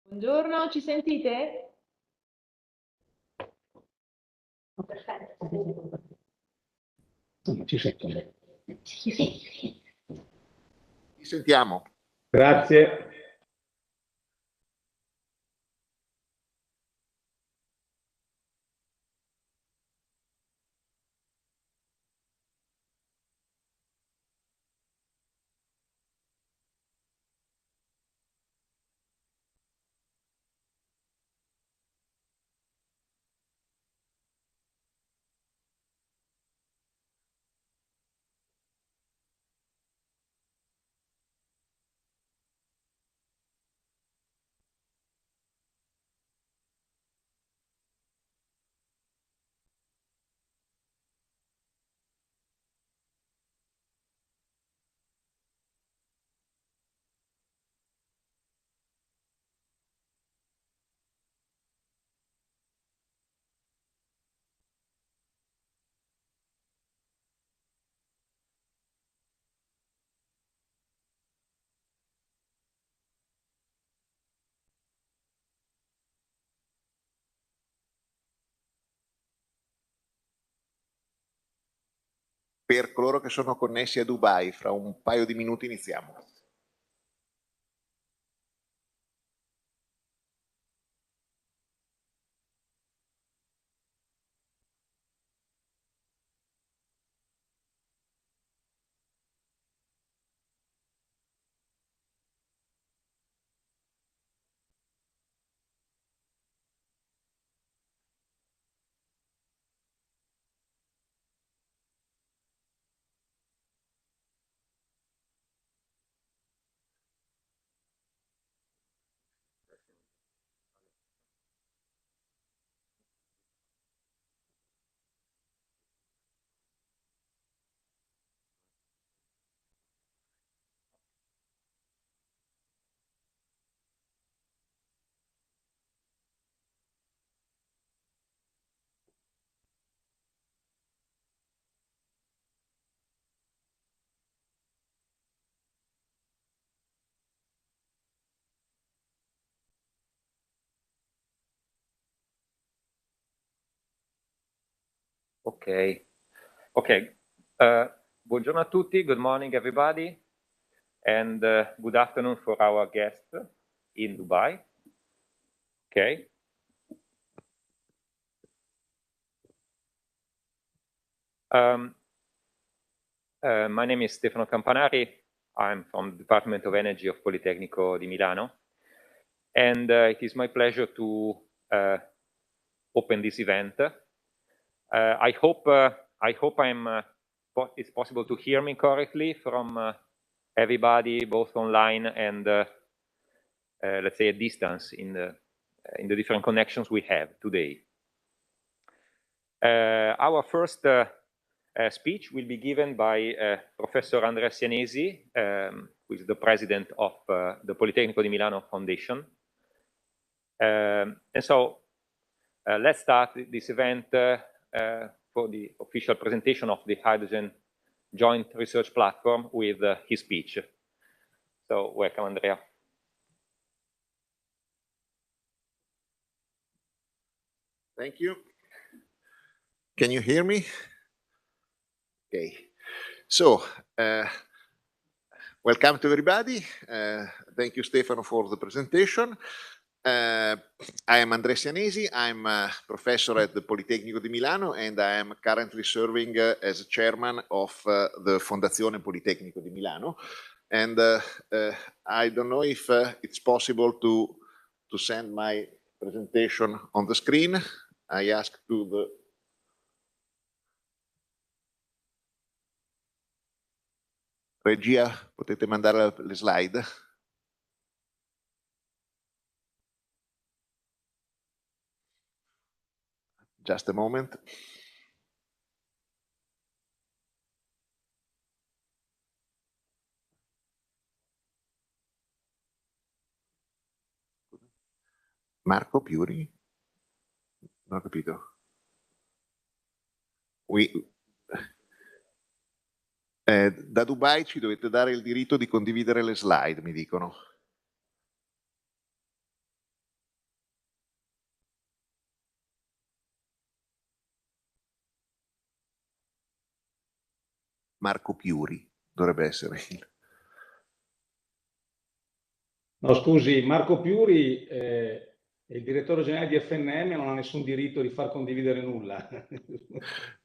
Buongiorno, ci sentite? Perfetto. Ci sentiamo. Sì. Ci sentiamo. Grazie. Per coloro che sono connessi a Dubai, fra un paio di minuti iniziamo. Okay. Buongiorno a tutti. Good morning, everybody, and good afternoon for our guests in Dubai. Okay. My name is Stefano Campanari. I'm from the Department of Energy of Politecnico di Milano, and it is my pleasure to open this event. I hope it's possible to hear me correctly from everybody, both online and let's say a distance in the different connections we have today. Our first speech will be given by Professor Andrea Sianesi, who is the president of the Politecnico di Milano Foundation. And so let's start this event for the official presentation of the Hydrogen Joint Research Platform with his speech. So welcome, Andrea. Thank you. Can you hear me? Okay. So, welcome to everybody. Thank you, Stefano, for the presentation. I am Andrea Sianesi. I'm a professor at the Politecnico di Milano, and I am currently serving as chairman of the Fundacion Politecnico di Milano. And I don't know if it's possible to send my presentation on the screen. I ask to the regia, potete mandare le slide? Just a moment. Marco Piuri? Non ho capito. Da Dubai ci dovete dare il diritto di condividere le slide, mi dicono. Marco Piuri, dovrebbe essere. No, scusi, Marco Piuri è il direttore generale di FNM, non ha nessun diritto di far condividere nulla.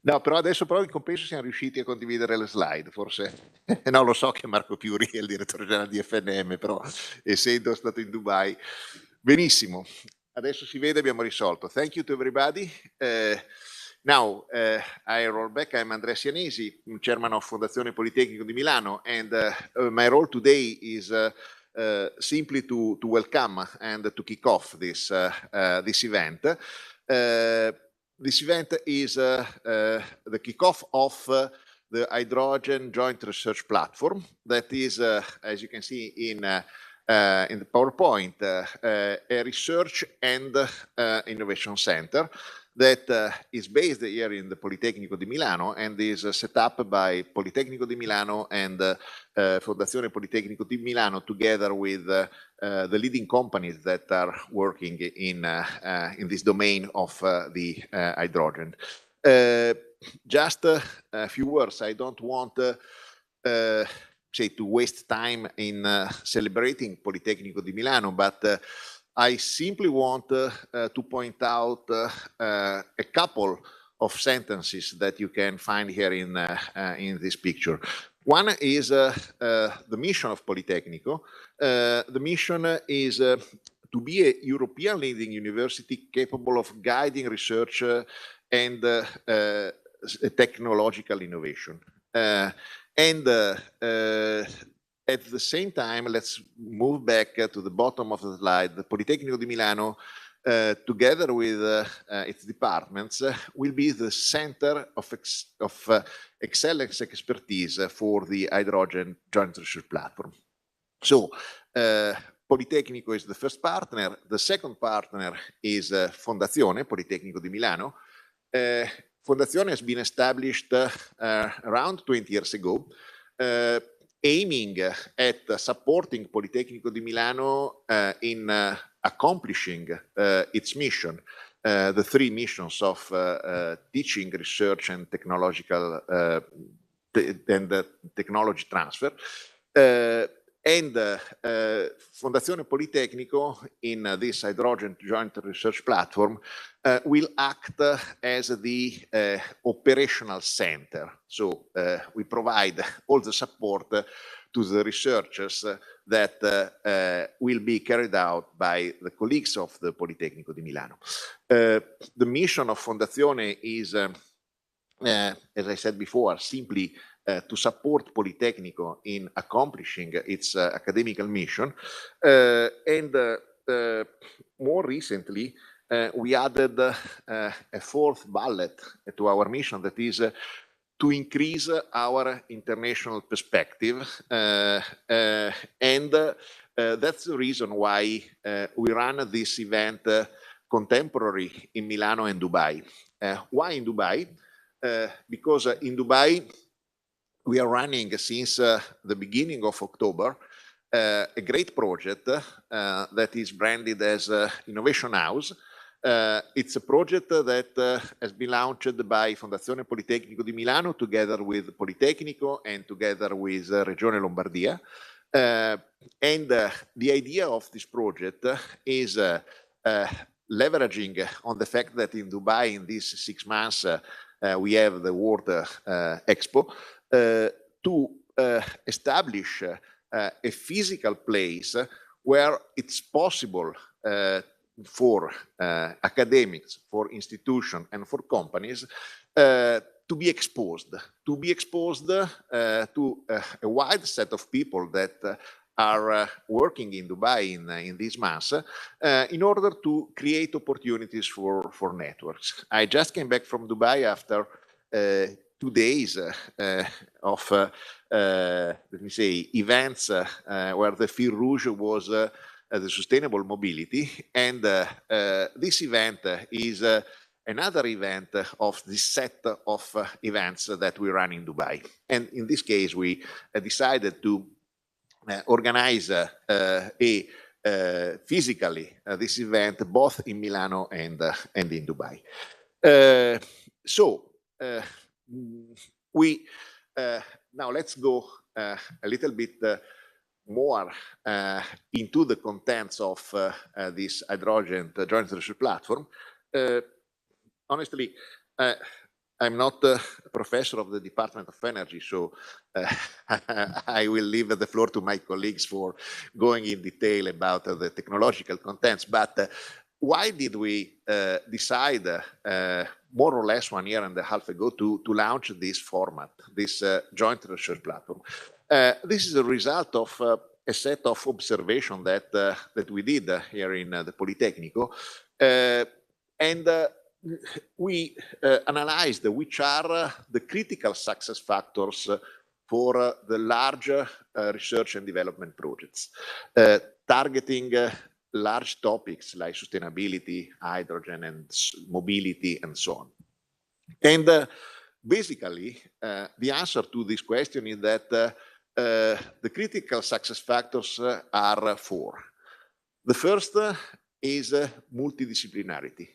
No, però adesso in compenso siamo riusciti a condividere le slide, forse. No, lo so che Marco Piuri è il direttore generale di FNM, però essendo stato in Dubai. Benissimo, adesso si vede, abbiamo risolto. Thank you to everybody. Now, I roll back. I'm Andrea Sianesi, chairman of Fondazione Politecnico di Milano, and my role today is simply to welcome and to kick off this event. This event is the kickoff of the Hydrogen Joint Research Platform that is, as you can see in the PowerPoint, a research and innovation center that is based here in the Politecnico di Milano and is set up by Politecnico di Milano and Fondazione Politecnico di Milano together with the leading companies that are working in this domain of the hydrogen. Just a few words. I don't want to waste time in celebrating Politecnico di Milano, but I simply want to point out a couple of sentences that you can find here in this picture. One is the mission of Politecnico. The mission is to be a European leading university capable of guiding research and technological innovation. At the same time, let's move back to the bottom of the slide. The Politecnico di Milano, together with its departments, will be the center of excellence expertise for the Hydrogen Joint Research Platform. So, Politecnico is the first partner. The second partner is Fondazione Politecnico di Milano. Fondazione has been established around 20 years ago, aiming at supporting Politecnico di Milano in accomplishing its mission, the three missions of teaching, research, and technological technology transfer. Fondazione Politecnico in this Hydrogen Joint Research Platform will act as the operational center. So we provide all the support to the researchers that will be carried out by the colleagues of the Politecnico di Milano. The mission of Fondazione is, as I said before, simply to support Politecnico in accomplishing its academical mission. More recently, we added a fourth bullet to our mission, that is to increase our international perspective. That's the reason why we run this event contemporary in Milano and Dubai. Why in Dubai? Because in Dubai, we are running since the beginning of October a great project that is branded as Innovation House. It's a project that has been launched by Fondazione Politecnico di Milano together with Politecnico and together with Regione Lombardia. The idea of this project is leveraging on the fact that in Dubai in these 6 months we have the World Expo, to establish a physical place where it's possible for academics, for institutions, and for companies to be exposed to a wide set of people that are working in Dubai in these months in order to create opportunities for networks. I just came back from Dubai after 2 days of, let me say, events where the fil rouge was the sustainable mobility. And this event is another event of this set of events that we run in Dubai. And in this case, we decided to organize physically this event both in Milano and in Dubai. now let's go a little bit more into the contents of this hydrogen joint research platform. Honestly, I'm not a professor of the Department of Energy, so I will leave the floor to my colleagues for going in detail about the technological contents. But why did we decide more or less 1.5 years ago to launch this format, this joint research platform? This is a result of a set of observations that we did here in the Politecnico, and we analyzed which are the critical success factors for the large research and development projects, targeting large topics like sustainability, hydrogen, and mobility, and so on. And basically, the answer to this question is that the critical success factors are 4. The first is multidisciplinarity.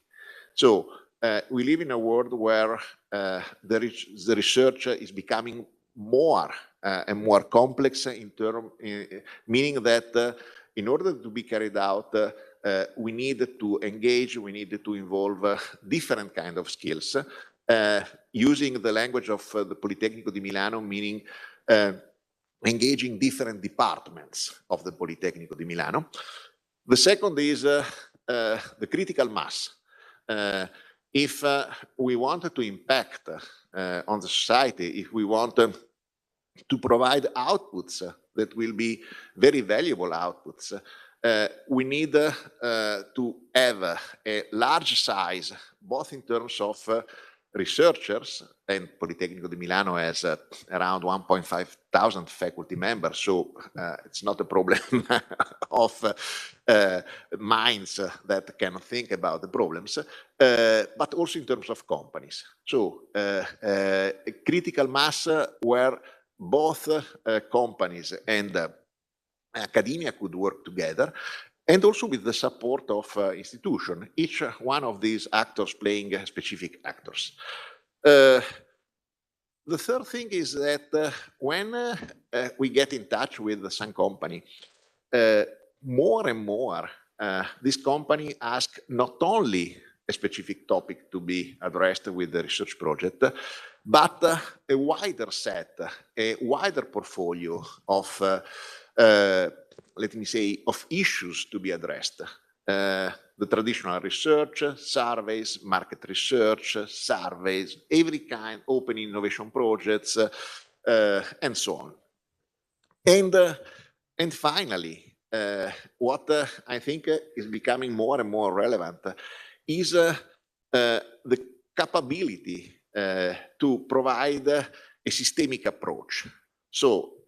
So we live in a world where the research is becoming more and more complex meaning that in order to be carried out, we need to engage, we need to involve different kind of skills, using the language of the Politecnico di Milano, meaning engaging different departments of the Politecnico di Milano. The second is the critical mass. If we want to impact on the society, if we want to provide outputs that will be very valuable outputs, we need to have a large size, both in terms of researchers, and Politecnico di Milano has around 1,500 faculty members, so it's not a problem of minds that can think about the problems, but also in terms of companies. So a critical mass where both companies and academia could work together, and also with the support of institutions, each one of these actors playing specific actors. The third thing is that when we get in touch with some company, more and more this company asks not only a specific topic to be addressed with the research project, but a wider set, a wider portfolio of let me say, of issues to be addressed. The traditional research, surveys, market research, surveys, every kind, open innovation projects, and so on. And finally, what I think is becoming more and more relevant is the capability to provide a systemic approach. So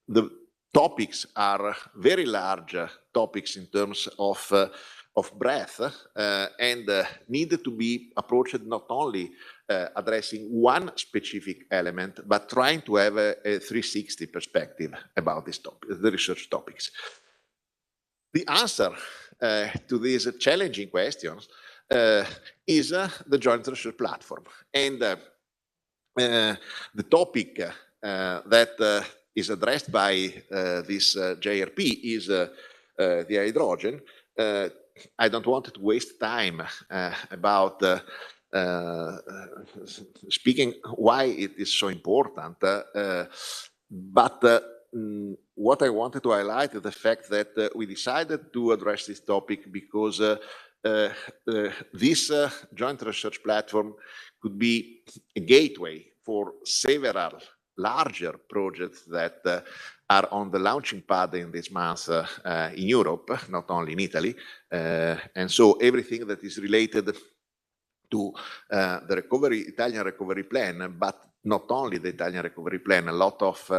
the topics are very large topics in terms of breadth, and need to be approached not only addressing one specific element, but trying to have a 360 perspective about this topic, the research topics. The answer to these challenging questions is the joint research platform. And the topic that is addressed by this JRP is the hydrogen. I don't want to waste time about speaking why it is so important, but what I wanted to highlight is the fact that we decided to address this topic because this joint research platform could be a gateway for several larger projects that are on the launching pad in this month in Europe, not only in Italy. And so everything that is related to the Italian recovery plan, but not only the Italian recovery plan, a lot of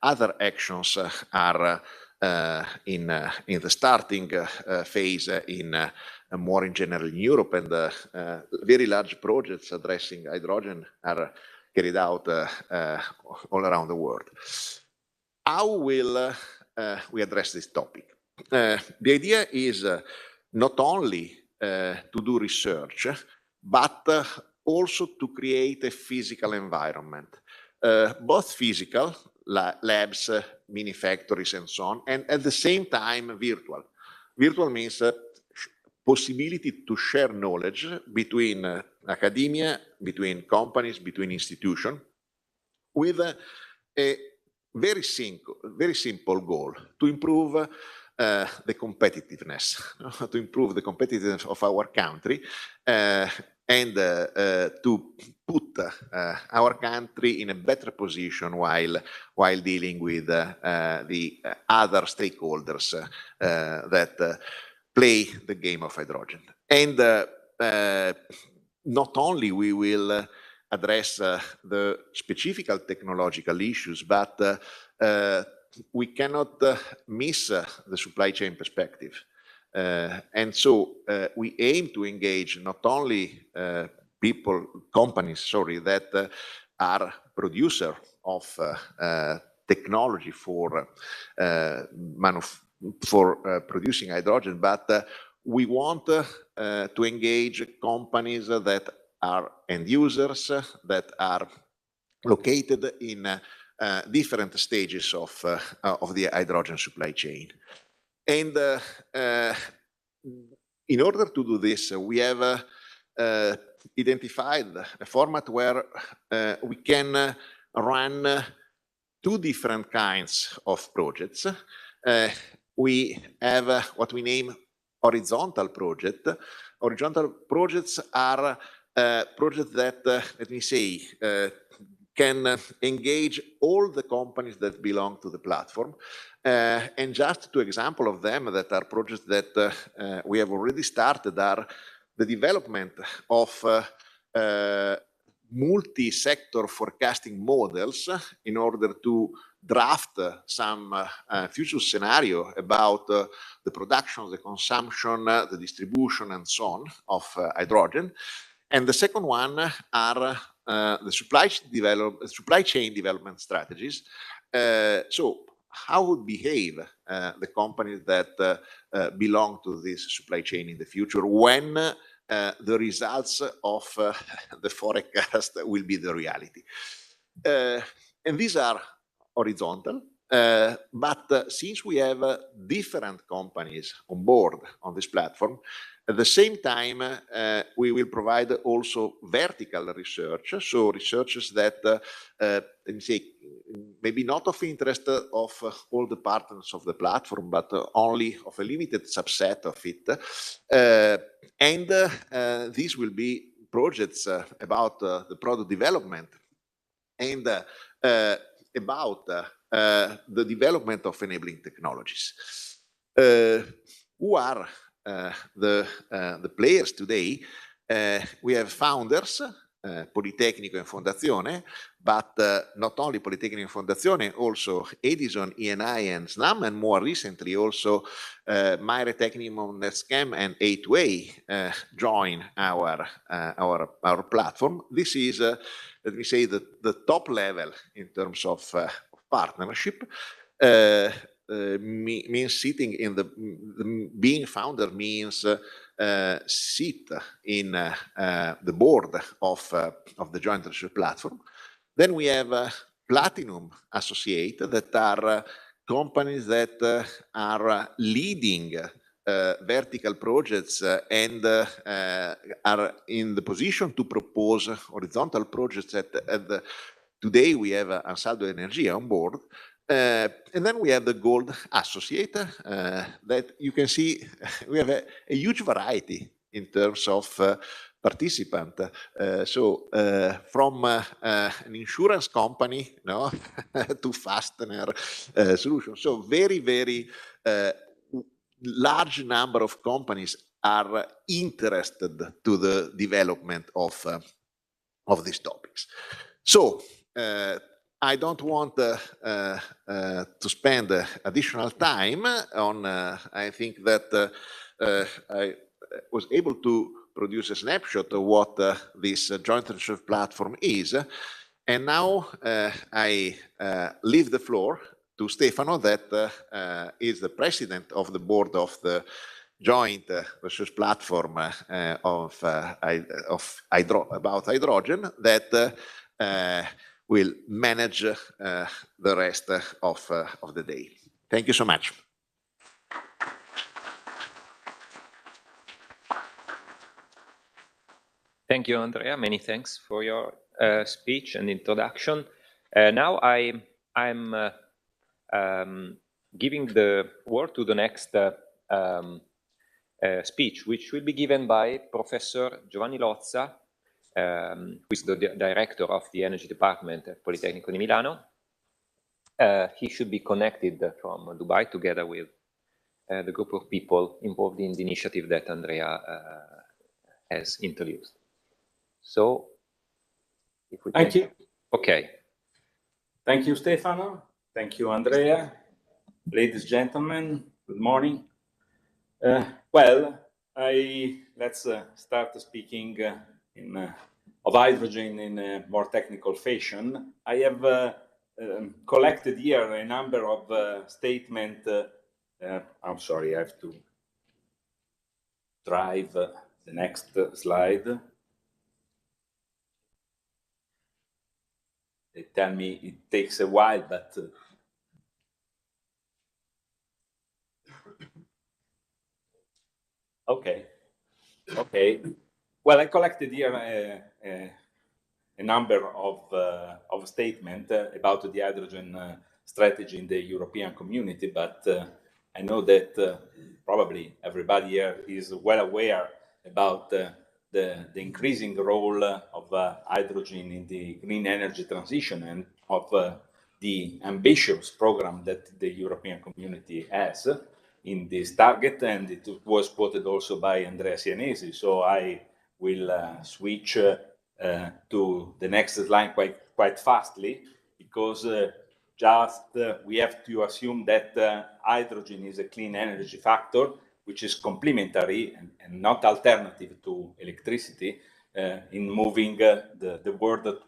other actions are in the starting phase more in general in Europe, and very large projects addressing hydrogen are carried out all around the world. How will we address this topic? The idea is not only to do research, but also to create a physical environment. both physical, labs, mini factories and so on, and at the same time virtual. Virtual means possibility to share knowledge between academia, between companies, between institutions, with a very simple goal to improve the competitiveness, to improve the competitiveness of our country and to put our country in a better position while dealing with the other stakeholders that play the game of hydrogen. And not only we will address the specific technological issues, but we cannot miss the supply chain perspective. And so we aim to engage not only companies, that are producer of technology for producing hydrogen, but we want to engage companies that are end users, that are located in different stages of the hydrogen supply chain. And in order to do this, we have identified a format where we can run two different kinds of projects. We have what we name horizontal project. Horizontal projects are projects that, let me say, can engage all the companies that belong to the platform. And just two examples of them that are projects that we have already started are the development of multi-sector forecasting models in order to draft some future scenario about the production, the consumption, the distribution, and so on of hydrogen. And the second one are the supply chain development strategies. So how would behave the companies that belong to this supply chain in the future when the results of the forecast will be the reality. And these are horizontal, but since we have different companies on board on this platform, at the same time, we will provide also vertical research, so researchers that, let me say, maybe not of interest of all the partners of the platform, but only of a limited subset of it. And these will be projects about the product development and about the development of enabling technologies. Who are the players today? We have founders, Politecnico and Fundacione, but not only Politecnico and Fundacione, also Edison, ENI, and SNAM, and more recently also Maire Tecnimont, Nearterm, and A2A join our platform. This is, let me say, the top level in terms of partnership. Means sitting in being founder means sit in the board of the joint research platform. Then we have Platinum Associate, that are companies that are leading vertical projects and are in the position to propose horizontal projects. Today we have Ansaldo Energia on board. And then we have the Gold Associate that you can see we have a huge variety in terms of participant. So from an insurance company, to fastener solutions. So very, very large number of companies are interested to the development of these topics. So I don't want to spend additional time on, I think that I was able to produce a snapshot of what this joint research platform is. And now I leave the floor to Stefano, that is the president of the board of the joint research platform about hydrogen, that will manage the rest of the day. Thank you so much. Thank you, Andrea. Many thanks for your speech and introduction. Now I'm giving the word to the next speech, which will be given by Professor Giovanni Lozza, who is the director of the Energy Department at Politecnico di Milano. He should be connected from Dubai together with the group of people involved in the initiative that Andrea has introduced. So, if we Thank you. Okay. Thank you, Stefano. Thank you, Andrea. Ladies and gentlemen, good morning. Let's start speaking of hydrogen in a more technical fashion. I have collected here a number of statements. I'm sorry, I have to drive the next slide. They tell me it takes a while, but okay. Well, I collected here a number of statements about the hydrogen strategy in the European community, but I know that probably everybody here is well aware about the increasing role of hydrogen in the green energy transition and of the ambitious program that the European community has in this target, and it was quoted also by Andrea Sianesi. So I will switch to the next slide quite fastly, because we have to assume that hydrogen is a clean energy factor, which is complementary and not alternative to electricity in moving the world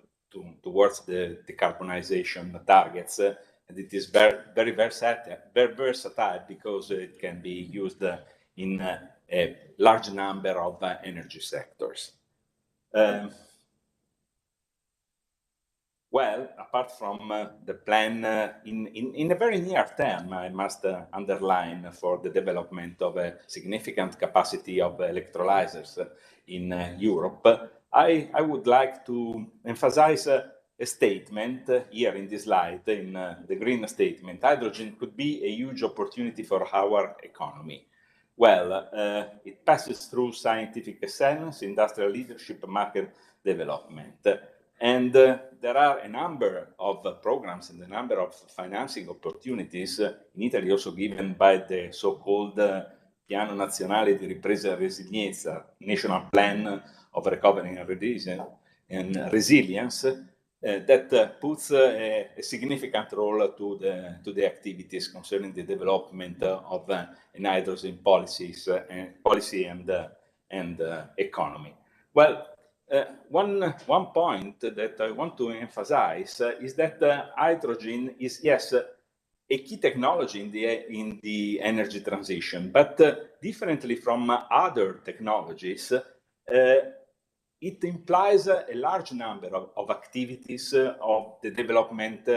towards the decarbonization targets. And it is very versatile because it can be used in a large number of energy sectors. Well, apart from the plan in a very near term, I must underline, for the development of a significant capacity of electrolyzers in Europe, I would like to emphasize a statement here in this slide, in the green statement. Hydrogen could be a huge opportunity for our economy. Well, it passes through scientific excellence, industrial leadership, market development. And there are a number of programs and a number of financing opportunities in Italy, also given by the so-called Piano Nazionale di Ripresa e Resilienza, National Plan of Recovery and Resilience, that puts a significant role to the activities concerning the development of an hydrogen policy and economy. Well, one point that I want to emphasize is that hydrogen is, yes, a key technology in the energy transition, but differently from other technologies, it implies a large number of activities of the development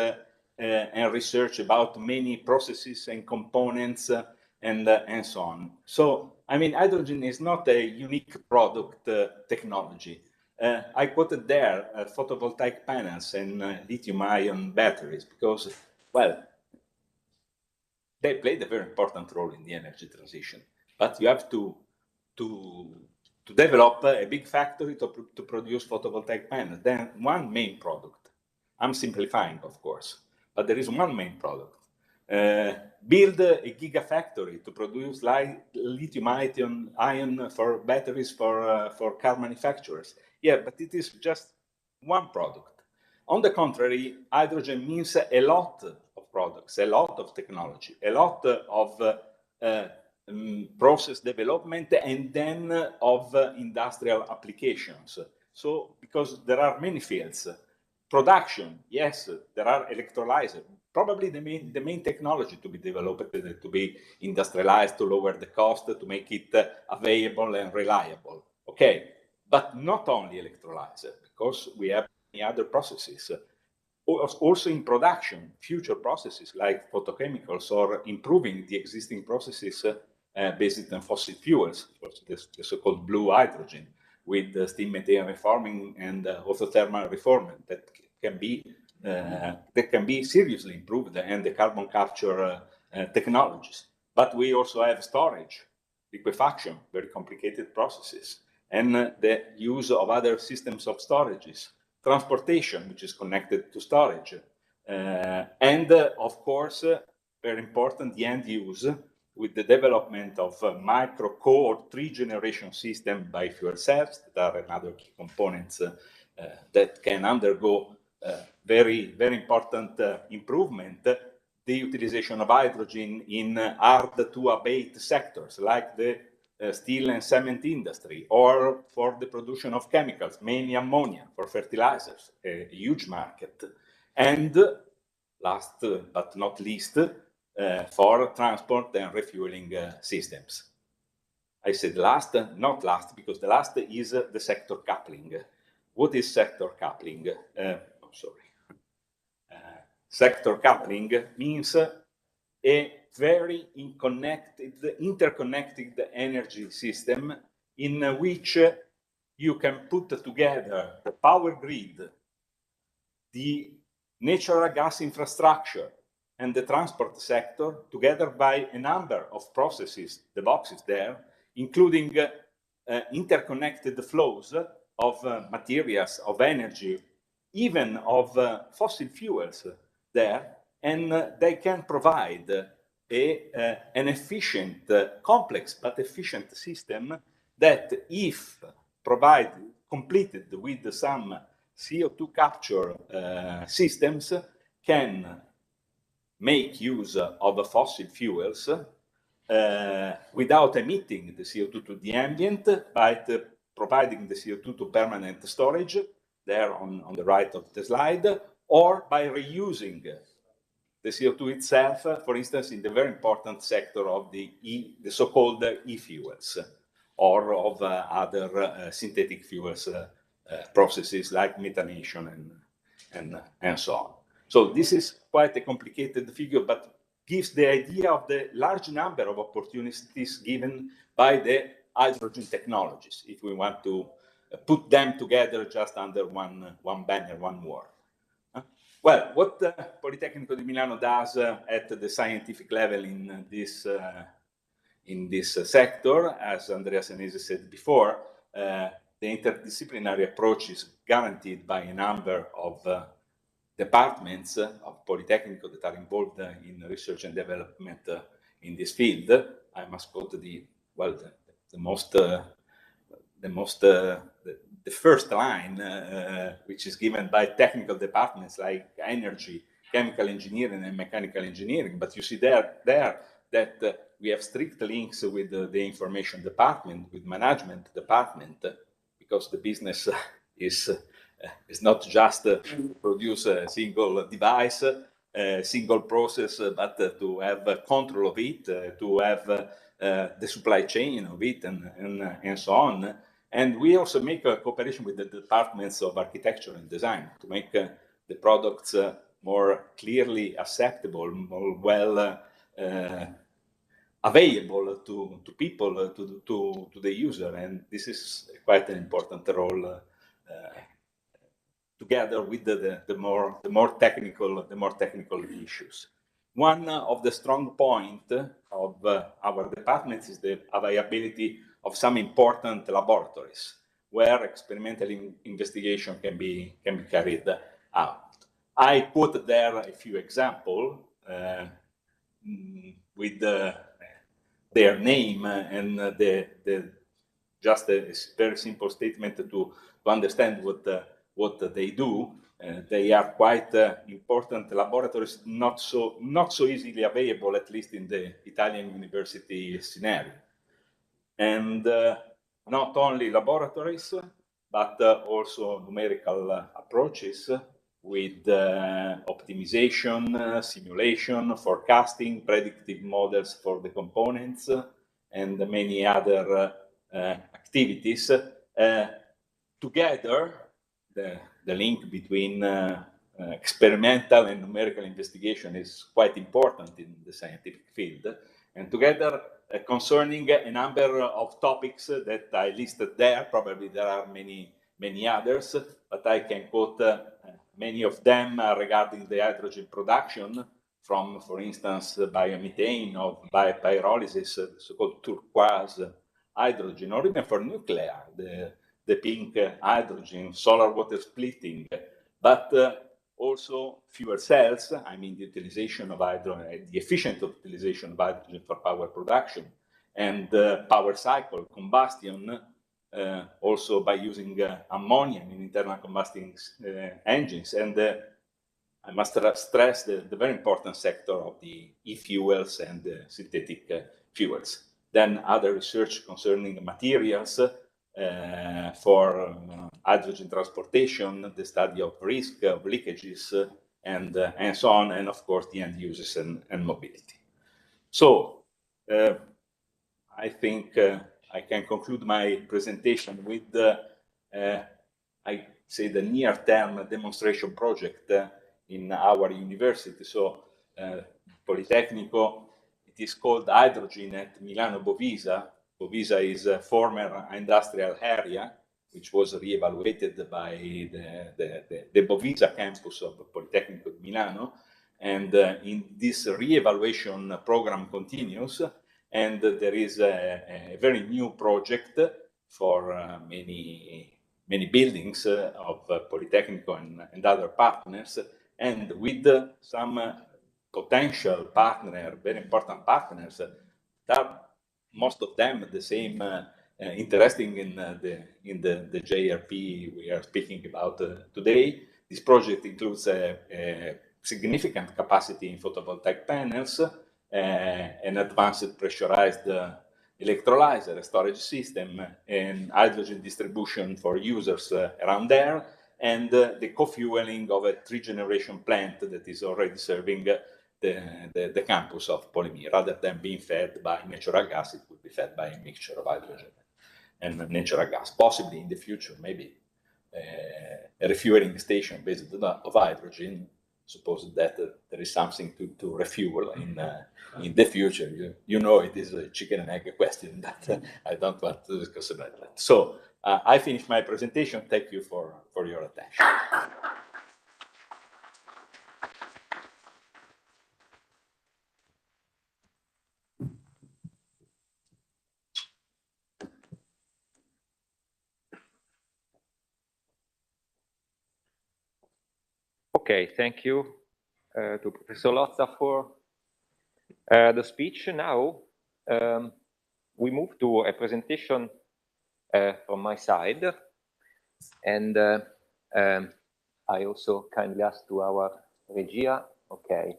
and research about many processes and components and so on. So, I mean, hydrogen is not a unique product technology. I quoted there photovoltaic panels and lithium-ion batteries because, well, they played a very important role in the energy transition. But you have to develop a big factory to produce photovoltaic panels. Then one main product. I'm simplifying, of course, but there is one main product. Build a gigafactory to produce lithium-ion for batteries for car manufacturers. Yeah, but it is just one product. On the contrary, hydrogen means a lot of products, a lot of technology, a lot of process development, and then of industrial applications. So, because there are many fields. Production, yes, there are electrolyzers. Probably the main technology to be developed, to be industrialized, to lower the cost, to make it available and reliable. Okay, but not only electrolyzer, because we have many other processes. also in production, future processes like photochemicals or improving the existing processes based on fossil fuels, the so-called blue hydrogen, with steam methane reforming and autothermal reforming that can be seriously improved, and the carbon capture technologies. But we also have storage, liquefaction, very complicated processes, and the use of other systems of storages, transportation, which is connected to storage, and of course, very important, the end use, with the development of micro-core 3-generation system by fuel cells that are another key components that can undergo very important improvement, the utilization of hydrogen in hard-to-abate sectors like the steel and cement industry, or for the production of chemicals, mainly ammonia for fertilizers, a huge market. And last but not least, for transport and refueling systems. I said last, not last, because the last is the sector coupling. What is sector coupling? Sector coupling means a very interconnected energy system in which you can put together the power grid, the natural gas infrastructure, and the transport sector together by a number of processes, the boxes there, including interconnected flows of materials, of energy, even of fossil fuels there, and they can provide an efficient, complex but efficient system that, if completed with some CO2 capture systems, can make use of fossil fuels without emitting the CO2 to the ambient, but providing the CO2 to permanent storage there on the right of the slide, or by reusing the CO2 itself, for instance, in the very important sector of the so-called e-fuels, or of other synthetic fuels processes like methanation and so on. So this is quite a complicated figure, but gives the idea of the large number of opportunities given by the hydrogen technologies, if we want to put them together just under one banner, one word. Well, what Politecnico di Milano does at the scientific level in this sector, as Andrea Senesi said before, the interdisciplinary approach is guaranteed by a number of departments of Politecnico that are involved in research and development in this field. I must quote the first line, which is given by technical departments like energy, chemical engineering, and mechanical engineering. But you see there that we have strict links with the information department, with management department, because the business is not just to produce a single device, a single process, but to have control of it, to have the supply chain of it, and so on. And we also make a cooperation with the departments of architecture and design to make the products more clearly acceptable, more well available to people, to the user. And this is quite an important role together with the more technical issues. One of the strong points of our departments is the availability of some important laboratories where experimental investigation can be carried out. I quoted there a few examples with their name and just a very simple statement to understand what they do. They are quite important laboratories, not so easily available, at least in the Italian university scenario. And not only laboratories, but also numerical approaches with optimization, simulation, forecasting, predictive models for the components, and many other activities. Together, the link between experimental and numerical investigation is quite important in the scientific field. And together, concerning a number of topics that I listed there, probably there are many others, but I can quote many of them regarding the hydrogen production from, for instance, biomethane or by pyrolysis, so-called turquoise hydrogen, or even for nuclear, the pink hydrogen, solar water splitting, but also fuel cells, I mean the utilization of hydrogen, the efficient utilization of hydrogen for power production, and power cycle combustion, also by using ammonia in internal combustion engines. And I must stress the very important sector of the e-fuels and synthetic fuels. Then other research concerning materials for hydrogen transportation, the study of risk of leakages, and so on, and of course the end users and mobility. So I think I can conclude my presentation with I say the near-term demonstration project in our university. So Politecnico, it is called Hydrogen at Milano Bovisa. Bovisa is a former industrial area which was re-evaluated by the Bovisa campus of Politecnico di Milano. And in this re-evaluation program continues, and there is a very new project for many buildings of Politecnico and other partners, and with some potential partner, very important partners, that most of them the same interesting in the JRP we are speaking about today. This project includes a significant capacity in photovoltaic panels, an advanced pressurized electrolyzer, a storage system, and hydrogen distribution for users around there, and the co-fueling of a 3-generation plant that is already serving the campus of Polymi. Rather than being fed by natural gas, it will be fed by a mixture of hydrogen and natural gas. Possibly in the future, maybe a refueling station based on hydrogen. Suppose that there is something to refuel in the future. You know, it is a chicken and egg question that I don't want to discuss about that. So I finished my presentation. Thank you for your attention. Okay, thank you to Professor Lozza for the speech. Now we move to a presentation from my side, and I also kindly ask to our Regia, okay,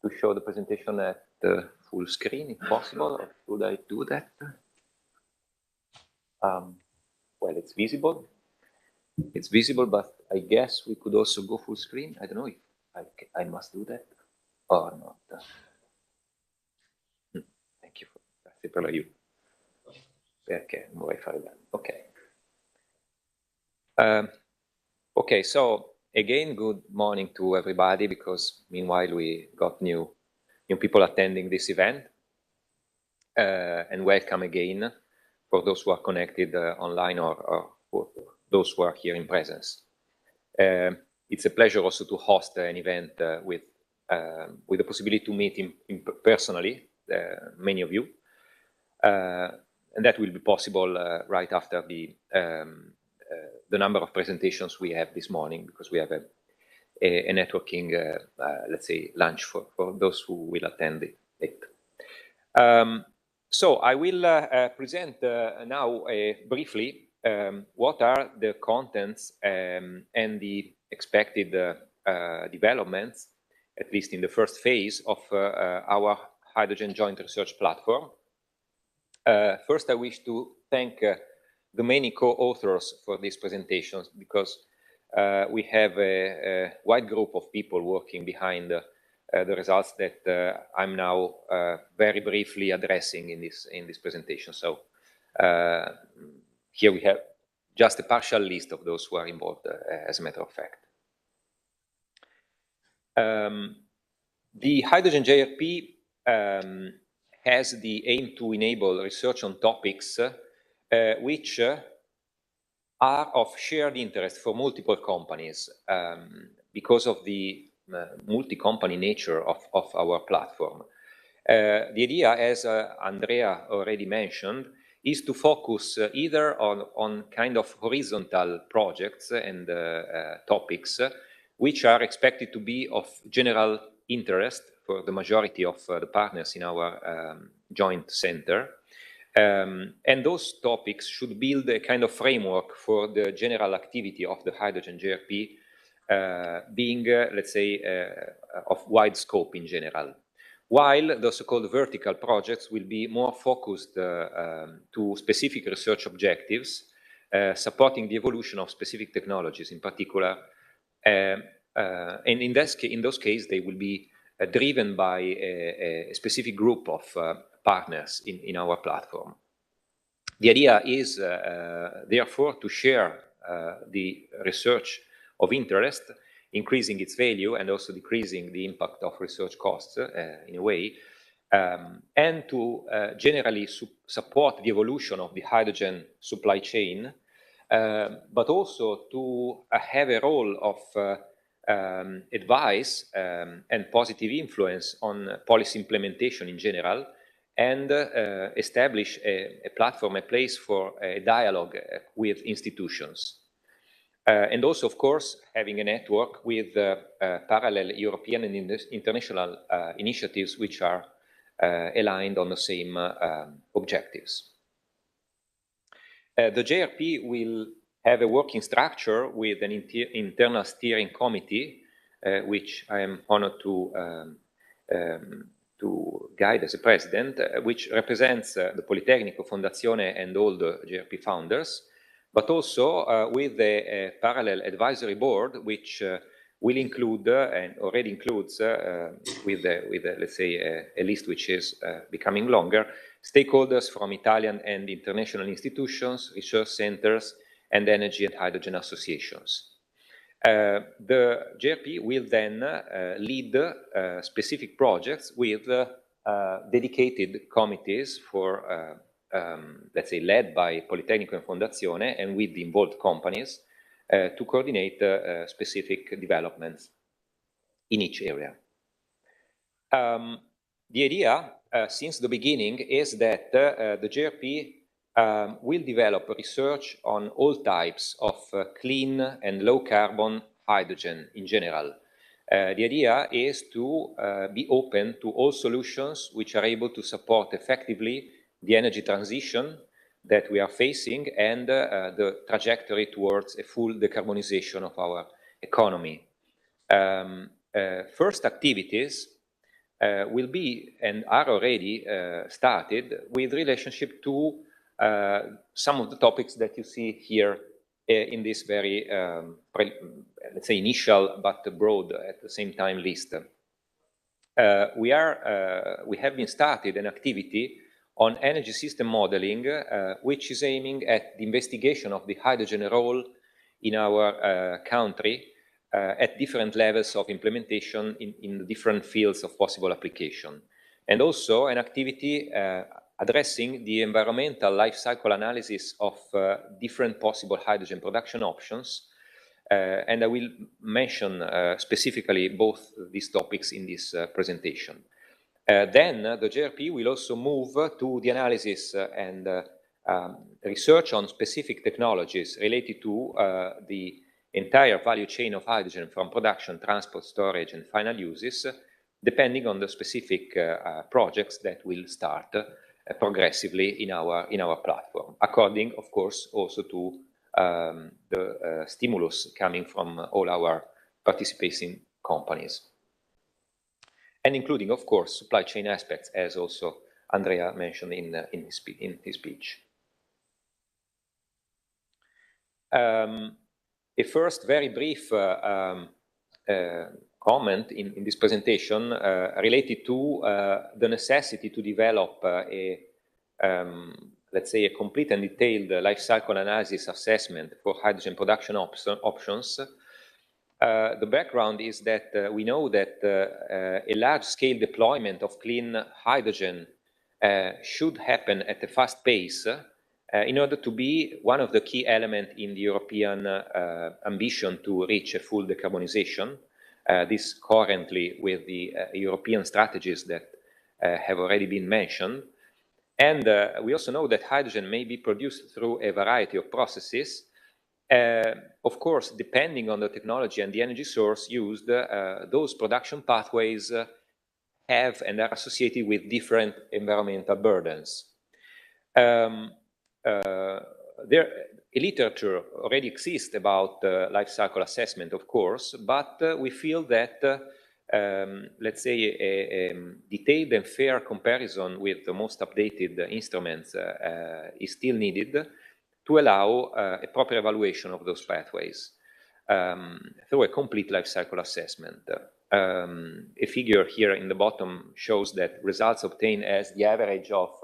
to show the presentation at full screen if possible. Or should I do that? Well, it's visible. It's visible, but I guess we could also go full screen. I don't know if I must do that or not. Thank you. Grazie per l'aiuto. Perché non vorrei fare danno. Okay. Okay, so again, good morning to everybody, because meanwhile we got new people attending this event. And welcome again for those who are connected online or for those who are here in presence. It's a pleasure also to host an event with the possibility to meet personally many of you, and that will be possible right after the number of presentations we have this morning, because we have a networking, let's say, lunch for those who will attend it. So I will present now briefly what are the contents and the expected developments, at least in the first phase of our hydrogen joint research platform. First, I wish to thank the many co-authors for these presentations, because we have a wide group of people working behind the results that I'm now very briefly addressing in this presentation. So here we have just a partial list of those who are involved, as a matter of fact. The hydrogen JRP has the aim to enable research on topics which are of shared interest for multiple companies because of the multi-company nature of our platform. The idea, as Andrea already mentioned, is to focus either on kind of horizontal projects and topics which are expected to be of general interest for the majority of the partners in our joint center. And those topics should build a kind of framework for the general activity of the hydrogen JRP being, let's say, of wide scope in general. While the so-called vertical projects will be more focused to specific research objectives, supporting the evolution of specific technologies in particular. And in those cases, they will be driven by a specific group of partners in our platform. The idea is, therefore, to share the research of interest, increasing its value and also decreasing the impact of research costs in a way, and to generally support the evolution of the hydrogen supply chain, but also to have a role of advice and positive influence on policy implementation in general, and establish a platform, a place for a dialogue with institutions. And also, of course, having a network with parallel European and international initiatives which are aligned on the same objectives. The JRP will have a working structure with an internal steering committee, which I am honored to guide as a president, which represents the Politecnico, Fundacione, and all the JRP founders, but also with a parallel advisory board, which will include and already includes, with let's say, a list which is becoming longer, stakeholders from Italian and international institutions, research centers, and energy and hydrogen associations. The JRP will then lead specific projects with dedicated committees for, let's say, led by Politecnico and Fondazione, and with the involved companies to coordinate specific developments in each area. The idea since the beginning is that the JRP will develop research on all types of clean and low carbon hydrogen in general. The idea is to be open to all solutions which are able to support effectively the energy transition that we are facing and the trajectory towards a full decarbonization of our economy. First activities will be and are already started with relationship to some of the topics that you see here in this very, let's say, initial but broad at the same time list. We have been started an activity on energy system modeling, which is aiming at the investigation of the hydrogen role in our country at different levels of implementation in the different fields of possible application. And also an activity addressing the environmental life cycle analysis of different possible hydrogen production options. And I will mention specifically both these topics in this presentation. Then the JRP will also move to the analysis and research on specific technologies related to the entire value chain of hydrogen, from production, transport, storage, and final uses, depending on the specific projects that will start progressively in our platform, according, of course, also to the stimulus coming from all our participating companies, and including, of course, supply chain aspects, as also Andrea mentioned in his speech. A first very brief comment in this presentation related to the necessity to develop let's say, a complete and detailed life cycle analysis assessment for hydrogen production options. The background is that we know that a large-scale deployment of clean hydrogen should happen at a fast pace in order to be one of the key elements in the European ambition to reach a full decarbonization. This currently with the European strategies that have already been mentioned. And we also know that hydrogen may be produced through a variety of processes. Of course, depending on the technology and the energy source used, those production pathways have and are associated with different environmental burdens. A literature already exists about life cycle assessment, of course, but we feel that, let's say, a detailed and fair comparison with the most updated instruments is still needed to allow a proper evaluation of those pathways through a complete life cycle assessment. A figure here in the bottom shows that results obtained as the average of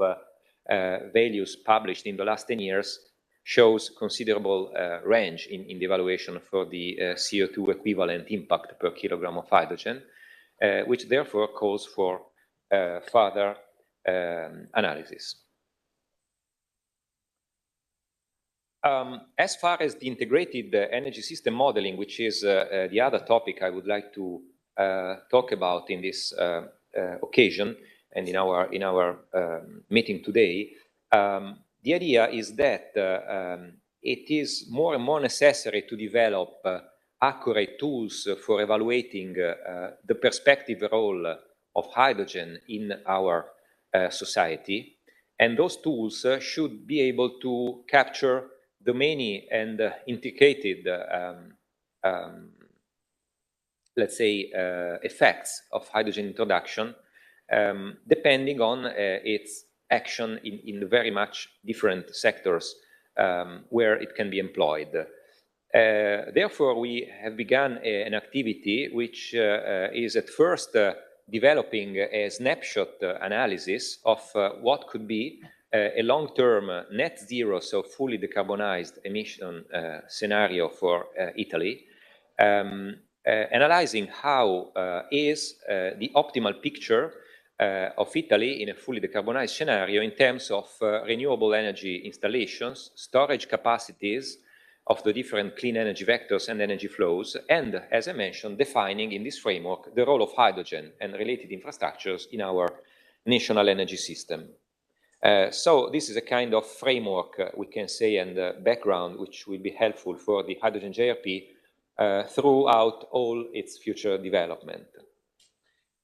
values published in the last 10 years shows considerable range in the evaluation for the CO2 equivalent impact per kilogram of hydrogen, which therefore calls for further analysis. As far as the integrated energy system modeling, which is the other topic I would like to talk about in this occasion and in our meeting today, the idea is that it is more and more necessary to develop accurate tools for evaluating the perspective role of hydrogen in our society, and those tools should be able to capture the many and integrated, let's say, effects of hydrogen introduction, depending on its action in the very much different sectors where it can be employed. Therefore, we have begun an activity which is at first developing a snapshot analysis of what could be a long-term net zero, so fully decarbonized emission scenario for Italy, analyzing how is the optimal picture of Italy in a fully decarbonized scenario in terms of renewable energy installations, storage capacities of the different clean energy vectors and energy flows, and, as I mentioned, defining in this framework the role of hydrogen and related infrastructures in our national energy system. So this is a kind of framework, we can say, and background which will be helpful for the hydrogen JRP throughout all its future development.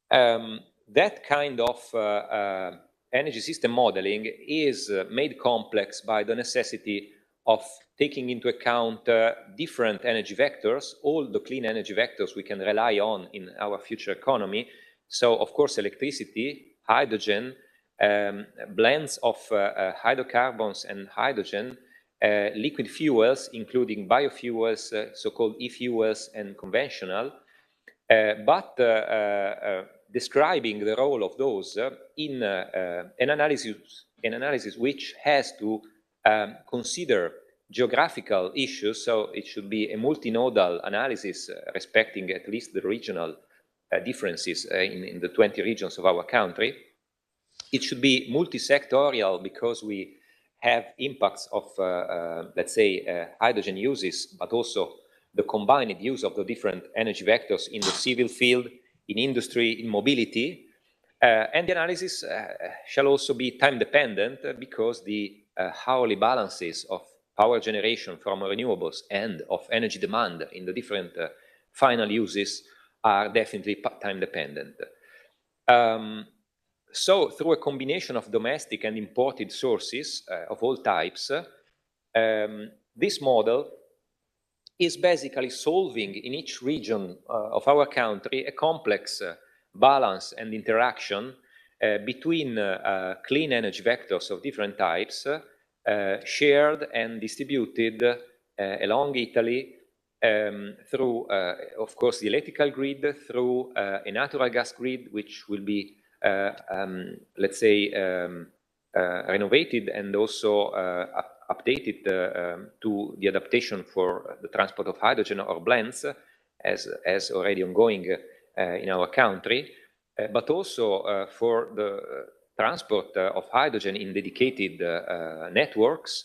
That kind of energy system modeling is made complex by the necessity of taking into account different energy vectors, all the clean energy vectors we can rely on in our future economy. So, of course, electricity, hydrogen, blends of hydrocarbons and hydrogen, liquid fuels, including biofuels, so-called e-fuels, and conventional, but describing the role of those in an analysis which has to consider geographical issues, so it should be a multinodal analysis respecting at least the regional differences in the 20 regions of our country. It should be multi-sectorial because we have impacts of, let's say, hydrogen uses, but also the combined use of the different energy vectors in the civil field, in industry, in mobility. And the analysis shall also be time-dependent because the hourly balances of power generation from renewables and of energy demand in the different final uses are definitely time-dependent. So through a combination of domestic and imported sources of all types, this model is basically solving in each region of our country a complex balance and interaction between clean energy vectors of different types, shared and distributed along Italy through, of course, the electrical grid, through a natural gas grid, which will be, let's say, renovated and also updated to the adaptation for the transport of hydrogen or blends, as already ongoing in our country, but also for the transport of hydrogen in dedicated networks,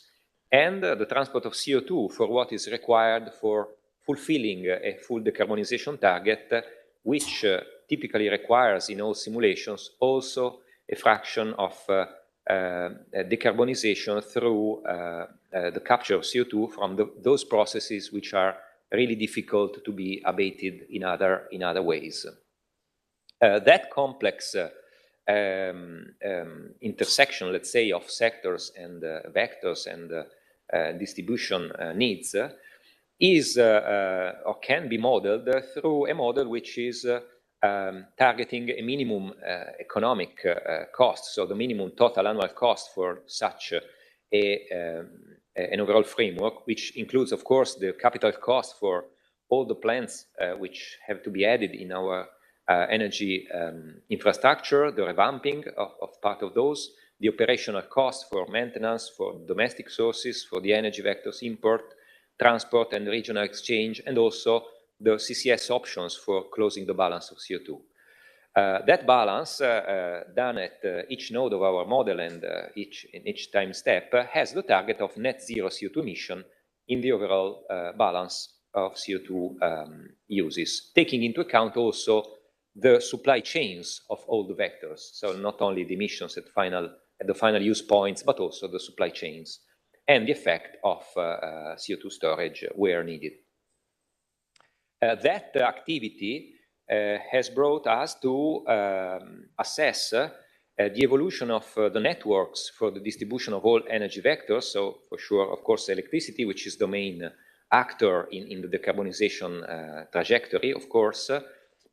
and the transport of CO2 for what is required for fulfilling a full decarbonization target, which typically requires in all simulations also a fraction of decarbonization through the capture of CO2 from those processes which are really difficult to be abated in other ways. That complex intersection, let's say, of sectors and vectors and distribution needs is or can be modeled through a model which is targeting a minimum economic cost, so the minimum total annual cost for such an overall framework, which includes, of course, the capital cost for all the plants which have to be added in our energy infrastructure, the revamping of part of those, the operational cost for maintenance, for domestic sources, for the energy vectors import, transport and regional exchange, and also the CCS options for closing the balance of CO2. That balance, done at each node of our model and in each time step, has the target of net zero CO2 emission in the overall balance of CO2 uses, taking into account also the supply chains of all the vectors. So not only the emissions at the final use points, but also the supply chains and the effect of CO2 storage where needed. That activity has brought us to assess the evolution of the networks for the distribution of all energy vectors. So for sure, of course, electricity, which is the main actor in the decarbonization trajectory, of course,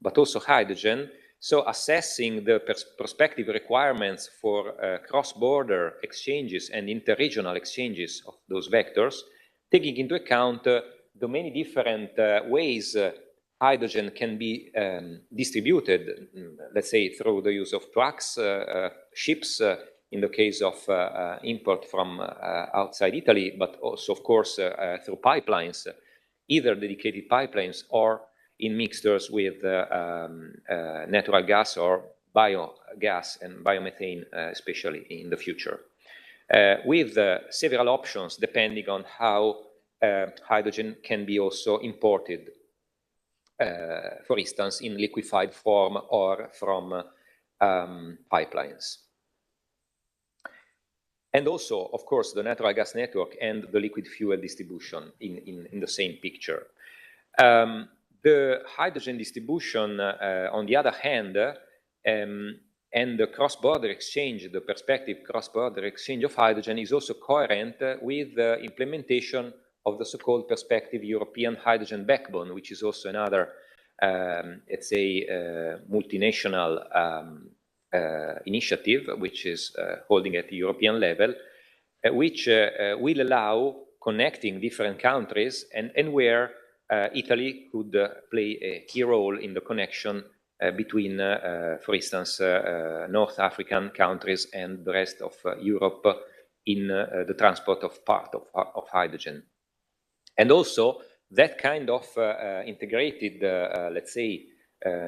but also hydrogen. So assessing the prospective requirements for cross-border exchanges and interregional exchanges of those vectors, taking into account the many different ways hydrogen can be distributed, let's say through the use of trucks, ships, in the case of import from outside Italy, but also, of course, through pipelines, either dedicated pipelines or in mixtures with natural gas or biogas and biomethane, especially in the future, with several options depending on how hydrogen can be also imported, for instance, in liquefied form or from pipelines. And also, of course, the natural gas network and the liquid fuel distribution in the same picture. The hydrogen distribution, on the other hand, and the cross-border exchange, the perspective cross-border exchange of hydrogen is also coherent with the implementation of the so-called perspective European hydrogen backbone, which is also another, let's say, multinational initiative, which is holding at the European level, which will allow connecting different countries and where Italy could play a key role in the connection between, for instance, North African countries and the rest of Europe in the transport of part of hydrogen. And also that kind of integrated, let's say,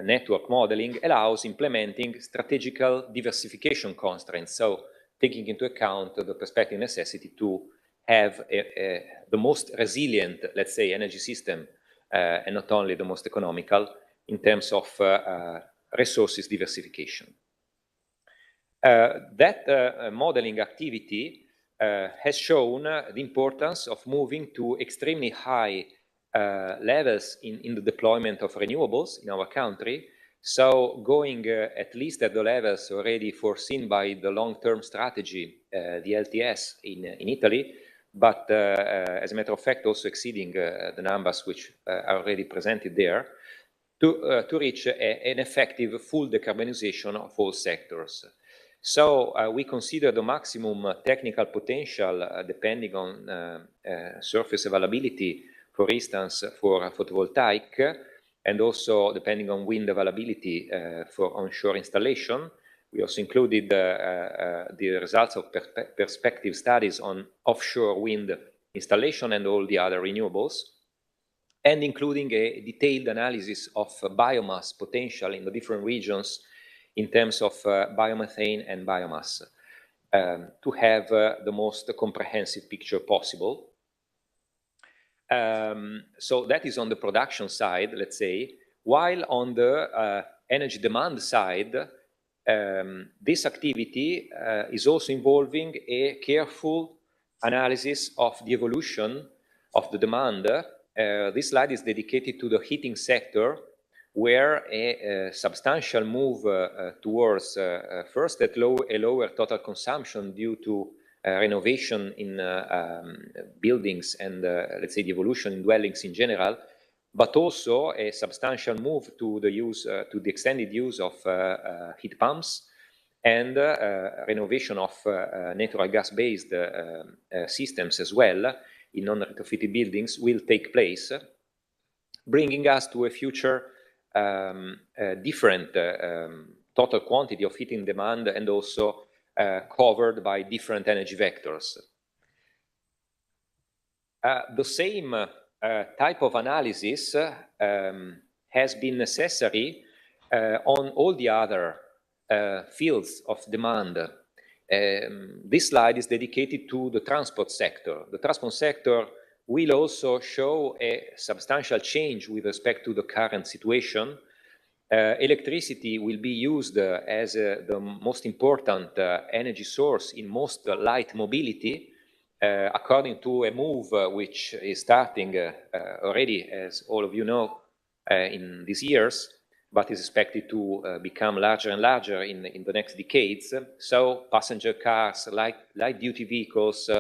network modeling allows implementing strategical diversification constraints. So taking into account the perspective necessity to have the most resilient, let's say, energy system, and not only the most economical in terms of resources diversification. That modeling activity has shown the importance of moving to extremely high levels in the deployment of renewables in our country. So going at least at the levels already foreseen by the long-term strategy, the LTS in Italy, but as a matter of fact also exceeding the numbers which are already presented there, to reach an effective full decarbonization of all sectors. So we consider the maximum technical potential depending on surface availability, for instance, for photovoltaic, and also depending on wind availability for onshore installation. We also included the results of perspective studies on offshore wind installation and all the other renewables. and including a detailed analysis of biomass potential in the different regions in terms of biomethane and biomass, to have the most comprehensive picture possible. So that is on the production side, let's say, while on the energy demand side, this activity is also involving a careful analysis of the evolution of the demand. This slide is dedicated to the heating sector, where a substantial move towards first a lower total consumption due to renovation in buildings and let's say the evolution in dwellings in general, but also a substantial move to the use to the extended use of heat pumps and renovation of natural gas-based systems as well in non-retrofitted buildings will take place, bringing us to a future different total quantity of heating demand and also covered by different energy vectors. The same type of analysis has been necessary on all the other fields of demand. This slide is dedicated to the transport sector. The transport sector will also show a substantial change with respect to the current situation. Electricity will be used as the most important energy source in most light mobility, according to a move which is starting already, as all of you know, in these years, but is expected to become larger and larger in the next decades. So passenger cars, light-duty vehicles,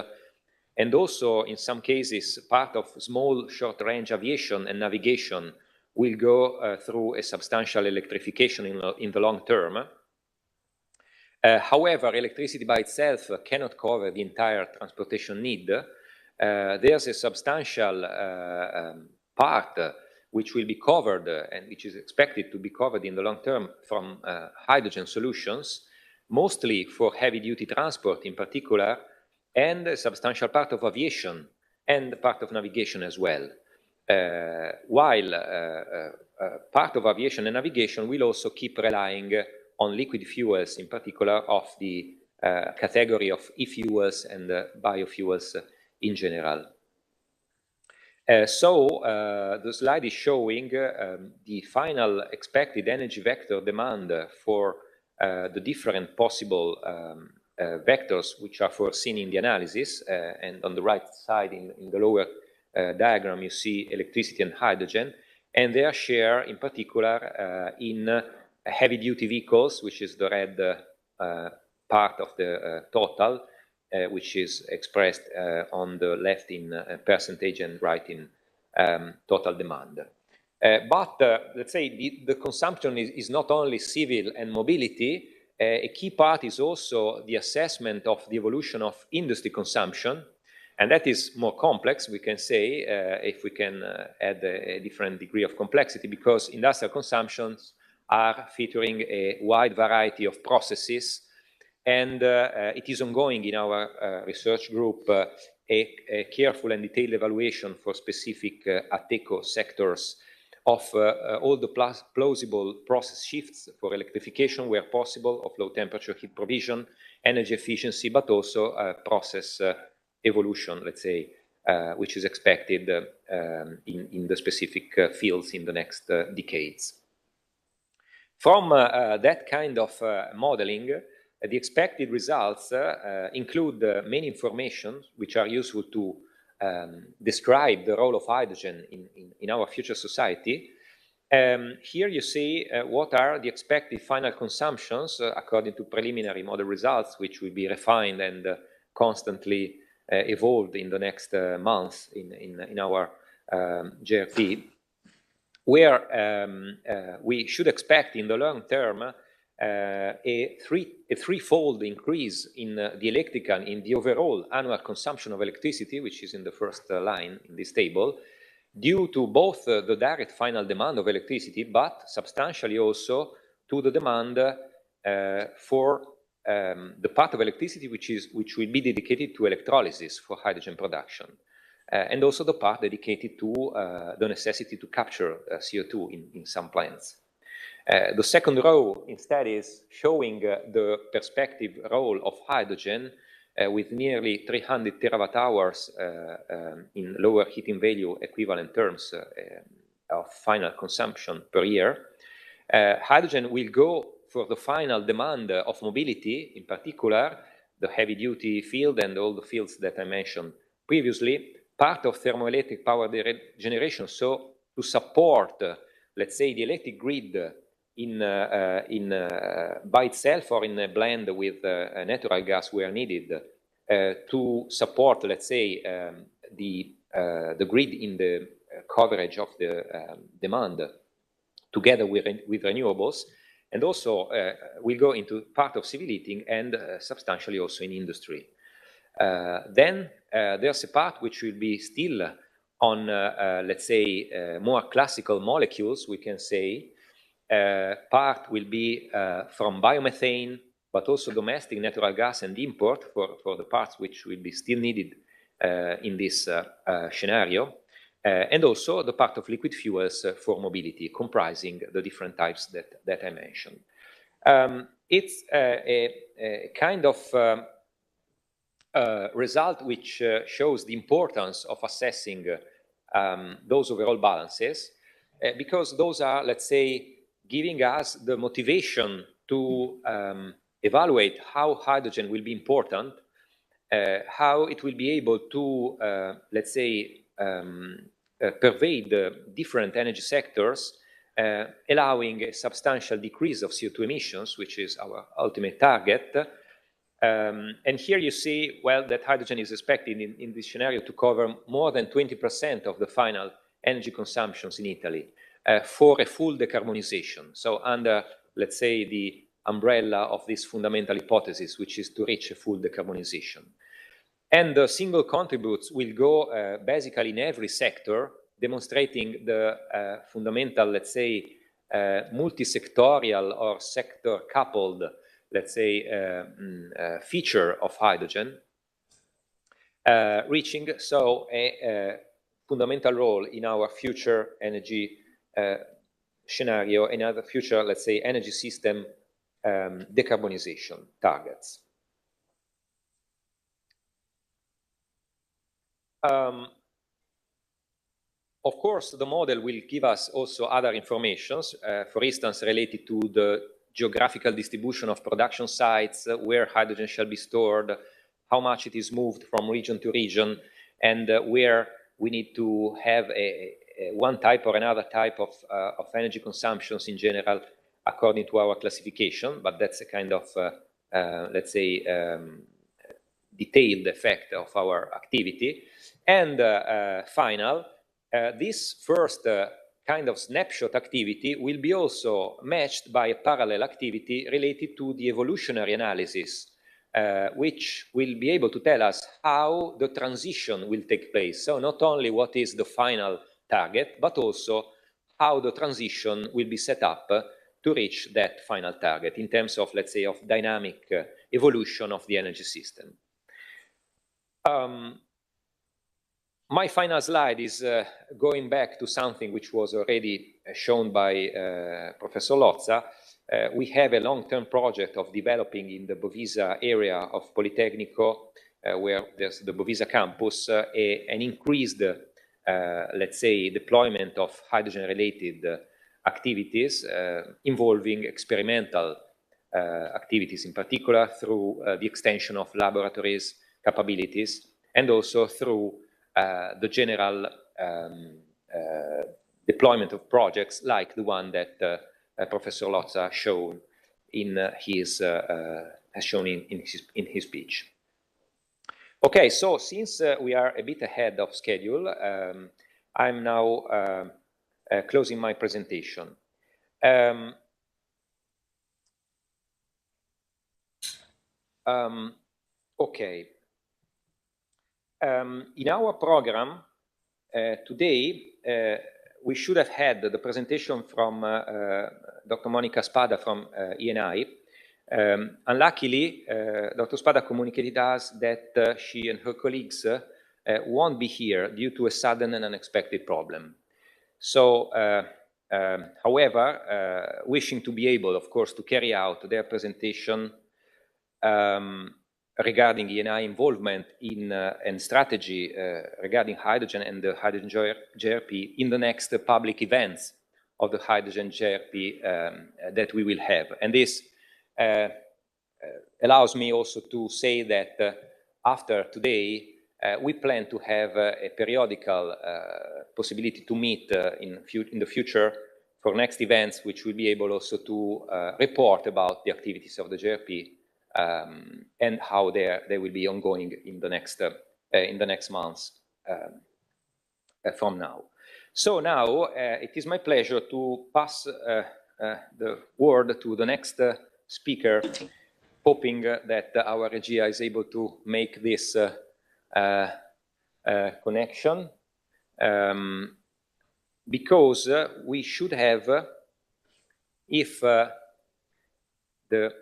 and also in some cases part of small short-range aviation and navigation will go through a substantial electrification in the long term. However, electricity by itself cannot cover the entire transportation need. There's a substantial part which will be covered and which is expected to be covered in the long term from hydrogen solutions, mostly for heavy-duty transport in particular, and a substantial part of aviation and part of navigation as well. While part of aviation and navigation will also keep relying on liquid fuels, in particular of the category of e-fuels and biofuels in general. The slide is showing the final expected energy vector demand for the different possible vectors which are foreseen in the analysis, and on the right side in the lower diagram you see electricity and hydrogen, and their share in particular in heavy-duty vehicles, which is the red part of the total, which is expressed on the left in percentage and right in total demand. But let's say the consumption is not only civil and mobility. A key part is also the assessment of the evolution of industry consumption, and that is more complex, we can say, if we can add a different degree of complexity, because industrial consumptions are featuring a wide variety of processes, and it is ongoing in our research group a careful and detailed evaluation for specific ATECO sectors of all the plausible process shifts for electrification where possible, of low temperature heat provision, energy efficiency, but also process evolution, let's say, which is expected in the specific fields in the next decades. From that kind of modeling, the expected results include many information which are useful to describe the role of hydrogen in our future society. Here you see what are the expected final consumptions according to preliminary model results, which will be refined and constantly evolved in the next months in our JRP, where we should expect in the long term a threefold increase in the overall annual consumption of electricity, which is in the first line in this table, due to both the direct final demand of electricity, but substantially also to the demand for the part of electricity which will be dedicated to electrolysis for hydrogen production. and also the part dedicated to the necessity to capture CO2 in some plants. The second row instead is showing the perspective role of hydrogen with nearly 300 terawatt hours in lower heating value equivalent terms of final consumption per year. Hydrogen will go for the final demand of mobility, in particular, the heavy-duty field and all the fields that I mentioned previously, part of thermoelectric power generation, so to support, let's say, the electric grid by itself or in a blend with natural gas where needed, to support, let's say, the grid in the coverage of the demand together with renewables, and also will go into part of civil heating and substantially also in industry. Then there's a part which will be still on, let's say, more classical molecules, we can say. Part will be from biomethane, but also domestic natural gas and import for the parts which will be still needed in this scenario. And also the part of liquid fuels for mobility, comprising the different types that I mentioned. It's a kind of result which shows the importance of assessing those overall balances, because those are, let's say, giving us the motivation to evaluate how hydrogen will be important, how it will be able to, let's say, pervade the different energy sectors, allowing a substantial decrease of CO2 emissions, which is our ultimate target. And here you see, well, that hydrogen is expected in this scenario to cover more than 20% of the final energy consumptions in Italy for a full decarbonization. So under, let's say, the umbrella of this fundamental hypothesis, which is to reach a full decarbonization. And the single contributes will go basically in every sector, demonstrating the fundamental, let's say, multi-sectorial or sector-coupled, let's say, feature of hydrogen, reaching so a fundamental role in our future energy scenario, in our future, let's say, energy system decarbonization targets. Of course, the model will give us also other informations, for instance, related to the geographical distribution of production sites, where hydrogen shall be stored, how much it is moved from region to region, and where we need to have one type or another type of energy consumptions in general, according to our classification, but that's a kind of, let's say, detailed effect of our activity. And final, this first kind of snapshot activity will be also matched by a parallel activity related to the evolutionary analysis, which will be able to tell us how the transition will take place. So not only what is the final target, but also how the transition will be set up to reach that final target in terms of, let's say, of dynamic evolution of the energy system. My final slide is going back to something which was already shown by Professor Lozza. We have a long-term project of developing in the Bovisa area of Politecnico, where there's the Bovisa campus, an increased, let's say, deployment of hydrogen-related activities involving experimental activities, in particular through the extension of laboratories capabilities, and also through the general deployment of projects like the one that Professor Lozza shown in his has shown in his speech. Okay, so since we are a bit ahead of schedule, I'm now closing my presentation. Okay. In our program today, we should have had the presentation from Dr. Monica Spada from ENI. Unluckily, Dr. Spada communicated us that she and her colleagues won't be here due to a sudden and unexpected problem. So, however, wishing to be able, of course, to carry out their presentation regarding ENI involvement in and strategy regarding hydrogen and the hydrogen JRP in the next public events of the hydrogen JRP that we will have. And this allows me also to say that after today, we plan to have a periodical possibility to meet in the future for next events, which will be able also to report about the activities of the JRP and how they will be ongoing in the next months from now. So now it is my pleasure to pass the word to the next speaker, hoping that our Regia is able to make this connection, because we should have, if the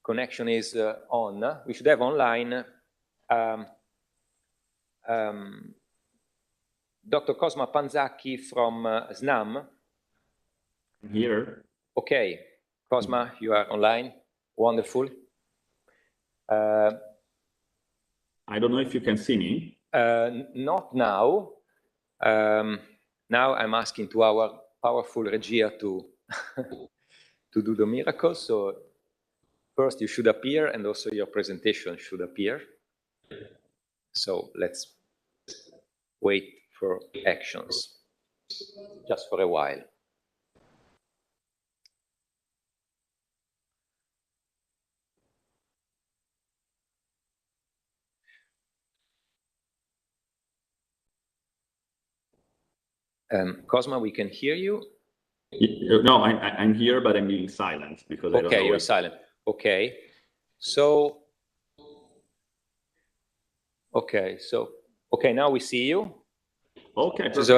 connection is on, we should have online Dr. Cosma Panzacchi from SNAM. I'm here. Okay, Cosma, you are online. Wonderful. I don't know if you can see me. Not now. Now I'm asking to our powerful Regia to to do the miracle. So first you should appear, and also your presentation should appear. So let's wait for actions just for a while. Cosma, we can hear you. No, I'm here, but I'm being silent because I don't know. Okay, you're silent. Okay, so now we see you. Okay, that's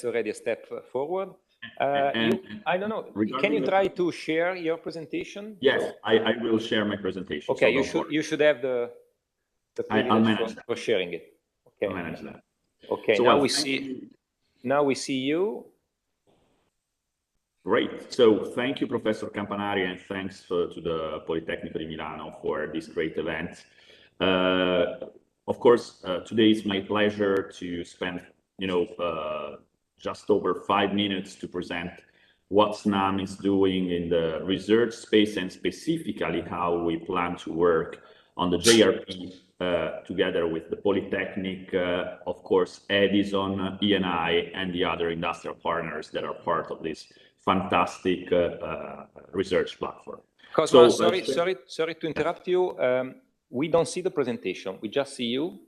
already a step forward. I don't know. Can you try to share your presentation? Yes, I will share my presentation. Okay, so you should have the privilege for sharing it. Okay, I'll manage that. Okay, so now we see you. Great. So thank you, Professor Campanari, and thanks to the Politecnico di Milano for this great event. Of course, today is my pleasure to spend, just over 5 minutes to present what SNAM is doing in the research space, and specifically how we plan to work on the JRP together with the Polytechnic, of course, Edison, ENI, and the other industrial partners that are part of this fantastic research platform. Cosma, sorry to interrupt you. We don't see the presentation. We just see you.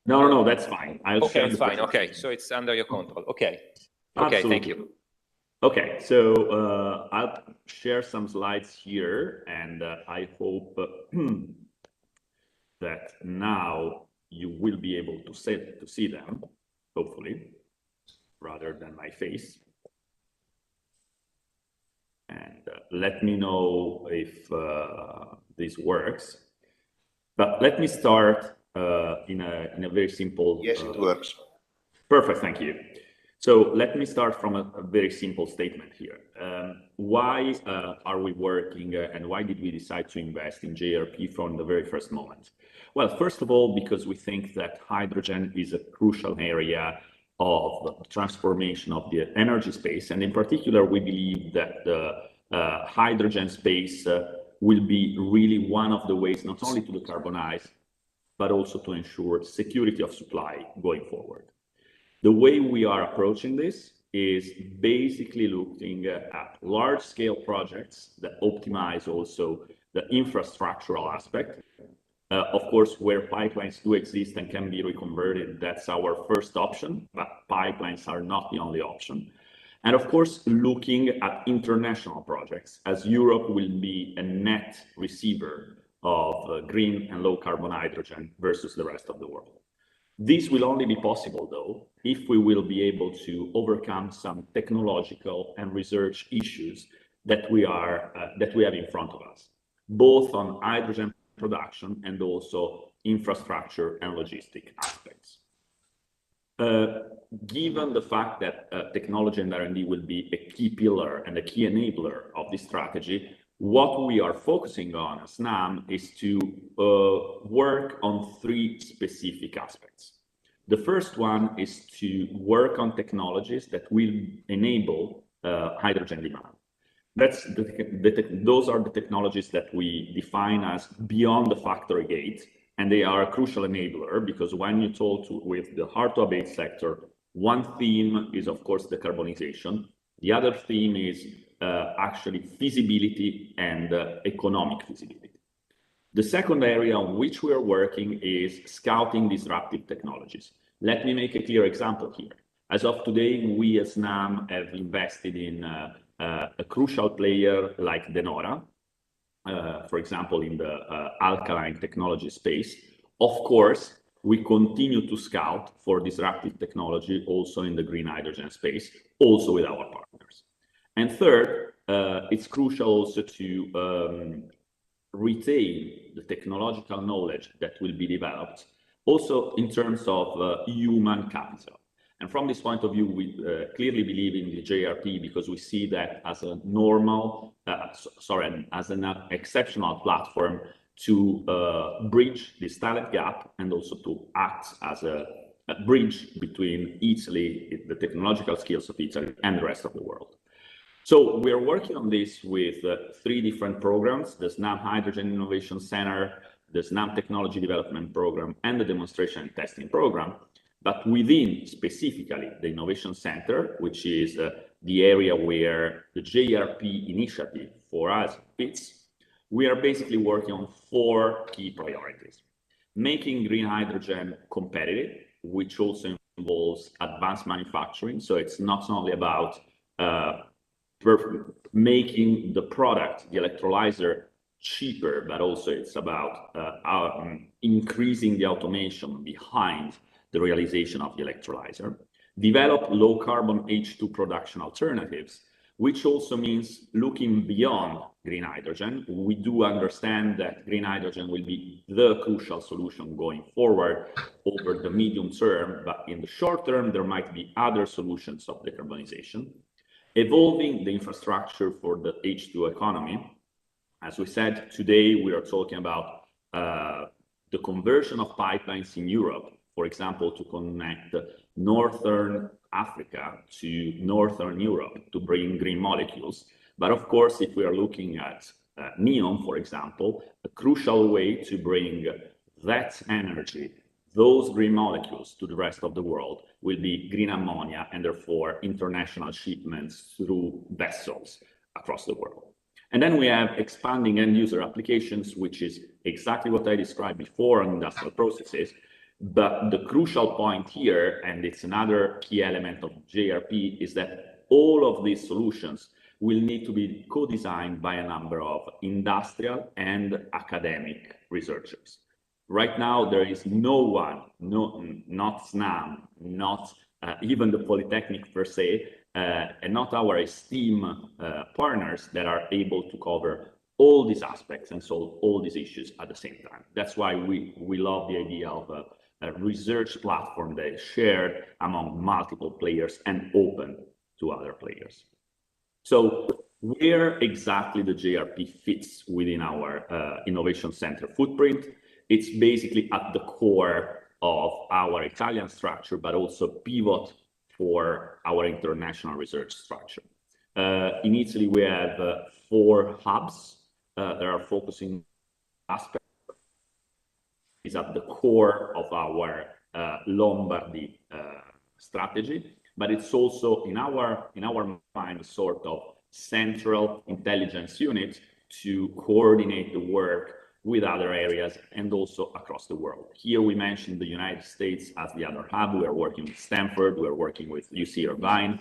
No, that's fine. Okay, it's fine. Okay, so it's under your control. Okay. Okay, thank you. Okay, so I'll share some slides here, and I hope that now you will be able to see them, hopefully, rather than my face. And let me know if this works. But let me start in a very simple... Yes, it works. Perfect, thank you. So let me start from a very simple statement here. Why are we working and why did we decide to invest in JRP from the very first moment? Well, first of all, because we think that hydrogen is a crucial area of transformation of the energy space. And in particular, we believe that the hydrogen space will be really one of the ways not only to decarbonize, but also to ensure security of supply going forward. The way we are approaching this is basically looking at large-scale projects that optimize also the infrastructural aspect. Of course, where pipelines do exist and can be reconverted, that's our first option, but pipelines are not the only option. And of course, looking at international projects, as Europe will be a net receiver of green and low carbon hydrogen versus the rest of the world. This will only be possible, though, if we will be able to overcome some technological and research issues that we have in front of us, both on hydrogen production and also infrastructure and logistic aspects. Given the fact that technology and R&D will be a key pillar and a key enabler of this strategy, what we are focusing on as NAM is to work on 3 specific aspects. The first one is to work on technologies that will enable hydrogen demand. Those are the technologies that we define as beyond the factory gate, and they are a crucial enabler, because when you talk with the hard-to-abate sector, one theme is, of course, decarbonization. The other theme is actually feasibility and economic feasibility. The second area on which we are working is scouting disruptive technologies. Let me make a clear example here. As of today, we as NAM have invested in a crucial player like De Nora, for example, in the alkaline technology space. Of course, we continue to scout for disruptive technology also in the green hydrogen space, also with our partners. And third, it's crucial also to retain the technological knowledge that will be developed, also in terms of human capital. And from this point of view, we clearly believe in the JRP, because we see that as a normal, as an exceptional platform to bridge this talent gap, and also to act as a bridge between Italy, the technological skills of Italy, and the rest of the world. So we are working on this with 3 different programs: the SNAM Hydrogen Innovation Center, the SNAM Technology Development Program, and the Demonstration and Testing Program. But within specifically the Innovation Center, which is the area where the JRP initiative for us fits, we are basically working on 4 key priorities. Making green hydrogen competitive, which also involves advanced manufacturing. So it's not only about making the product, the electrolyzer, cheaper, but also it's about increasing the automation behind the realization of the electrolyzer. Develop low carbon H2 production alternatives, which also means looking beyond green hydrogen. We do understand that green hydrogen will be the crucial solution going forward over the medium term, but in the short term, there might be other solutions of decarbonization. Evolving the infrastructure for the H2 economy. As we said, today we are talking about the conversion of pipelines in Europe, for example, to connect Northern Africa to Northern Europe to bring green molecules. But of course, if we are looking at NEOM, for example, a crucial way to bring that energy, those green molecules, to the rest of the world will be green ammonia, and therefore international shipments through vessels across the world. And then we have expanding end user applications, which is exactly what I described before on industrial processes. But the crucial point here, and it's another key element of JRP, is that all of these solutions will need to be co-designed by a number of industrial and academic researchers. Right now, there is no one, not SNAM, not even the Politecnico per se, and not our esteemed partners that are able to cover all these aspects and solve all these issues at the same time. That's why we love the idea of a research platform that is shared among multiple players and open to other players. So where exactly the JRP fits within our innovation center footprint? It's basically at the core of our Italian structure, but also pivot for our international research structure. In Italy, we have 4 hubs that are focusing aspects. Is at the core of our Lombardy strategy, but it's also in our mind sort of central intelligence unit to coordinate the work with other areas and also across the world. Here we mentioned the United States as the other hub. We are working with Stanford, we are working with UC Irvine,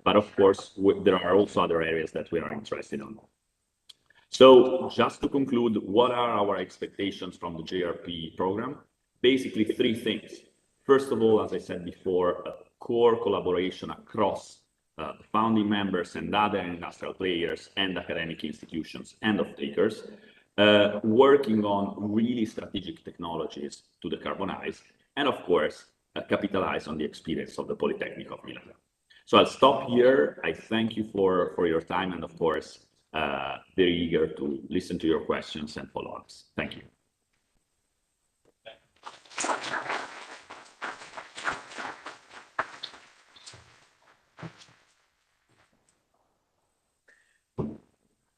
but of course there are also other areas that we are interested in. So just to conclude, what are our expectations from the JRP program? Basically 3 things. First of all, as I said before, a core collaboration across founding members and other industrial players and academic institutions and off-takers, working on really strategic technologies to decarbonize, and of course, capitalize on the experience of the Politecnico of Milano. So I'll stop here. I thank you for your time, and of course, very eager to listen to your questions and follow-ups. Thank you.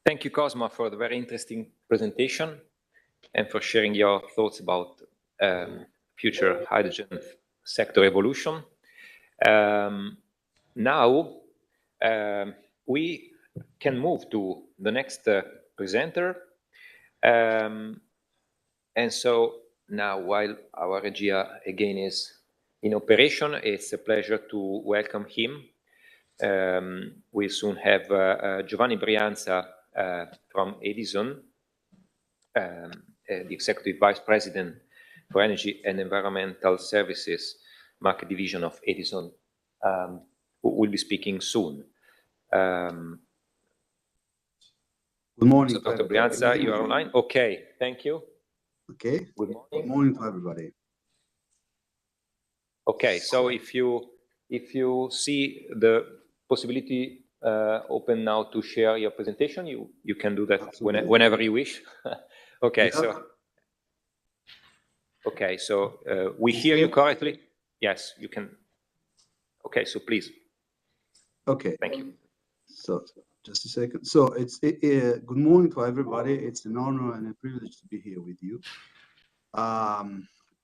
Thank you, Cosmo, for the very interesting presentation and for sharing your thoughts about future hydrogen sector evolution. Now, we can move to the next presenter. And so now, while our Regia again is in operation, it's a pleasure to welcome him. We soon have Giovanni Brianza from Edison, the Executive Vice President for Energy and Environmental Services, Market Division of Edison, who will be speaking soon. Good morning. So Dr. Brianza, you are online? Okay, thank you. Okay. Good morning. Good morning to everybody. Okay, so if you see the possibility open now to share your presentation, you can do that whenever you wish. Okay, yeah. So we hear you correctly. Yes, you can. Okay, so please. Okay. Thank you. So just a second. So good morning to everybody. It's an honor and a privilege to be here with you,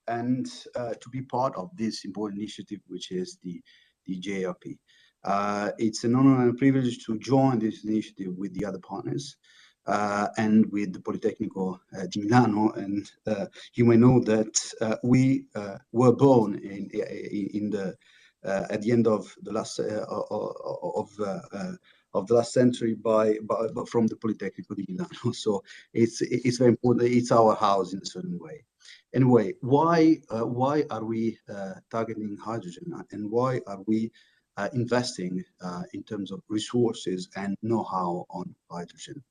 and to be part of this important initiative, which is the JRP. It's an honor and a privilege to join this initiative with the other partners and with the Politecnico di Milano. And you may know that we were born in the at the end of the last the last century from the Politecnico di Milano. So it's very important. It's our house in a certain way. Anyway, why are we targeting hydrogen, and why are we investing in terms of resources and know-how on hydrogen?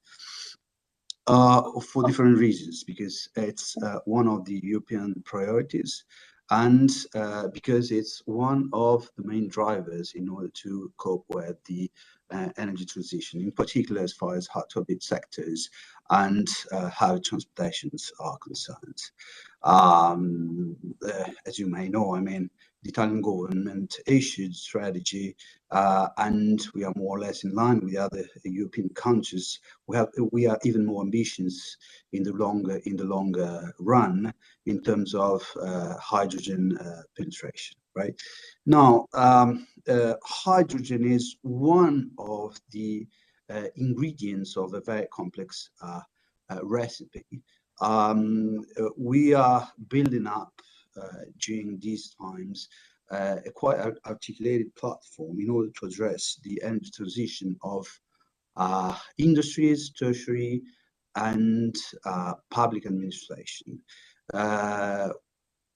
For different reasons, because it's one of the European priorities, and because it's one of the main drivers in order to cope with the energy transition, in particular as far as hard-to-abate sectors and how transportations are concerned. As you may know, I mean, the Italian government issued strategy, and we are more or less in line with other European countries. We are even more ambitious in the longer run in terms of hydrogen penetration. Right now, hydrogen is one of the ingredients of a very complex recipe. We are building up during these times a quite articulated platform in order to address the energy transition of industries, tertiary, and public administration.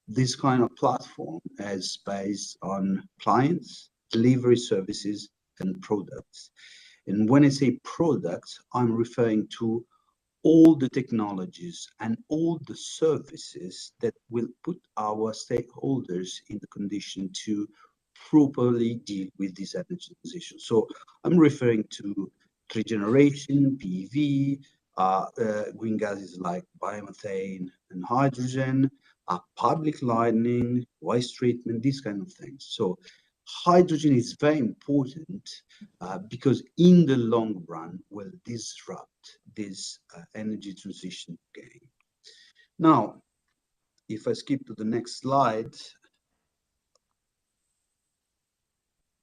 This kind of platform is based on clients, delivery services, and products. And when I say products, I'm referring to all the technologies and all the services that will put our stakeholders in the condition to properly deal with this energy transition. So I'm referring to regeneration, PV, green gases like biomethane and hydrogen, public lighting, waste treatment, these kind of things. So hydrogen is very important because in the long run will disrupt this energy transition game. Now, if I skip to the next slide,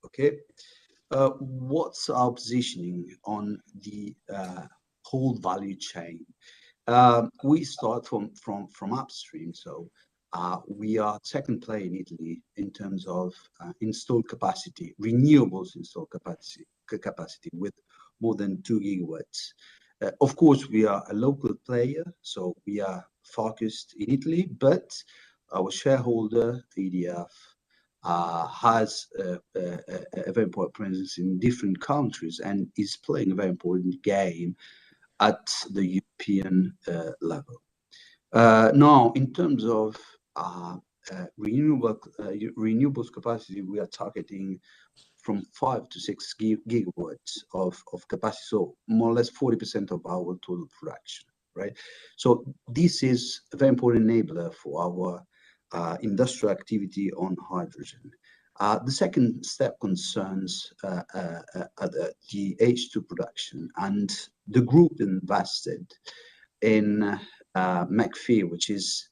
okay, what's our positioning on the whole value chain? We start from upstream, so we are second player in Italy in terms of installed capacity, renewables installed capacity with more than 2 gigawatts. Of course, we are a local player, so we are focused in Italy, but our shareholder, EDF, has a very important presence in different countries and is playing a very important game at the European level. Now, in terms of renewables capacity, we are targeting from 5 to 6 gigawatts of capacity, so more or less 40% of our total production, right? So this is a very important enabler for our industrial activity on hydrogen. The second step concerns the H2 production, and the group invested in McPhee, which is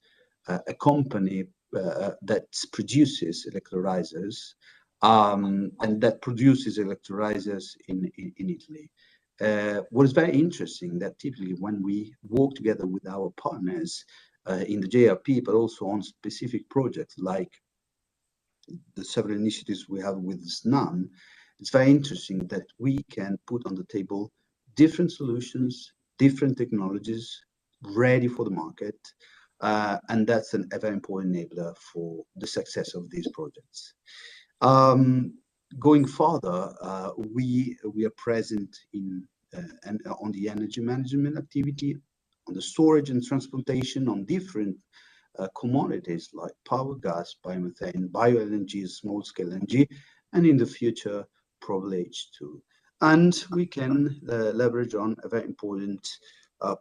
a company that produces electrolyzers, and that produces electrolyzers in Italy. What is very interesting that typically when we work together with our partners in the JRP, but also on specific projects like the several initiatives we have with SNAM, it's very interesting that we can put on the table different solutions, different technologies ready for the market, and that's a very important enabler for the success of these projects. Going further, we are present in and on the energy management activity, on the storage and transportation, on different commodities like power, gas, biomethane, bio-LNG, small-scale LNG, and in the future, probably H2. And we can leverage on a very important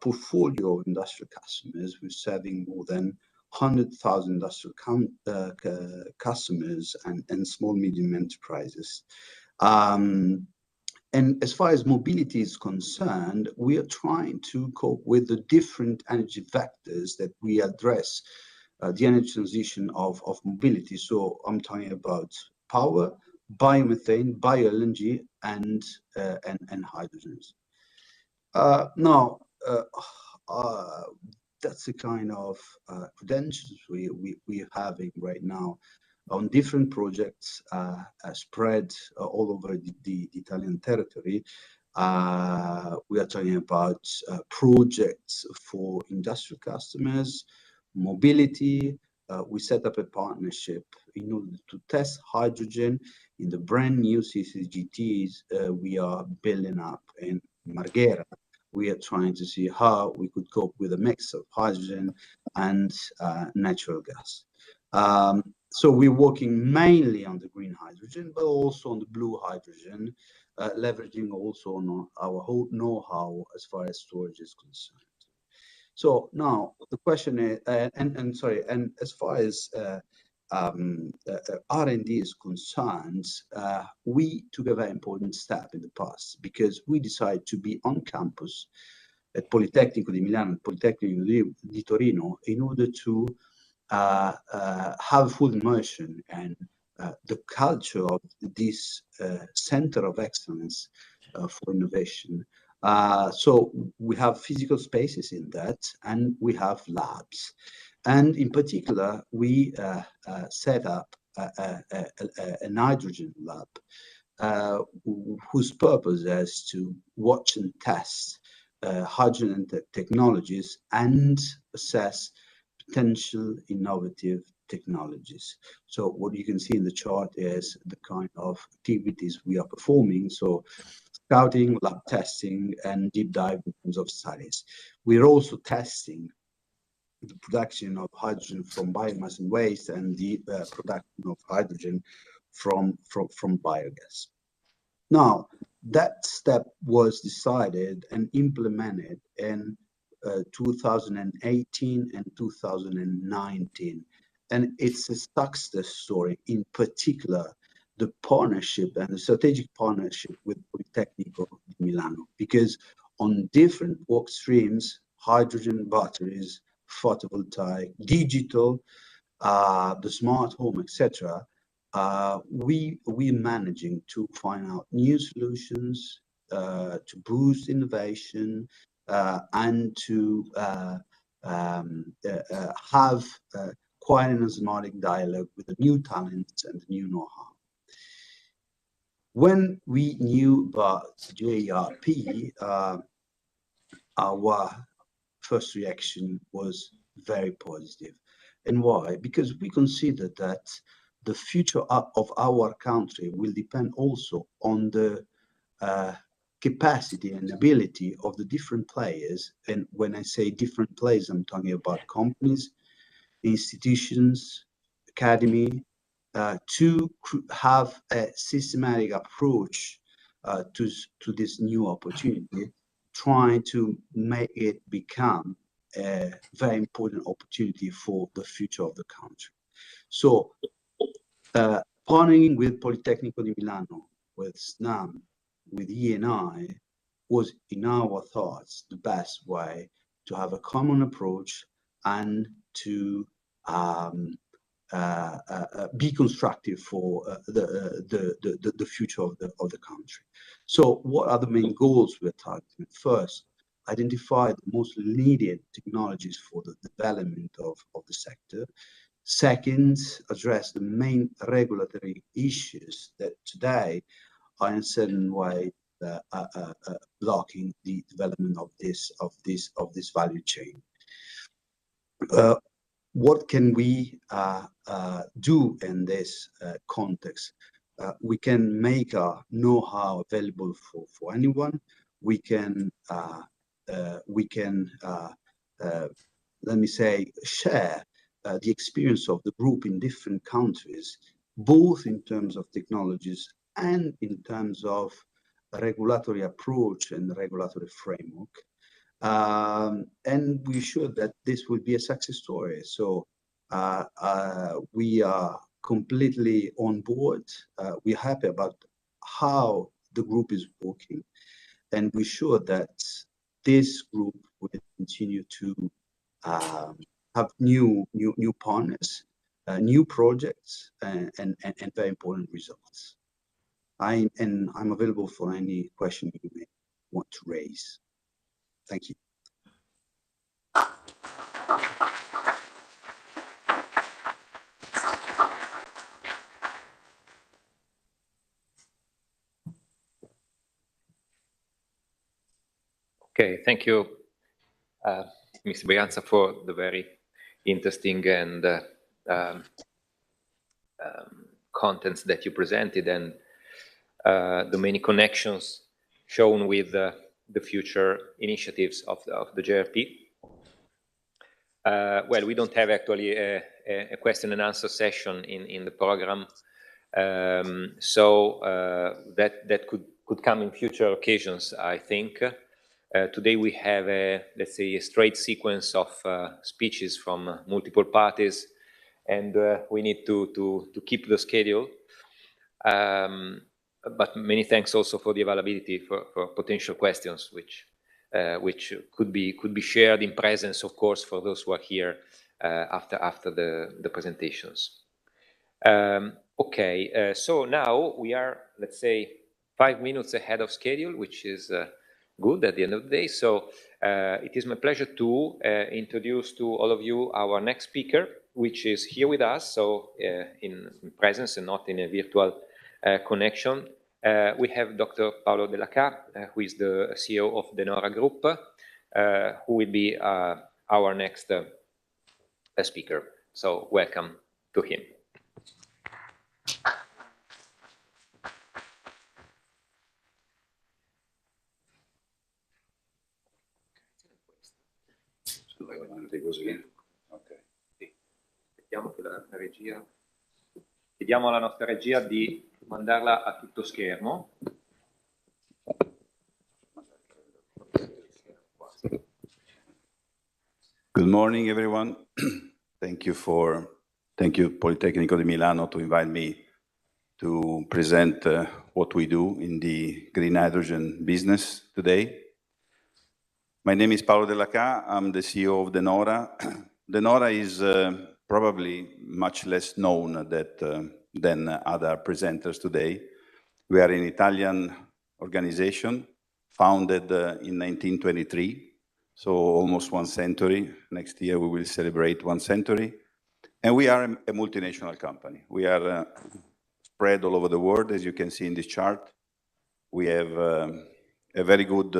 portfolio of industrial customers. We're serving more than 100,000 industrial customers and small, medium enterprises. And as far as mobility is concerned, we are trying to cope with the different energy vectors that we address the energy transition of mobility. So I'm talking about power, biomethane, bio-LNG, and hydrogens. Now, that's the kind of credentials we're having right now on different projects spread all over the Italian territory. We are talking about projects for industrial customers, mobility. We set up a partnership in order to test hydrogen in the brand new CCGTs we are building up in Marghera. We are trying to see how we could cope with a mix of hydrogen and natural gas. So we're working mainly on the green hydrogen, but also on the blue hydrogen, leveraging also on our whole know-how as far as storage is concerned. So now the question is, and as far as R&D is concerned, we took a very important step in the past because we decided to be on campus at Politecnico di Milano, Politecnico di Torino, in order to have full immersion and the culture of this center of excellence for innovation. So we have physical spaces in that, and we have labs. And in particular, we set up a hydrogen lab whose purpose is to watch and test hydrogen technologies and assess potential innovative technologies. So what you can see in the chart is the kind of activities we are performing. So scouting, lab testing, and deep dive in terms of studies. We're also testing the production of hydrogen from biomass and waste and the production of hydrogen from biogas. Now, that step was decided and implemented in 2018 and 2019. And it's a success story, in particular, the partnership and the strategic partnership with Politecnico di Milano, because on different work streams, hydrogen, batteries, photovoltaic, digital, the smart home, etc., we're managing to find out new solutions to boost innovation and to have quite an osmotic dialogue with the new talents and the new know-how. When we knew about JRP, our first reaction was very positive. And why? Because we consider that the future of our country will depend also on the capacity and ability of the different players. And when I say different players, I'm talking about companies, institutions, academy to have a systematic approach to this new opportunity, trying to make it become a very important opportunity for the future of the country. So partnering with Politecnico di Milano, with SNAM, with E&I, was in our thoughts the best way to have a common approach and to be constructive for the future of the country. So what are the main goals we're targeting? First, identify the most needed technologies for the development of the sector. Second, address the main regulatory issues that today are in a certain way blocking the development of this value chain. What can we do in this context? We can make our know-how available for anyone. We can let me say, share the experience of the group in different countries, both in terms of technologies and in terms of regulatory approach and regulatory framework. And we're sure that this will be a success story. So we are completely on board. We're happy about how the group is working, and we're sure that this group will continue to have new partners, new projects, and very important results. I'm available for any question you may want to raise. Thank you. Okay, thank you, Mr. Brianza, for the very interesting and contents that you presented, and the many connections shown with the future initiatives of the JRP. Well, we don't have actually a question and answer session in the program, so that could come in future occasions, I think. Today we have let's say, a straight sequence of speeches from multiple parties, and we need to keep the schedule. But many thanks also for the availability for potential questions, which could be shared in presence, of course, for those who are here after the presentations. Okay, so now we are, let's say, 5 minutes ahead of schedule, which is good at the end of the day. So it is my pleasure to introduce to all of you our next speaker, which is here with us, so in presence and not in a virtual connection. We have Dr. Paolo Della Ca, who is the CEO of De Nora Group, who will be our next speaker. So welcome to him. Chiediamo alla nostra regia di mandarla a tutto schermo. Good morning, everyone. Thank you Politecnico di Milano to invite me to present what we do in the green hydrogen business today. My name is Paolo Della Ca. I'm the CEO of De Nora. De Nora is probably much less known than other presenters today. We are an Italian organization founded in 1923, so almost 1 century. Next year we will celebrate 1 century. And we are a multinational company. We are spread all over the world, as you can see in this chart. We have a very good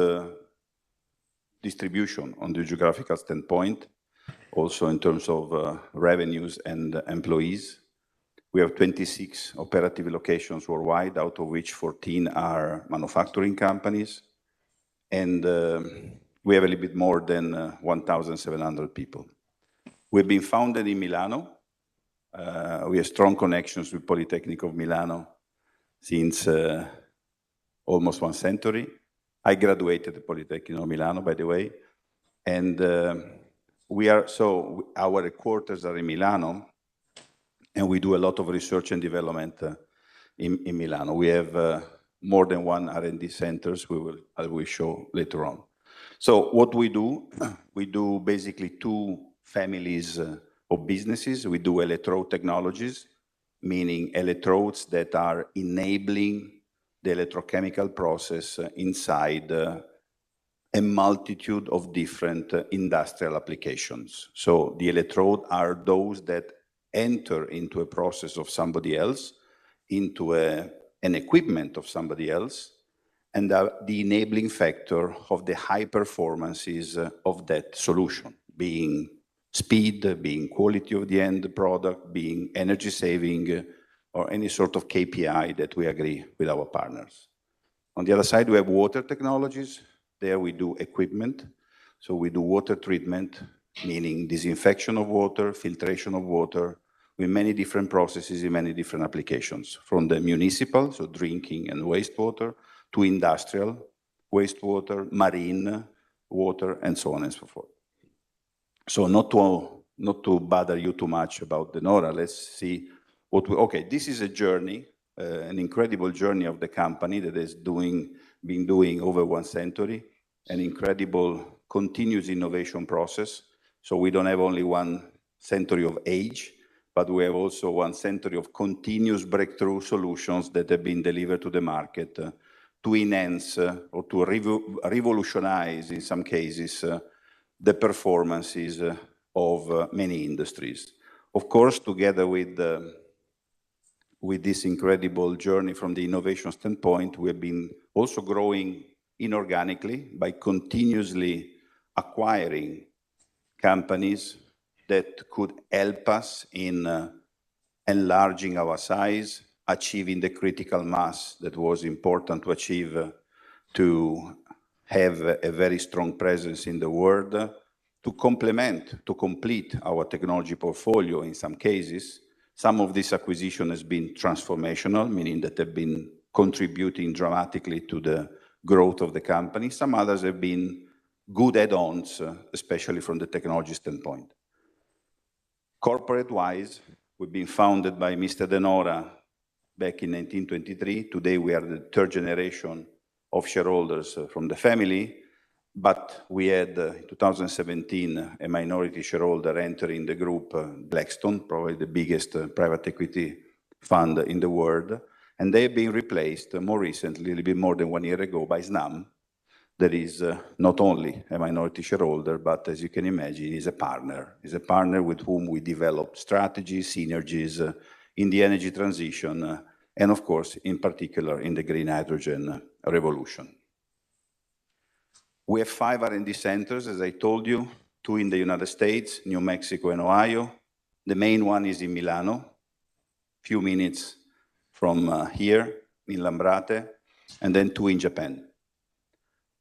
distribution on the geographical standpoint, also in terms of revenues and employees. We have 26 operative locations worldwide, out of which 14 are manufacturing companies. And we have a little bit more than 1,700 people. We've been founded in Milano We have strong connections with Politecnico of Milano since almost 1 century. I graduated at Politecnico of Milano, by the way, and our headquarters are in Milano, and we do a lot of research and development in Milano. We have more than 1 R&D centers I will show later on. So what we do basically 2 families of businesses. We do electrode technologies, meaning electrodes that are enabling the electrochemical process inside a multitude of different industrial applications. So the electrode are those that enter into a process of somebody else, into an equipment of somebody else, and are the enabling factor of the high performances of that solution, being speed, being quality of the end product, being energy saving, or any sort of KPI that we agree with our partners. On the other side, we have water technologies. There we do equipment. So we do water treatment, meaning disinfection of water, filtration of water, with many different processes in many different applications, from the municipal, so drinking and wastewater, to industrial wastewater, marine water, and so on and so forth. So not to bother you too much about the NORA, let's see okay, this is a journey, an incredible journey of the company that has been doing over 1 century, an incredible continuous innovation process. So we don't have only 1 century of age, but we have also 1 century of continuous breakthrough solutions that have been delivered to the market to enhance or to revolutionize, in some cases, the performances of many industries. Of course, together with this incredible journey from the innovation standpoint, we have been also growing inorganically by continuously acquiring companies that could help us in enlarging our size, achieving the critical mass that was important to achieve to have a very strong presence in the world, to complete our technology portfolio in some cases. Some of this acquisition has been transformational, meaning that they've been contributing dramatically to the growth of the company. Some others have been good add-ons, especially from the technology standpoint. Corporate-wise, we've been founded by Mr. De Nora back in 1923. Today, we are the 3rd generation of shareholders from the family, but we had, in 2017, a minority shareholder entering the group, Blackstone, probably the biggest private equity fund in the world, and they've been replaced more recently, a little bit more than 1 year ago, by Snam. That is not only a minority shareholder, but as you can imagine, is a partner. Is a partner with whom we develop strategies, synergies in the energy transition, and of course, in particular, in the green hydrogen revolution. We have 5 R&D centers, as I told you, 2 in the United States, New Mexico and Ohio. The main one is in Milano, few minutes from here in Lambrate, and then 2 in Japan.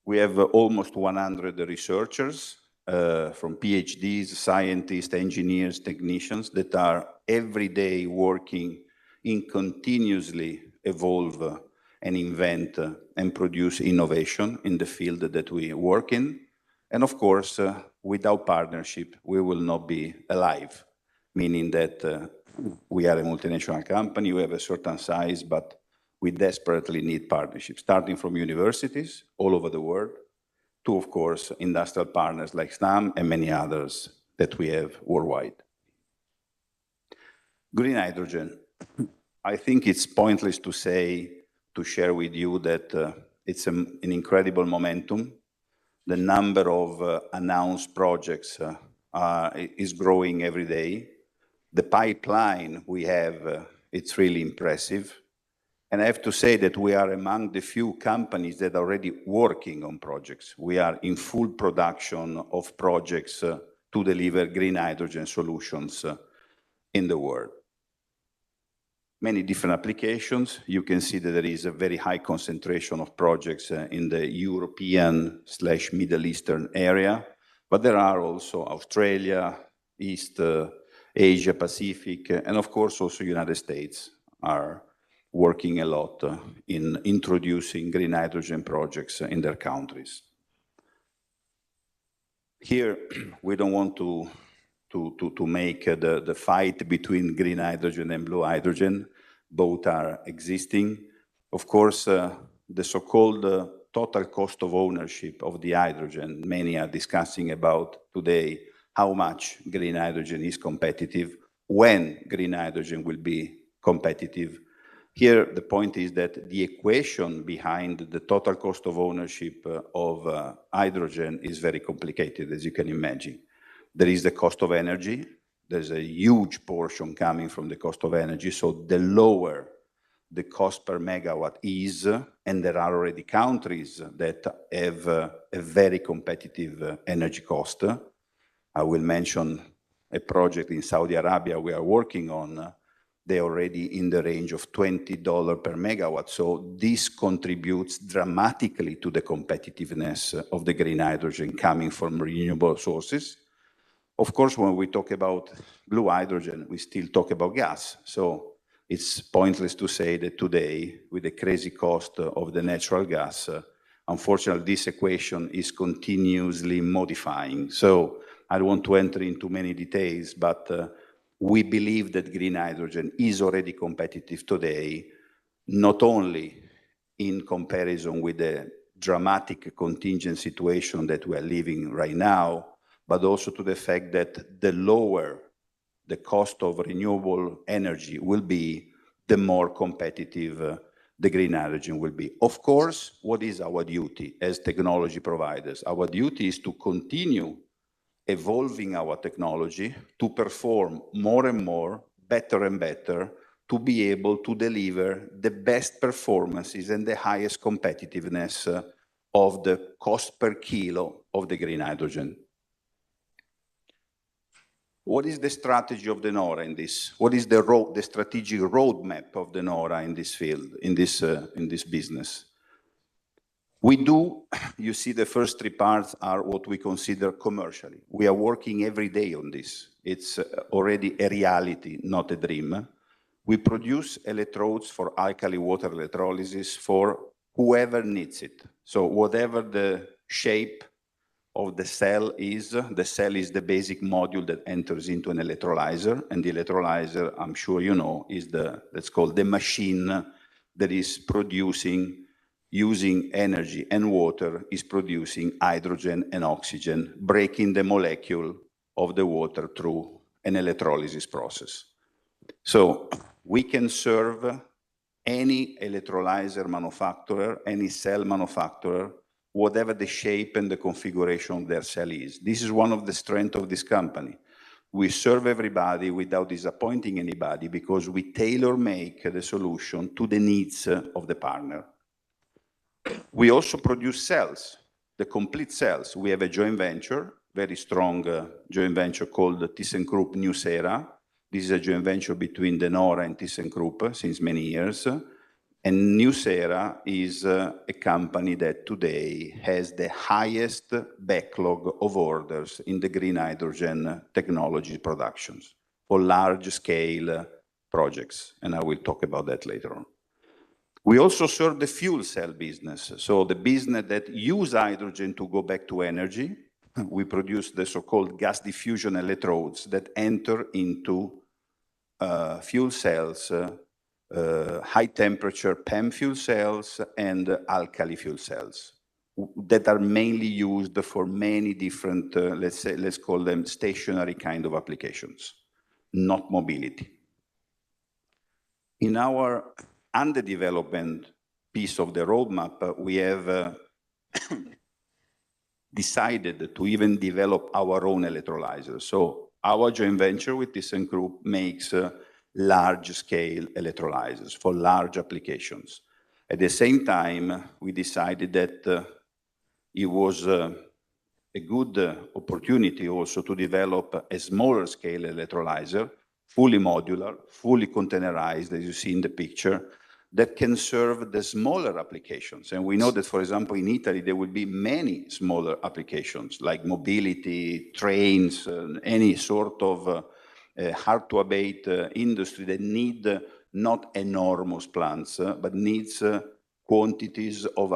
We have almost 100 researchers, from PhDs, scientists, engineers, technicians that are every day working in continuously evolve and invent and produce innovation in the field that we work in. And of course, without partnership, we will not be alive, meaning that we are a multinational company, we have a certain size, but we desperately need partnerships, starting from universities all over the world to, of course, industrial partners like Snam and many others that we have worldwide. Green hydrogen. I think it's pointless to share with you that it's an incredible momentum. The number of announced projects is growing every day. The pipeline we have, it's really impressive. And I have to say that we are among the few companies that are already working on projects. We are in full production of projects to deliver green hydrogen solutions in the world. Many different applications. You can see that there is a very high concentration of projects in the European/Middle Eastern area, but there are also Australia, East Asia Pacific, and of course also United States are working a lot in introducing green hydrogen projects in their countries. Here, we don't want to make the fight between green hydrogen and blue hydrogen. Both are existing. Of course, the so-called total cost of ownership of the hydrogen, many are discussing about today how much green hydrogen is competitive, when green hydrogen will be competitive. Here, the point is that the equation behind the total cost of ownership of hydrogen is very complicated, as you can imagine. There is the cost of energy. There's a huge portion coming from the cost of energy. So the lower the cost per megawatt is, and there are already countries that have a very competitive energy cost. I will mention a project in Saudi Arabia we are working on. They're already in the range of $20 per megawatt. So this contributes dramatically to the competitiveness of the green hydrogen coming from renewable sources. Of course, when we talk about blue hydrogen, we still talk about gas. So it's pointless to say that today, with the crazy cost of the natural gas, unfortunately, this equation is continuously modifying. So I don't want to enter into many details, but we believe that green hydrogen is already competitive today, not only in comparison with the dramatic contingent situation that we are living right now, but also to the fact that the lower the cost of renewable energy will be, the more competitive the green hydrogen will be. Of course, what is our duty as technology providers? Our duty is to continue evolving our technology to perform more and more, better and better, to be able to deliver the best performances and the highest competitiveness of the cost per kilo of the green hydrogen. What is the strategy of De Nora in this? What is the strategic roadmap of De Nora in this field, in this business? We do, you see the first three parts are what we consider commercially. We are working every day on this. It's already a reality, not a dream. We produce electrodes for alkali water electrolysis for whoever needs it. So whatever the shape of the cell is the basic module that enters into an electrolyzer, and the electrolyzer, I'm sure you know, is let's call the machine that is producing, using energy and water, is producing hydrogen and oxygen, breaking the molecule of the water through an electrolysis process. So we can serve any electrolyzer manufacturer, any cell manufacturer, whatever the shape and the configuration of their cell is. This is one of the strengths of this company. We serve everybody without disappointing anybody because we tailor-make the solution to the needs of the partner. We also produce cells, the complete cells. We have a joint venture, very strong joint venture called ThyssenKrupp Nucera. This is a joint venture between De Nora and ThyssenKrupp since many years. And Nucera is a company that today has the highest backlog of orders in the green hydrogen technology productions for large-scale projects. And I will talk about that later on. We also serve the fuel cell business. So the business that use hydrogen to go back to energy. We produce the so-called gas diffusion electrodes that enter into fuel cells, high temperature PEM fuel cells and alkali fuel cells that are mainly used for many different, let's call them stationary kind of applications, not mobility. In our under development piece of the roadmap, we have decided to even develop our own electrolyzers. So our joint venture with ThyssenKrupp makes large-scale electrolyzers for large applications. At the same time, we decided that it was a good opportunity also to develop a smaller scale electrolyzer, fully modular, fully containerized, as you see in the picture, that can serve the smaller applications. And we know that, for example, in Italy, there will be many smaller applications like mobility, trains, any sort of hard-to-abate industry that need not enormous plants, but needs quantities of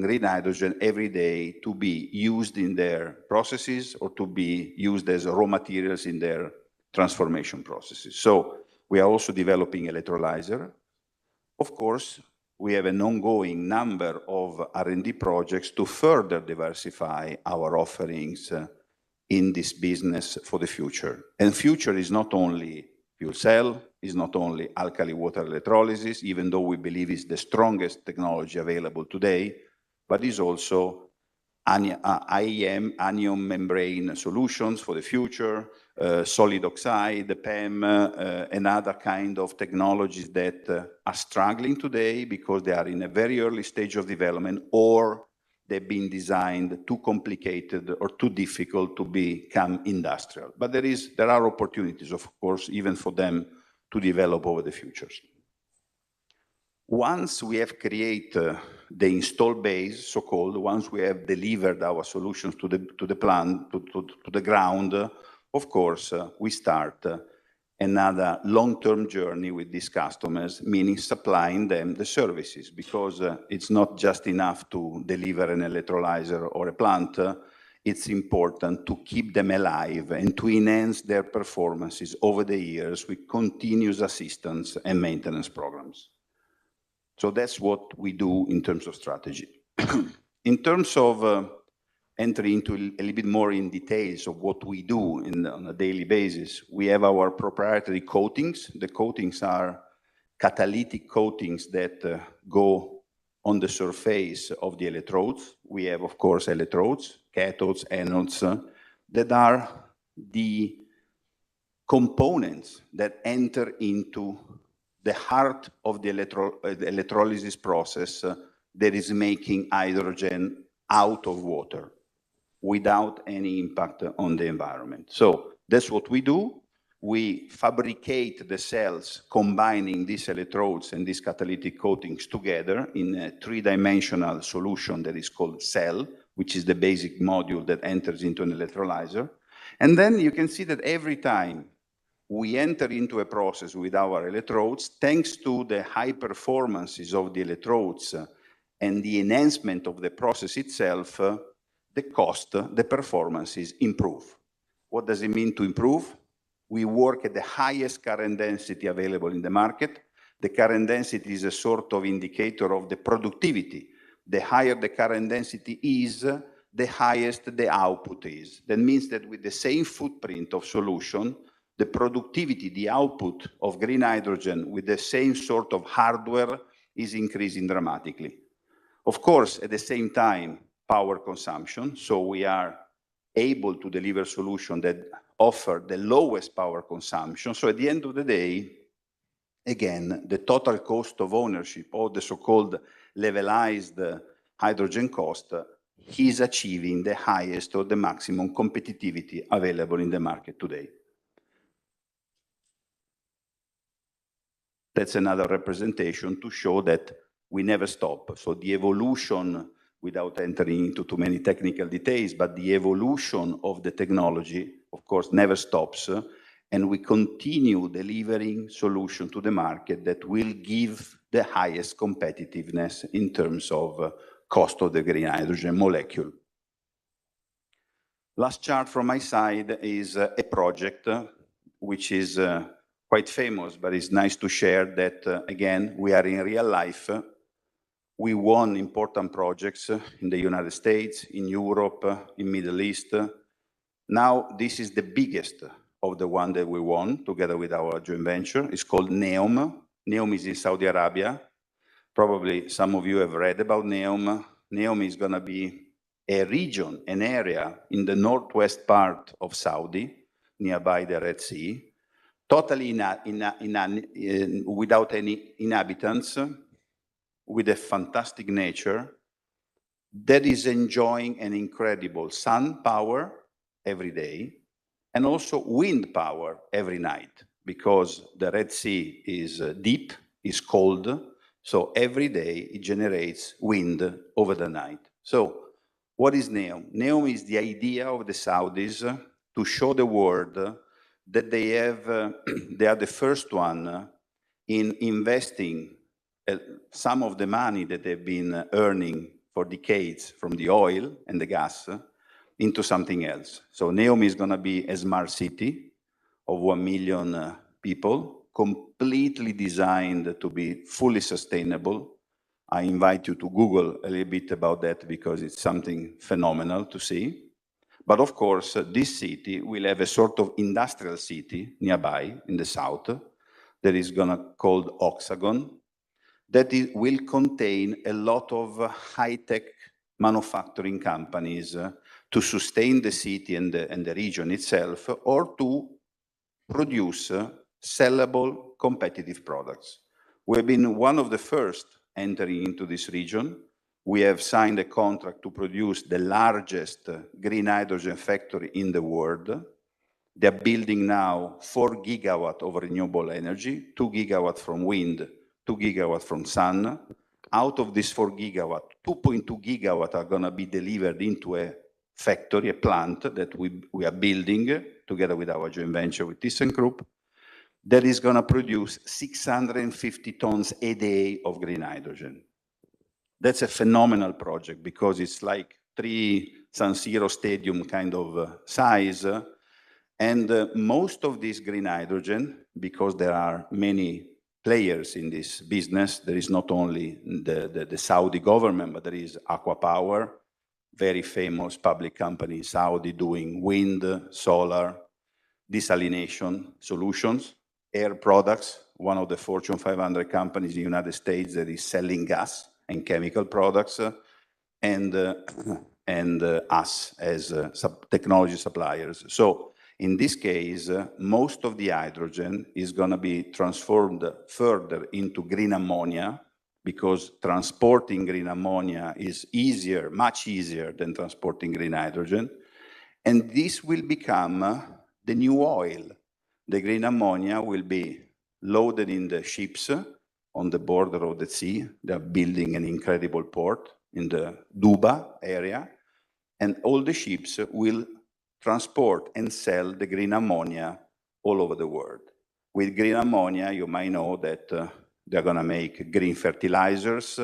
green hydrogen every day to be used in their processes or to be used as raw materials in their transformation processes. So we are also developing electrolyzer. Of course, we have an ongoing number of R&D projects to further diversify our offerings in this business for the future. And future is not only fuel cell, is not only alkali water electrolysis, even though we believe it's the strongest technology available today, but is also IEM, anion membrane solutions for the future, solid oxide, the PEM, and other kind of technologies that are struggling today because they are in a very early stage of development, or they've been designed too complicated or too difficult to become industrial. But there are opportunities, of course, even for them to develop over the futures. Once we have created the install base, so-called, once we have delivered our solutions to the plant, to the ground, of course, we start another long-term journey with these customers, meaning supplying them the services, because it's not just enough to deliver an electrolyzer or a plant. It's important to keep them alive and to enhance their performances over the years with continuous assistance and maintenance programs. So that's what we do in terms of strategy. In terms of entering into a little bit more in details of what we do on a daily basis, we have our proprietary coatings. The coatings are catalytic coatings that go on the surface of the electrodes. We have, of course, electrodes, cathodes, anodes, that are the components that enter into the heart of the electrolysis process that is making hydrogen out of water without any impact on the environment. So that's what we do. We fabricate the cells combining these electrodes and these catalytic coatings together in a three-dimensional solution that is called cell, which is the basic module that enters into an electrolyzer. And then you can see that every time we enter into a process with our electrodes, thanks to the high performances of the electrodes and the enhancement of the process itself, the cost, the performances improve. What does it mean to improve? We work at the highest current density available in the market. The current density is a sort of indicator of the productivity. The higher the current density is, the highest the output is. That means that with the same footprint of solution, the productivity, the output of green hydrogen with the same sort of hardware is increasing dramatically. Of course, at the same time, power consumption. So we are able to deliver solutions that offer the lowest power consumption. So at the end of the day, again, the total cost of ownership, or the so-called levelized hydrogen cost, is achieving the highest or the maximum competitivity available in the market today. That's another representation to show that we never stop. So the evolution, without entering into too many technical details, but the evolution of the technology, of course, never stops. And we continue delivering solutions to the market that will give the highest competitiveness in terms of cost of the green hydrogen molecule. Last chart from my side is a project which is quite famous, but it's nice to share that, again, we are in real life. We won important projects in the United States, in Europe, in Middle East. Now, this is the biggest of the one that we won together with our joint venture. It's called NEOM. NEOM is in Saudi Arabia. Probably some of you have read about NEOM. NEOM is going to be a region, an area in the northwest part of Saudi, nearby the Red Sea, totally without any inhabitants, with a fantastic nature that is enjoying an incredible sun power every day and also wind power every night, because the Red Sea is deep, is cold, so every day it generates wind over the night. So what is NEOM? NEOM is the idea of the Saudis to show the world that they have, they are the first one in investing some of the money that they've been earning for decades from the oil and the gas into something else. So Neom is going to be a smart city of 1 million people, completely designed to be fully sustainable. I invite you to Google a little bit about that because it's something phenomenal to see. But of course, this city will have a sort of industrial city nearby in the south that is going to called Oxagon, that will contain a lot of high-tech manufacturing companies to sustain the city and the region itself, or to produce sellable competitive products. We've been one of the first entering into this region. We have signed a contract to produce the largest green hydrogen factory in the world. They're building now 4 gigawatts of renewable energy, 2 gigawatts from wind, 2 gigawatts from sun. Out of this 4 gigawatts, 2.2 gigawatts are going to be delivered into a factory, a plant that we are building together with our joint venture with ThyssenKrupp, that is going to produce 650 tons a day of green hydrogen. That's a phenomenal project because it's like 3 San Siro stadium kind of size. And most of this green hydrogen, because there are many players in this business, there is not only the Saudi government, but there is Aqua Power, very famous public company in Saudi doing wind, solar, desalination solutions, Air Products, one of the Fortune 500 companies in the United States that is selling gas and chemical products, and us as technology suppliers. So in this case, most of the hydrogen is going to be transformed further into green ammonia, because transporting green ammonia is easier, much easier than transporting green hydrogen. And this will become the new oil. The green ammonia will be loaded in the ships on the border of the sea. They're building an incredible port in the Duba area. And all the ships will transport and sell the green ammonia all over the world. With green ammonia, you might know that they're going to make green fertilizers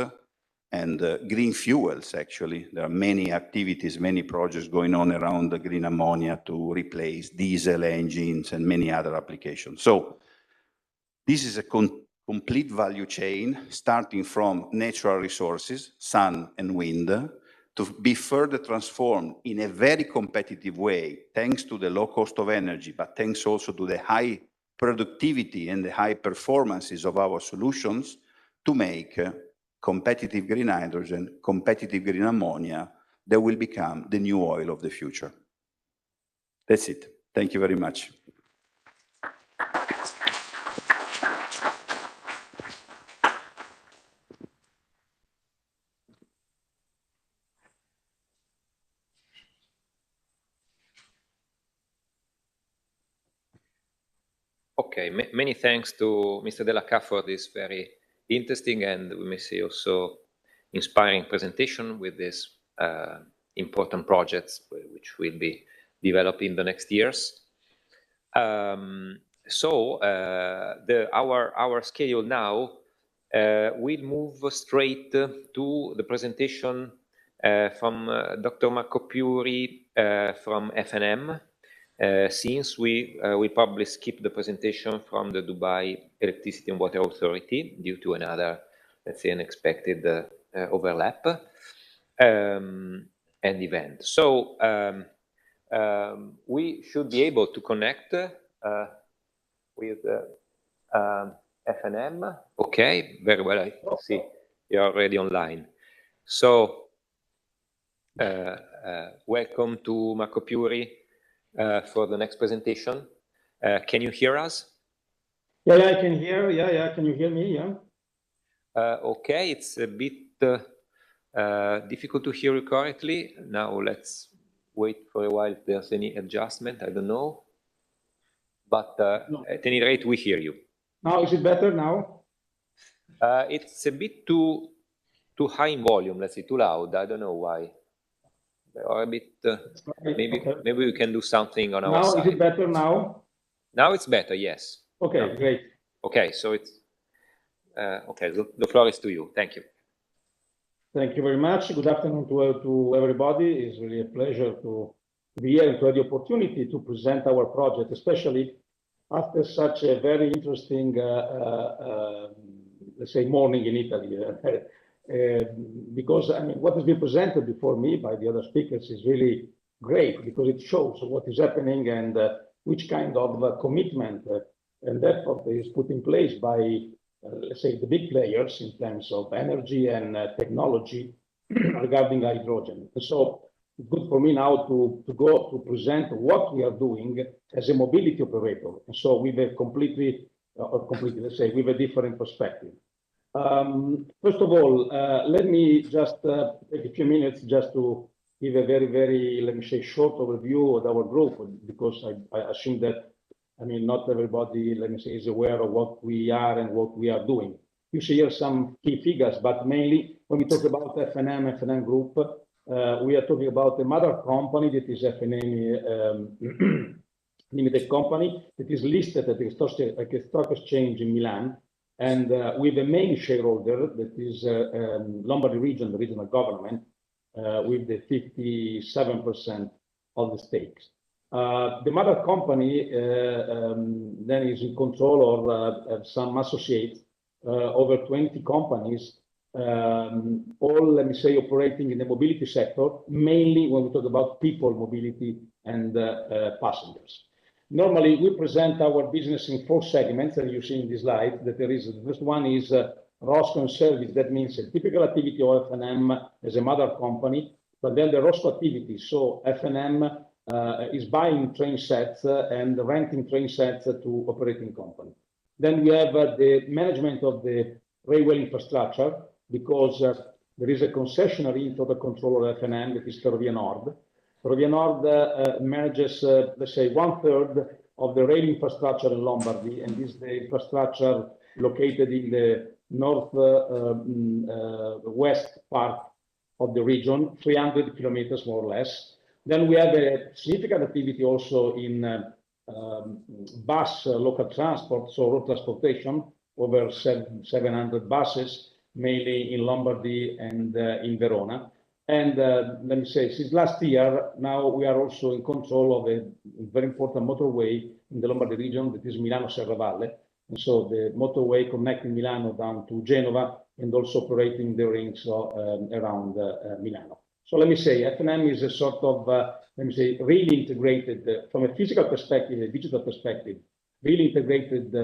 and green fuels, actually. There are many activities, many projects going on around the green ammonia to replace diesel engines and many other applications. So this is a complete value chain, starting from natural resources, sun and wind, to be further transformed in a very competitive way, thanks to the low cost of energy, but thanks also to the high productivity and the high performances of our solutions, to make competitive green hydrogen, competitive green ammonia, that will become the new oil of the future. That's it. Thank you very much. Okay, many thanks to Mr. Della Ca for this very interesting and we may say also inspiring presentation with these important projects which will be developed in the next years. So our schedule now will move straight to the presentation from Dr. Marco Piuri from FNM. Since we probably skipped the presentation from the Dubai Electricity and Water Authority due to another, let's say, unexpected overlap and event. So we should be able to connect with FNM. Okay, very well. I see you're already online. So welcome to Marco Piuri. For the next presentation. Can you hear us? Yeah, I can hear. Yeah. Can you hear me? Yeah. Okay, it's a bit difficult to hear you correctly. Now let's wait for a while if there's any adjustment. I don't know. But no. At any rate, we hear you. Now, is it better now? It's a bit too high in volume. Let's say too loud. I don't know why. Or a bit, maybe we can do something on our side. Now, is it better now? Now it's better, yes. Okay, great. Okay, so it's okay. The floor is to you. Thank you. Thank you very much. Good afternoon to everybody. It's really a pleasure to be here and to have the opportunity to present our project, especially after such a very interesting, let's say, morning in Italy. Because I mean, what has been presented before me by the other speakers is really great because it shows what is happening and which kind of commitment and effort is put in place by, let's say, the big players in terms of energy and technology regarding hydrogen. So it's good for me now to go to present what we are doing as a mobility operator. And so with a completely, let's say, with a different perspective. First of all, let me just take a few minutes just to give a very, very, let me say, short overview of our group, because I assume that, I mean, not everybody, let me say, is aware of what we are and what we are doing. You see here some key figures, but mainly when we talk about FNM Group, we are talking about a mother company that is FNM Limited Company that is listed at the stock exchange in Milan, and with a main shareholder that is Lombardy Region, the regional government, with the 57% of the stakes. The mother company then is in control of some associates, over 20 companies, all, let me say, operating in the mobility sector, mainly when we talk about people mobility and passengers. Normally, we present our business in 4 segments, and you see in this slide that there is, the first one is ROSCO and service. That means a typical activity of FNM as a mother company, but then the ROSCO activity. So FNM is buying train sets and renting train sets to operating company. Then we have the management of the railway infrastructure, because there is a concessionary into the control of FNM that is Ferrovie Nord. Ferrovie Nord manages, let's say, 1/3 of the rail infrastructure in Lombardy, and this is the infrastructure located in the north-west part of the region, 300 kilometers more or less. Then we have a significant activity also in bus local transport, so road transportation, over 700 buses, mainly in Lombardy and in Verona. And let me say, since last year, now we are also in control of a very important motorway in the Lombardy region, that is Milano-Serra Valle. And so the motorway connecting Milano down to Genova and also operating the rings around Milano. So let me say, FNM is a sort of, let me say, really integrated, from a physical perspective, a digital perspective, really integrated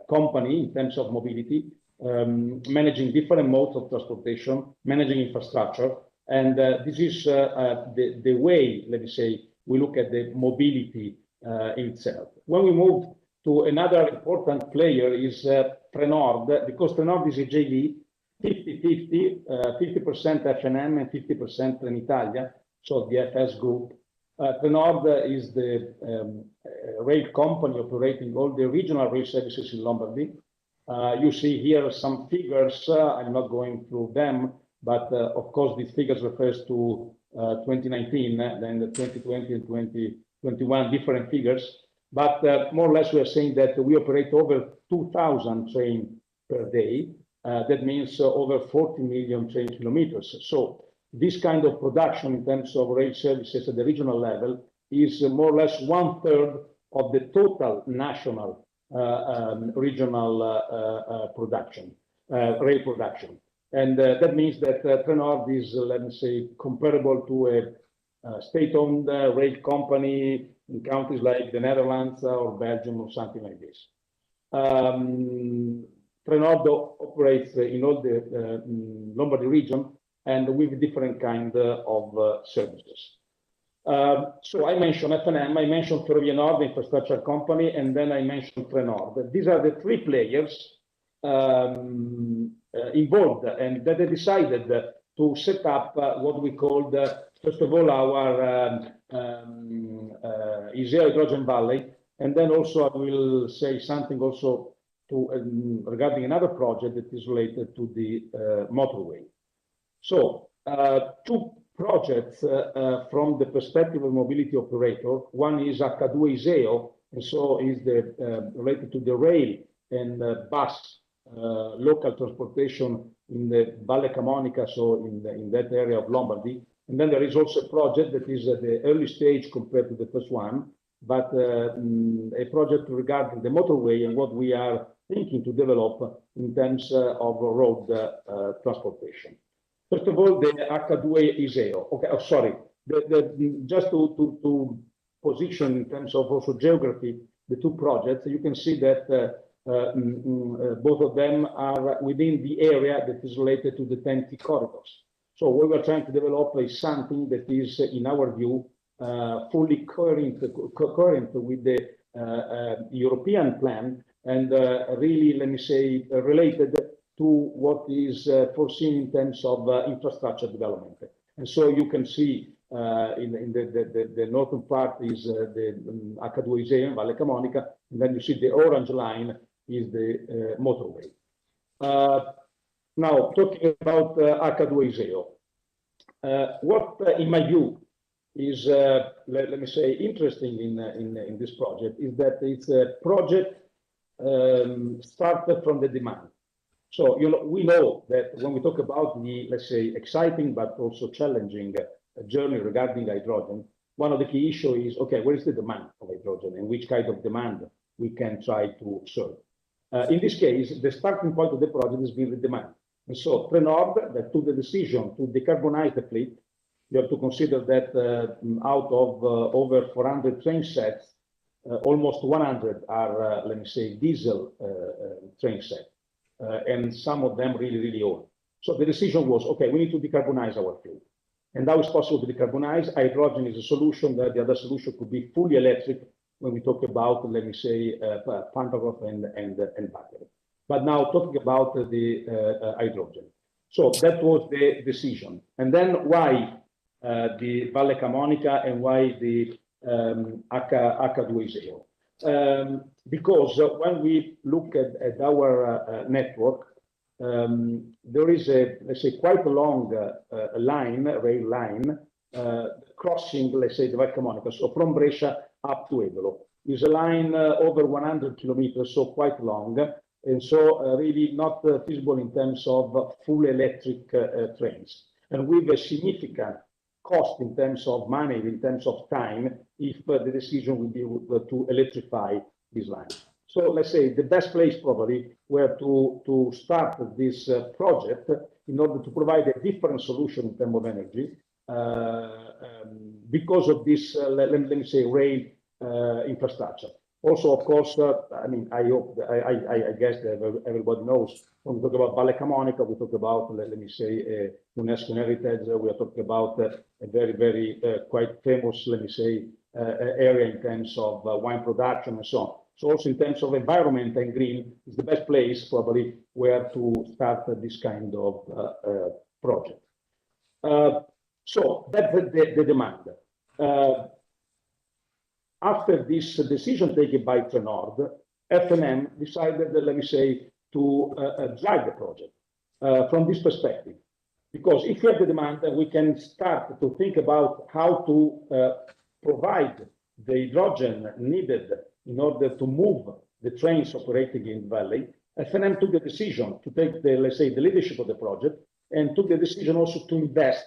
company in terms of mobility, managing different modes of transportation, managing infrastructure. And this is the way, let me say, we look at the mobility in itself. When we move to another important player is Trenord, because Trenord is a JV, 50-50, 50% FNM and 50% Trenitalia, so the FS group. Trenord is the rail company operating all the regional rail services in Lombardy. You see here some figures. I'm not going through them, but of course these figures refers to 2019, then the 2020 and 2021 different figures. But more or less we are saying that we operate over 2,000 trains per day. That means over 40 million train kilometers. So this kind of production in terms of rail services at the regional level is more or less 1/3 of the total national regional production, rail production. And that means that Trenord is, let me say, comparable to a state-owned rail company in countries like the Netherlands or Belgium or something like this. Trenord operates in all the Lombardy region and with different kind of services. So I mentioned FNM, I mentioned Ferrovie Nord, the infrastructure company, and then I mentioned Trenord. These are the 3 players involved, and that they decided to set up what we called, first of all, our Iseo Hydrogen Valley, and then also I will say something also to regarding another project that is related to the motorway. So 2 projects from the perspective of mobility operator. One is H2 Iseo, and so is related to the rail and bus local transportation in the Valle Camonica, so in that area of Lombardy. And then there is also a project that is at the early stage compared to the first one, but a project regarding the motorway and what we are thinking to develop in terms of road transportation. First of all, the H2 Iseo. Okay, oh, sorry. Just to position in terms of also geography, the two projects, you can see that both of them are within the area that is related to the 10T corridors. So what we're trying to develop is something that is, in our view, fully coherent with the European plan and really, let me say, related to what is foreseen in terms of infrastructure development. And so you can see in the northern part is the H2 Iseo, Valle Camonica, and then you see the orange line is the motorway. Now, talking about H2 Iseo, what, in my view, is, let me say, interesting in this project is that it's a project started from the demand. So, you know, we know that when we talk about the, let's say, exciting but also challenging journey regarding hydrogen, one of the key issues is, okay, where is the demand of hydrogen and which kind of demand we can try to serve? In this case, the starting point of the project is really demand. And so Trenord that took the decision to decarbonize the fleet. You have to consider that out of over 400 train sets, almost 100 are, let me say, diesel train sets, and some of them really, really old. So the decision was, okay, we need to decarbonize our fleet. And how is possible to decarbonize? Hydrogen is a solution. The other solution could be fully electric when we talk about, let me say, pantograph and battery. But now talking about the hydrogen. So that was the decision. And then why the Valle Camonica and why the H2 Iseo? Because when we look at our network, there is a, let's say, quite a long rail line, crossing, let's say, the Valle Camonica. So from Brescia up to Evolo. It's a line over 100 kilometers, so quite long. And so really not feasible in terms of full electric trains. And with a significant cost in terms of money, in terms of time, if the decision would be to electrify this line. So let's say the best place probably where to start this project in order to provide a different solution in terms of energy because of this, let me say, rail infrastructure. Also, of course, I mean, I guess that everybody knows when we talk about Valle Camonica, we talk about, let me say, UNESCO heritage. We are talking about a very, very quite famous, let me say, area in terms of wine production and so on. So also in terms of environment and green is the best place probably where to start this kind of project. So that's the demand. After this decision taken by Trenord, FNM decided, let me say, to drive the project from this perspective. Because if we have the demand, we can start to think about how to provide the hydrogen needed in order to move the trains operating in the valley. FNM took the decision to take the, let's say, the leadership of the project and took the decision also to invest,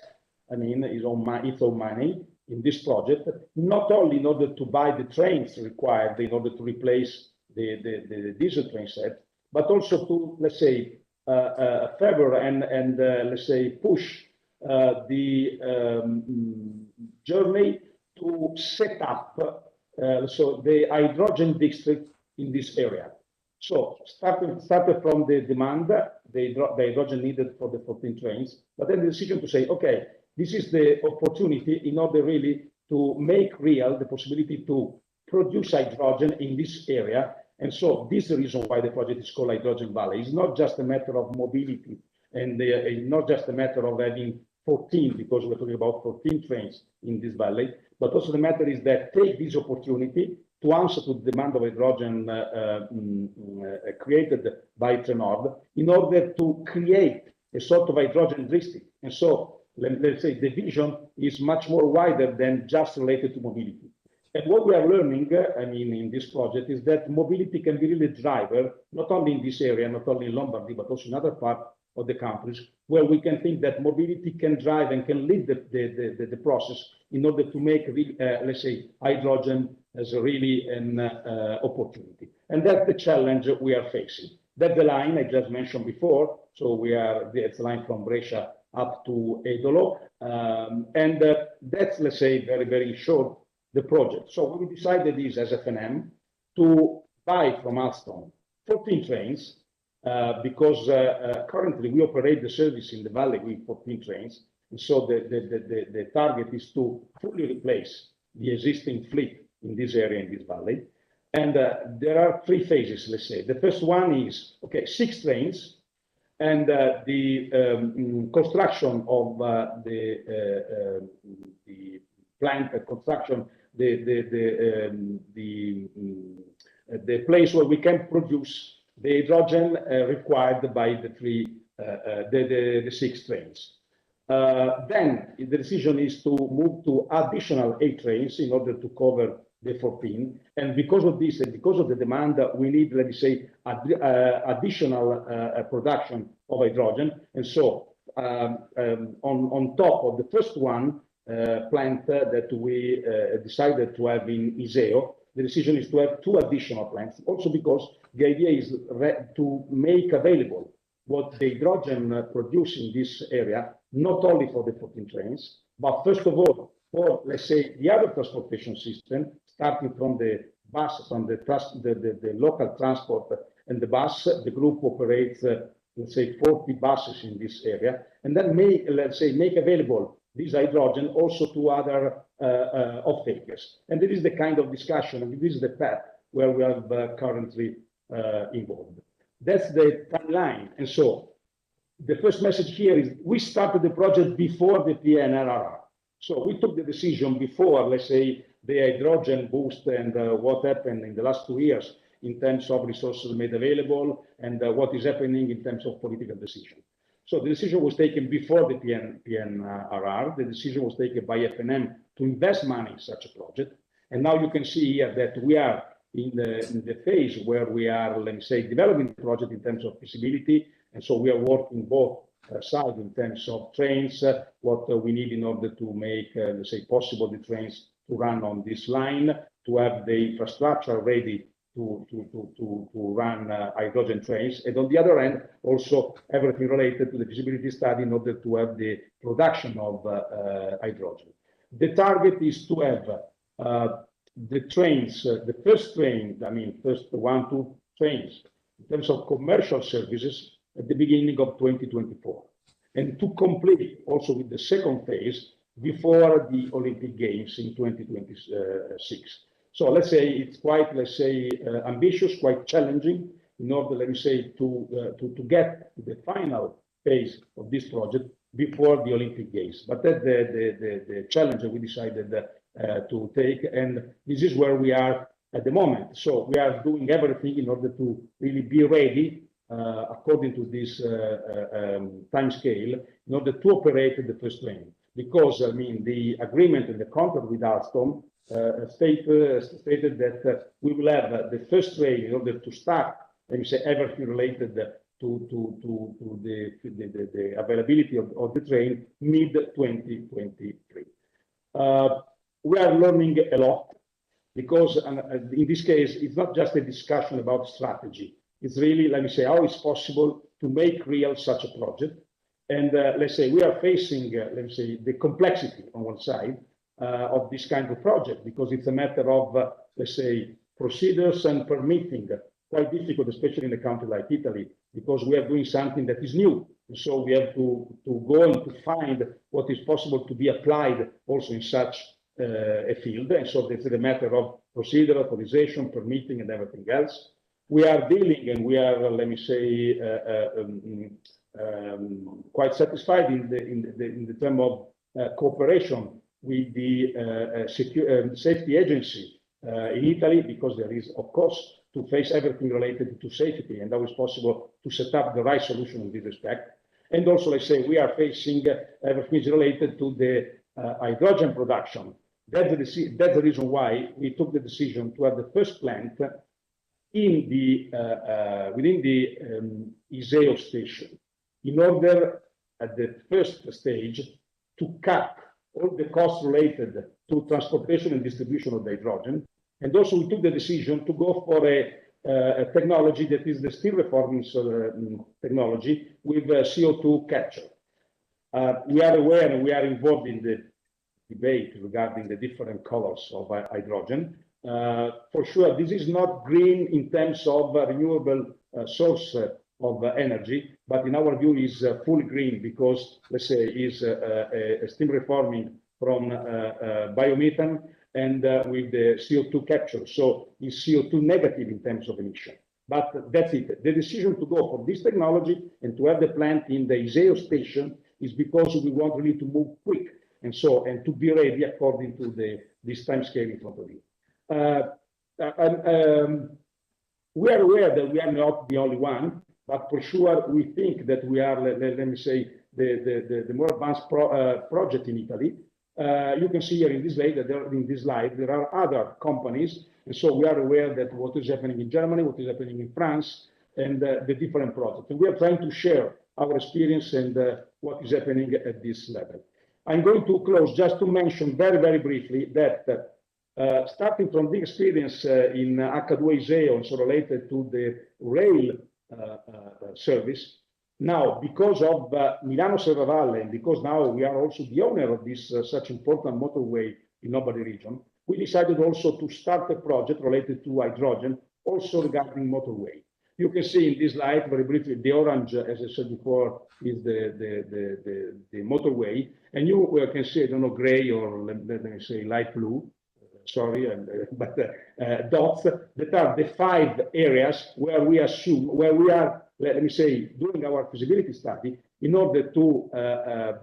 I mean, its own money in this project, not only in order to buy the trains required in order to replace the diesel train set, but also to, let's say, favor and let's say, push the journey to set up so the hydrogen district in this area. So started from the demand, the hydrogen needed for the 14 trains, but then the decision to say, okay, this is the opportunity in order really to make real the possibility to produce hydrogen in this area. And so this is the reason why the project is called Hydrogen Valley. It's not just a matter of mobility and not just a matter of having 14, because we're talking about 14 trains in this valley, but also the matter is that take this opportunity to answer to the demand of hydrogen created by Trenord in order to create a sort of hydrogen district. And so let's say the vision is much more wider than just related to mobility. And what we are learning, in this project is that mobility can be really a driver, not only in this area, not only in Lombardy, but also in other parts of the countries, where we can think that mobility can drive and can lead the process in order to make, let's say, hydrogen as really an opportunity. And that's the challenge we are facing. That's the line I just mentioned before. So it's a line from Brescia up to Edolo. And that's, let's say, very, very short, the project. So what we decided is, as FNM, to buy from Alstom 14 trains, because currently we operate the service in the valley with 14 trains. And so the target is to fully replace the existing fleet in this area, in this valley. And there are 3 phases, let's say. The first one is, 6 trains, and the construction of the plant construction, the place where we can produce the hydrogen required by the 6 trains. Then the decision is to move to additional 8 trains in order to cover the 14. And because of this, and because of the demand, we need, let me say, additional production of hydrogen. And so on top of the first one plant that we decided to have in Iseo, the decision is to have 2 additional plants, also because the idea is to make available what the hydrogen produced in this area, not only for the 14 trains, but first of all, for, let's say, the other transportation system, starting from the bus, from the local transport and the bus. The group operates, let's say, 40 buses in this area, and then make available this hydrogen also to other off-takers. And this is the kind of discussion, and this is the path where we are currently involved. That's the timeline. And so the first message here is we started the project before the PNRR. So we took the decision before, let's say, the hydrogen boost and what happened in the last 2 years in terms of resources made available and what is happening in terms of political decision. So the decision was taken before the PNRR. The decision was taken by FNM to invest money in such a project. And now you can see here that we are in the phase where we are, let me say, developing the project in terms of feasibility. And so we are working both sides in terms of trains, what we need in order to make, let's say, possible the trains to run on this line, to have the infrastructure ready to run hydrogen trains. And on the other end, also everything related to the feasibility study in order to have the production of hydrogen. The target is to have the trains, the first train, first 1-2 trains, in terms of commercial services at the beginning of 2024. And to complete also with the second phase before the Olympic Games in 2026. So let's say it's quite, ambitious, quite challenging in order, let me say, to get the final phase of this project before the Olympic Games. But that's the challenge that we decided to take, and this is where we are at the moment. So we are doing everything in order to really be ready according to this time scale in order to operate the first train. Because, the agreement and the contract with Alstom stated that we will have the first train in order to start, let me say, everything related to the availability of the train mid-2023. We are learning a lot because in this case, it's not just a discussion about strategy. It's really, let me say, how it's possible to make real such a project. And let's say we are facing, let me say, the complexity on one side of this kind of project, because it's a matter of, let's say, procedures and permitting, quite difficult, especially in a country like Italy, because we are doing something that is new. And so we have to go and to find what is possible to be applied also in such a field. And so it's a matter of procedure, authorization, permitting, and everything else. We are dealing, and we are, let me say, quite satisfied in the term of cooperation with the safety agency in Italy, because there is, of course, to face everything related to safety, and how it's possible to set up the right solution in this respect. And also, let's say, we are facing everything related to the hydrogen production, that's the reason why we took the decision to have the first plant in the within the Iseo station, in order at the first stage to cut all the costs related to transportation and distribution of the hydrogen. And also we took the decision to go for a technology that is the steel reforming technology with CO2 capture. We are aware and we are involved in the debate regarding the different colors of hydrogen. For sure, this is not green in terms of renewable source of energy, but in our view is fully green because, let's say, is a steam reforming from biomethane and with the CO2 capture. So it's CO2 negative in terms of emission. But that's it. The decision to go for this technology and to have the plant in the Iseo station is because we want really to move quick and to be ready according to this time scale in front of you. We are aware that we are not the only one, but for sure we think that we are, let me say, the more advanced project in Italy. You can see here in this slide, there are other companies, and so we are aware that what is happening in Germany, what is happening in France, and the different projects. And we are trying to share our experience and what is happening at this level. I'm going to close just to mention very, very briefly that starting from the experience in H2 Iseo, so related to the rail service, now because of Milano Serravalle, and because now we are also the owner of this such important motorway in Lombardy region, we decided also to start a project related to hydrogen, also regarding motorway. You can see in this slide very briefly, the orange, as I said before, is the motorway, and you can see, I don't know, gray or let me say light blue. Sorry, but dots that are the 5 areas where we are, let me say, doing our feasibility study in order to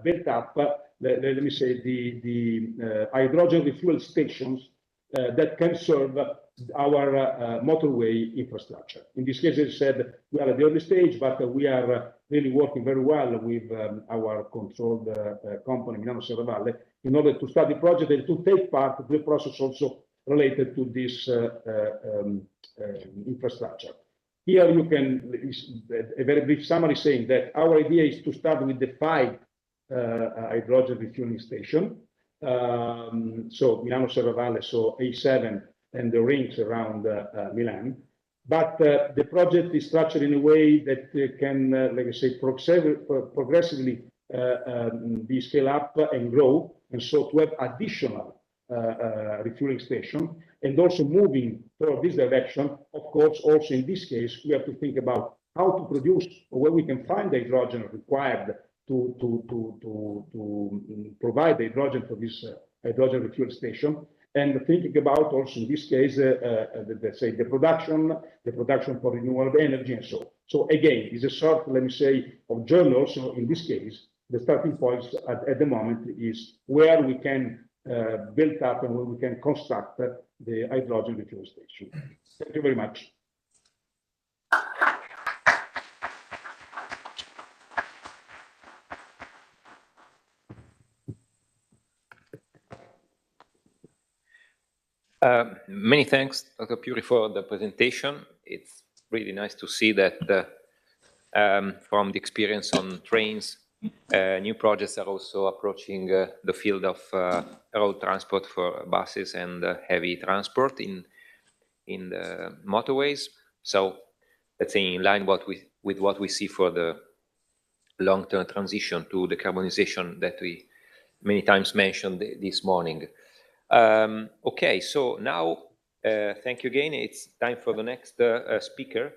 build up, let me say, the hydrogen refuel stations that can serve our motorway infrastructure. In this case, as I said, we are at the early stage, but we are really working very well with our controlled company, Milano Serravalle, in order to start the project and to take part of the process also related to this infrastructure. Here you can, a very brief summary saying that our idea is to start with the 5 hydrogen refueling station. So Milano Serravalle, so A7 and the rings around Milan. But the project is structured in a way that can, like I say, progressively be scaled up and grow, and so to have additional refueling station, and also moving toward this direction. Of course, also in this case, we have to think about how to produce or where we can find the hydrogen required to provide the hydrogen for this hydrogen refuel station, and thinking about also in this case, let's say the production for renewable energy and so on. So again, it's a sort, let me say, of journal. So in this case, the starting point at the moment is where we can build up and where we can construct the hydrogen refuel station. Thank you very much. Many thanks, Dr. Puri, for the presentation. It's really nice to see that from the experience on trains, new projects are also approaching the field of road transport for buses and heavy transport in the motorways. So let's say in line with what we see for the long-term transition to decarbonization that we many times mentioned this morning. Okay, so now, thank you again. It's time for the next speaker.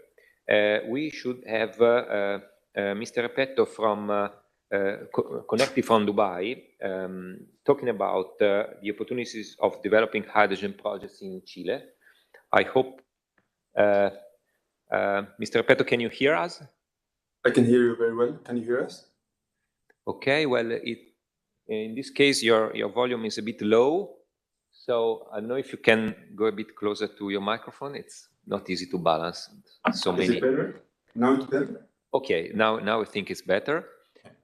We should have Mr. Repetto from connected from Dubai, talking about the opportunities of developing hydrogen projects in Chile. I hope, Mr. Repetto, can you hear us? I can hear you very well. Can you hear us? Okay, well, in this case, your volume is a bit low. So I don't know if you can go a bit closer to your microphone. It's not easy to balance so many. Is it better? Now it's better? Okay, now I think it's better.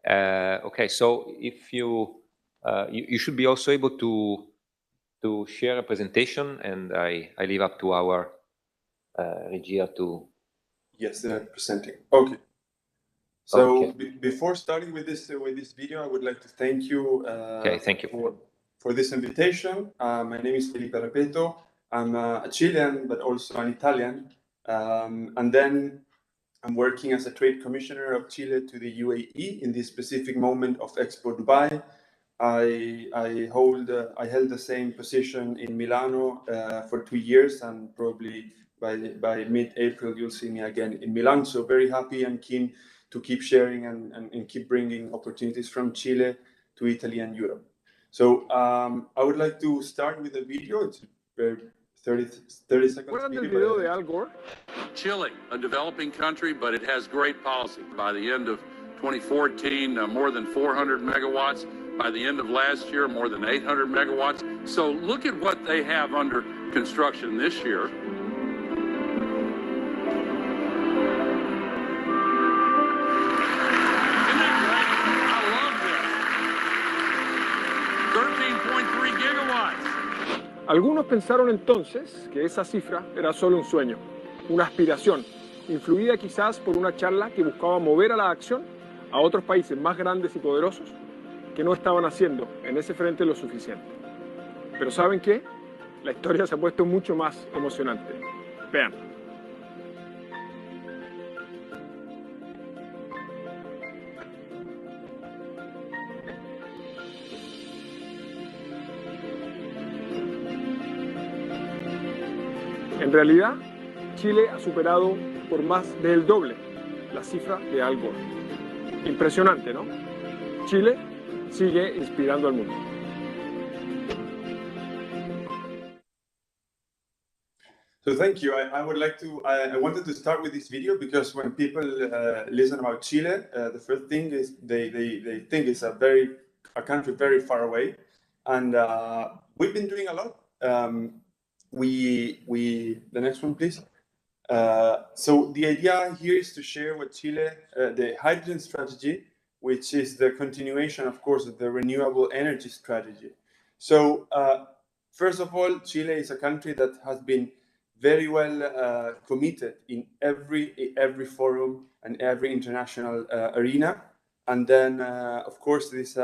Okay, so if you should be also able to to share a presentation, and I leave up to our Regia to... Yes, they're presenting. Okay. So Okay. before starting with this video, I would like to thank you, Thank you. for this invitation. My name is Felipe Repeto. I'm a Chilean, but also an Italian. And then I'm working as a trade commissioner of Chile to the UAE in this specific moment of Expo Dubai. I held the same position in Milano for 2 years, and probably by mid-April you'll see me again in Milan. So very happy and keen to keep sharing and keep bringing opportunities from Chile to Italy and Europe. So I would like to start with a video. It's very 30 seconds video. De Al Gore? Chile, a developing country, but it has great policy. By the end of 2014, more than 400 megawatts. By the end of last year, more than 800 megawatts. So look at what they have under construction this year. Isn't that great? I love this. 13.3 gigawatts. Algunos pensaron entonces que esa cifra era solo un sueño, una aspiración, influida quizás por una charla que buscaba mover a la acción a otros países más grandes y poderosos que no estaban haciendo en ese frente lo suficiente. Pero ¿saben qué? La historia se ha puesto mucho más emocionante. Vean. En realidad, Chile ha superado por más del doble la cifra de Al Gore. Impresionante, ¿no? Chile sigue inspirando al mundo. So thank you. I would like to, I wanted to start with this video because when people listen about Chile, the first thing is they think it's a country very far away. And we've been doing a lot. The next one, please. So the idea here is to share with Chile the hydrogen strategy, which is the continuation, of course, of the renewable energy strategy. So first of all, Chile is a country that has been very well committed in every forum and every international arena. And then, of course, this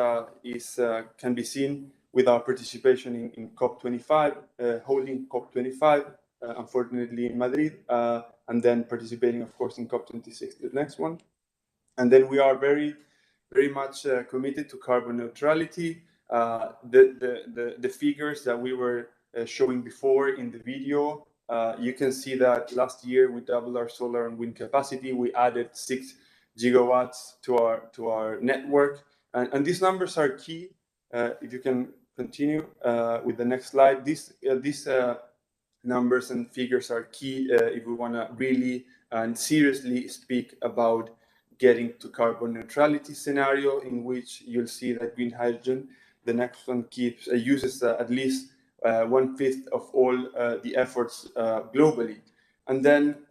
can be seen with our participation in COP25, holding COP25, unfortunately in Madrid, and then participating, of course, in COP26, the next one. And then we are very much committed to carbon neutrality. The figures that we were showing before in the video, you can see that last year we doubled our solar and wind capacity. We added 6 gigawatts to our network, and these numbers are key. If you can continue with the next slide, these numbers and figures are key if we want to really and seriously speak about getting to carbon neutrality scenario, in which you'll see that green hydrogen, the next one, uses at least 1/5 of all the efforts globally. And then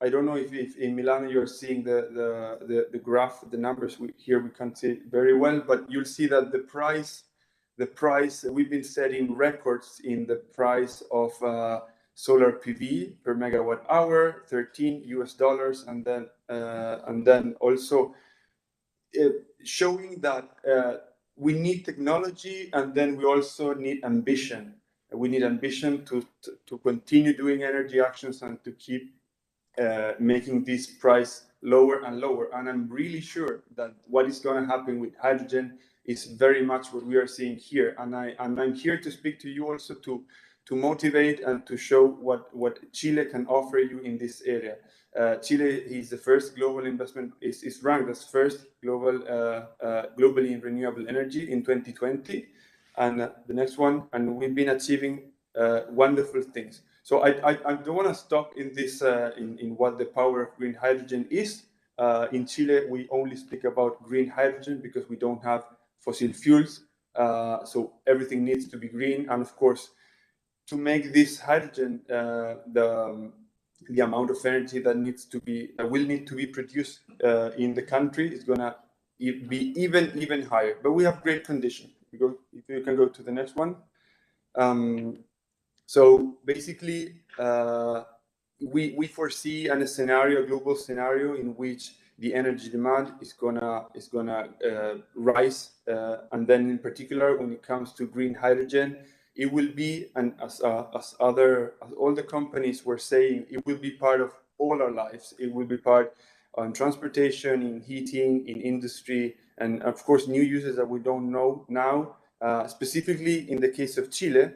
I don't know if in Milano you're seeing the graph, the numbers. Here we can't see it very well, but you'll see that the price we've been setting records in the price of solar PV per megawatt hour, $13 and then also showing that we need technology, and then we also need ambition. We need ambition to continue doing energy actions and to keep making this price lower and lower. And I'm really sure that what is going to happen with hydrogen is very much what we are seeing here. And I'm here to speak to you also to motivate and to show what Chile can offer you in this area. Chile is the first global investment, is ranked as first globally in renewable energy in 2020. And the next one, and we've been achieving wonderful things. So I don't want to stop in this, in what the power of green hydrogen is. In Chile, we only speak about green hydrogen because we don't have fossil fuels. So everything needs to be green. And of course, to make this hydrogen, the amount of energy that will need to be produced in the country is going to be even higher. But we have great conditions. If you can go to the next one. So basically, we foresee a scenario, a global scenario, in which the energy demand is gonna rise, and then in particular when it comes to green hydrogen, it will be, and as all the companies were saying, it will be part of all our lives. It will be part on transportation, in heating, in industry, and of course new uses that we don't know now. Specifically in the case of Chile,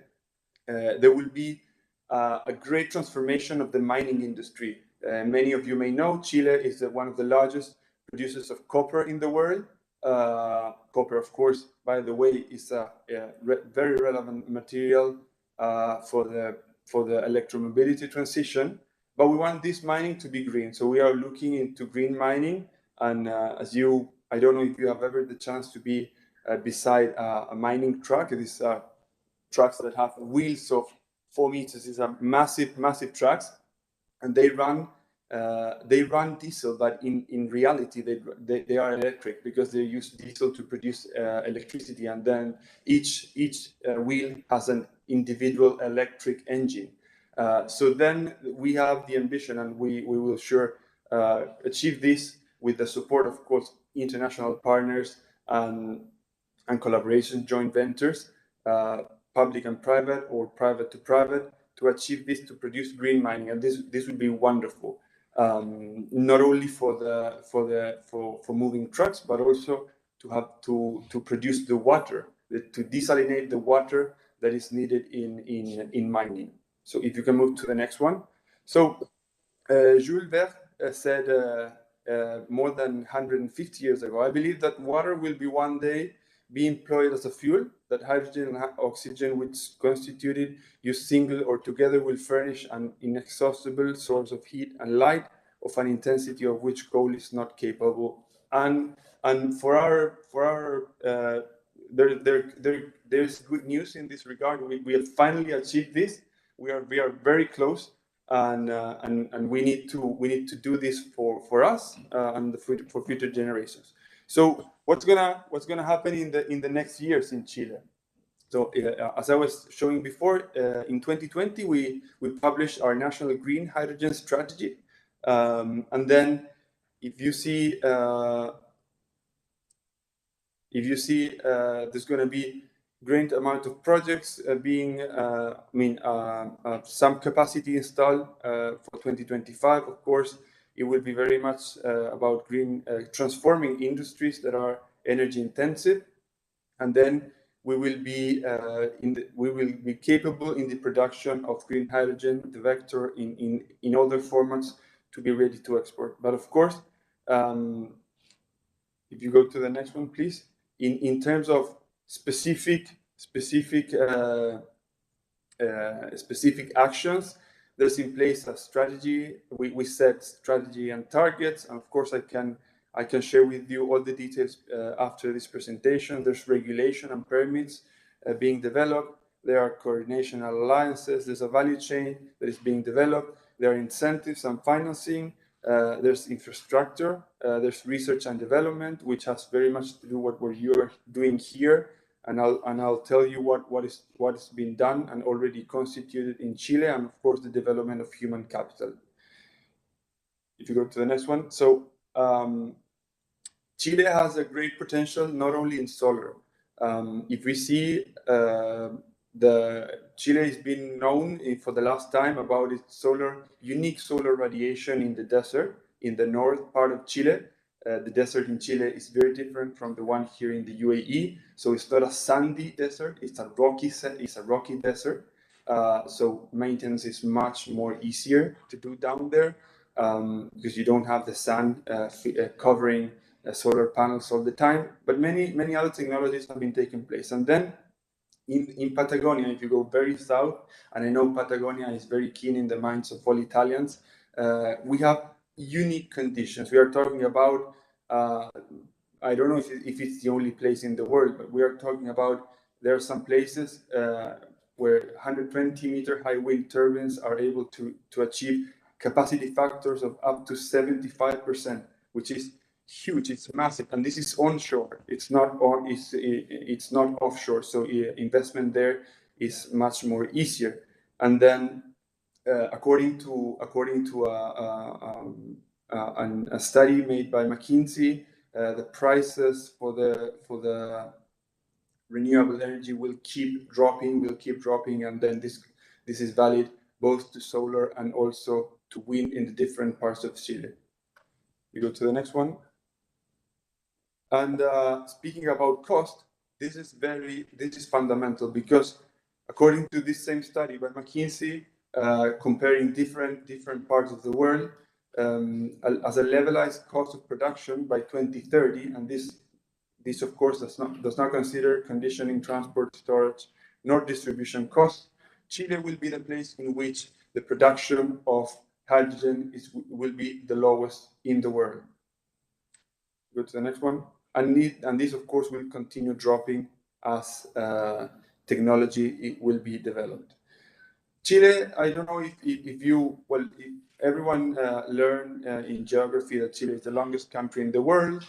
there will be a great transformation of the mining industry. Many of you may know Chile is one of the largest producers of copper in the world. Copper, of course, by the way, is a very relevant material for the electromobility transition. But we want this mining to be green, so we are looking into green mining. And I don't know if you have ever the chance to be beside a mining truck. It is trucks that have wheels of 4 meters. These are massive trucks, and they run diesel, but in reality they are electric, because they use diesel to produce electricity, and then each wheel has an individual electric engine. So then we have the ambition, and we will sure achieve this with the support, of course, international partners and collaboration, joint ventures, public and private, or private to private, to achieve this, to produce green mining. And this would be wonderful, not only for moving trucks, but also to have to produce the water, to desalinate the water that is needed in mining. So if you can move to the next one. So Jules Verne said more than 150 years ago, I believe that water will be one day be employed as a fuel, that hydrogen and oxygen, which constituted, used single or together, will furnish an inexhaustible source of heat and light, of an intensity of which coal is not capable. And for our there's good news in this regard. We have finally achieved this. We are very close, and we need to do this for us and for future generations. So what's gonna happen in the next years in Chile? So as I was showing before, in 2020 we published our national green hydrogen strategy, and then if you see there's going to be great amount of projects being some capacity installed for 2025. Of course, it will be very much about green transforming industries that are energy intensive, and then we will be capable in the production of green hydrogen, the vector in other formats, to be ready to export. But of course, if you go to the next one, please. In terms of specific actions, there's in place a strategy. We set strategy and targets, and of course I can share with you all the details after this presentation. There's regulation and permits being developed. There are coordination and alliances. There's a value chain that is being developed. There are incentives and financing. There's infrastructure. There's research and development, which has very much to do with what you're doing here. And I'll tell you what is being done and already constituted in Chile, and of course the development of human capital. If you go to the next one. So Chile has a great potential not only in solar. If we see Chile has been known for the last time about its unique solar radiation in the desert, in the north part of Chile. The desert in Chile is very different from the one here in the UAE. So it's not a sandy desert; it's a rocky desert. So maintenance is much more easier to do down there because you don't have the sun covering solar panels all the time. But many other technologies have been taking place, and then. In Patagonia, if you go very south, and I know Patagonia is very keen in the minds of all Italians, we have unique conditions. We are talking about, I don't know if it's the only place in the world, but we are talking about, there are some places where 120-meter high wind turbines are able to achieve capacity factors of up to 75%, which is huge. It's massive, and this is onshore. It's not offshore. So investment there is much more easier. And then according to a study made by McKinsey, the prices for the renewable energy will keep dropping, and then this is valid both to solar and also to wind in the different parts of Chile. We go to the next one. And speaking about cost, this is fundamental, because according to this same study by McKinsey, comparing different parts of the world, as a levelized cost of production by 2030, and this of course does not consider conditioning, transport, storage, nor distribution costs, Chile will be the place in which the production of hydrogen will be the lowest in the world. Go to the next one. And this of course will continue dropping as technology will be developed. Chile, I don't know if everyone learned in geography that Chile is the longest country in the world.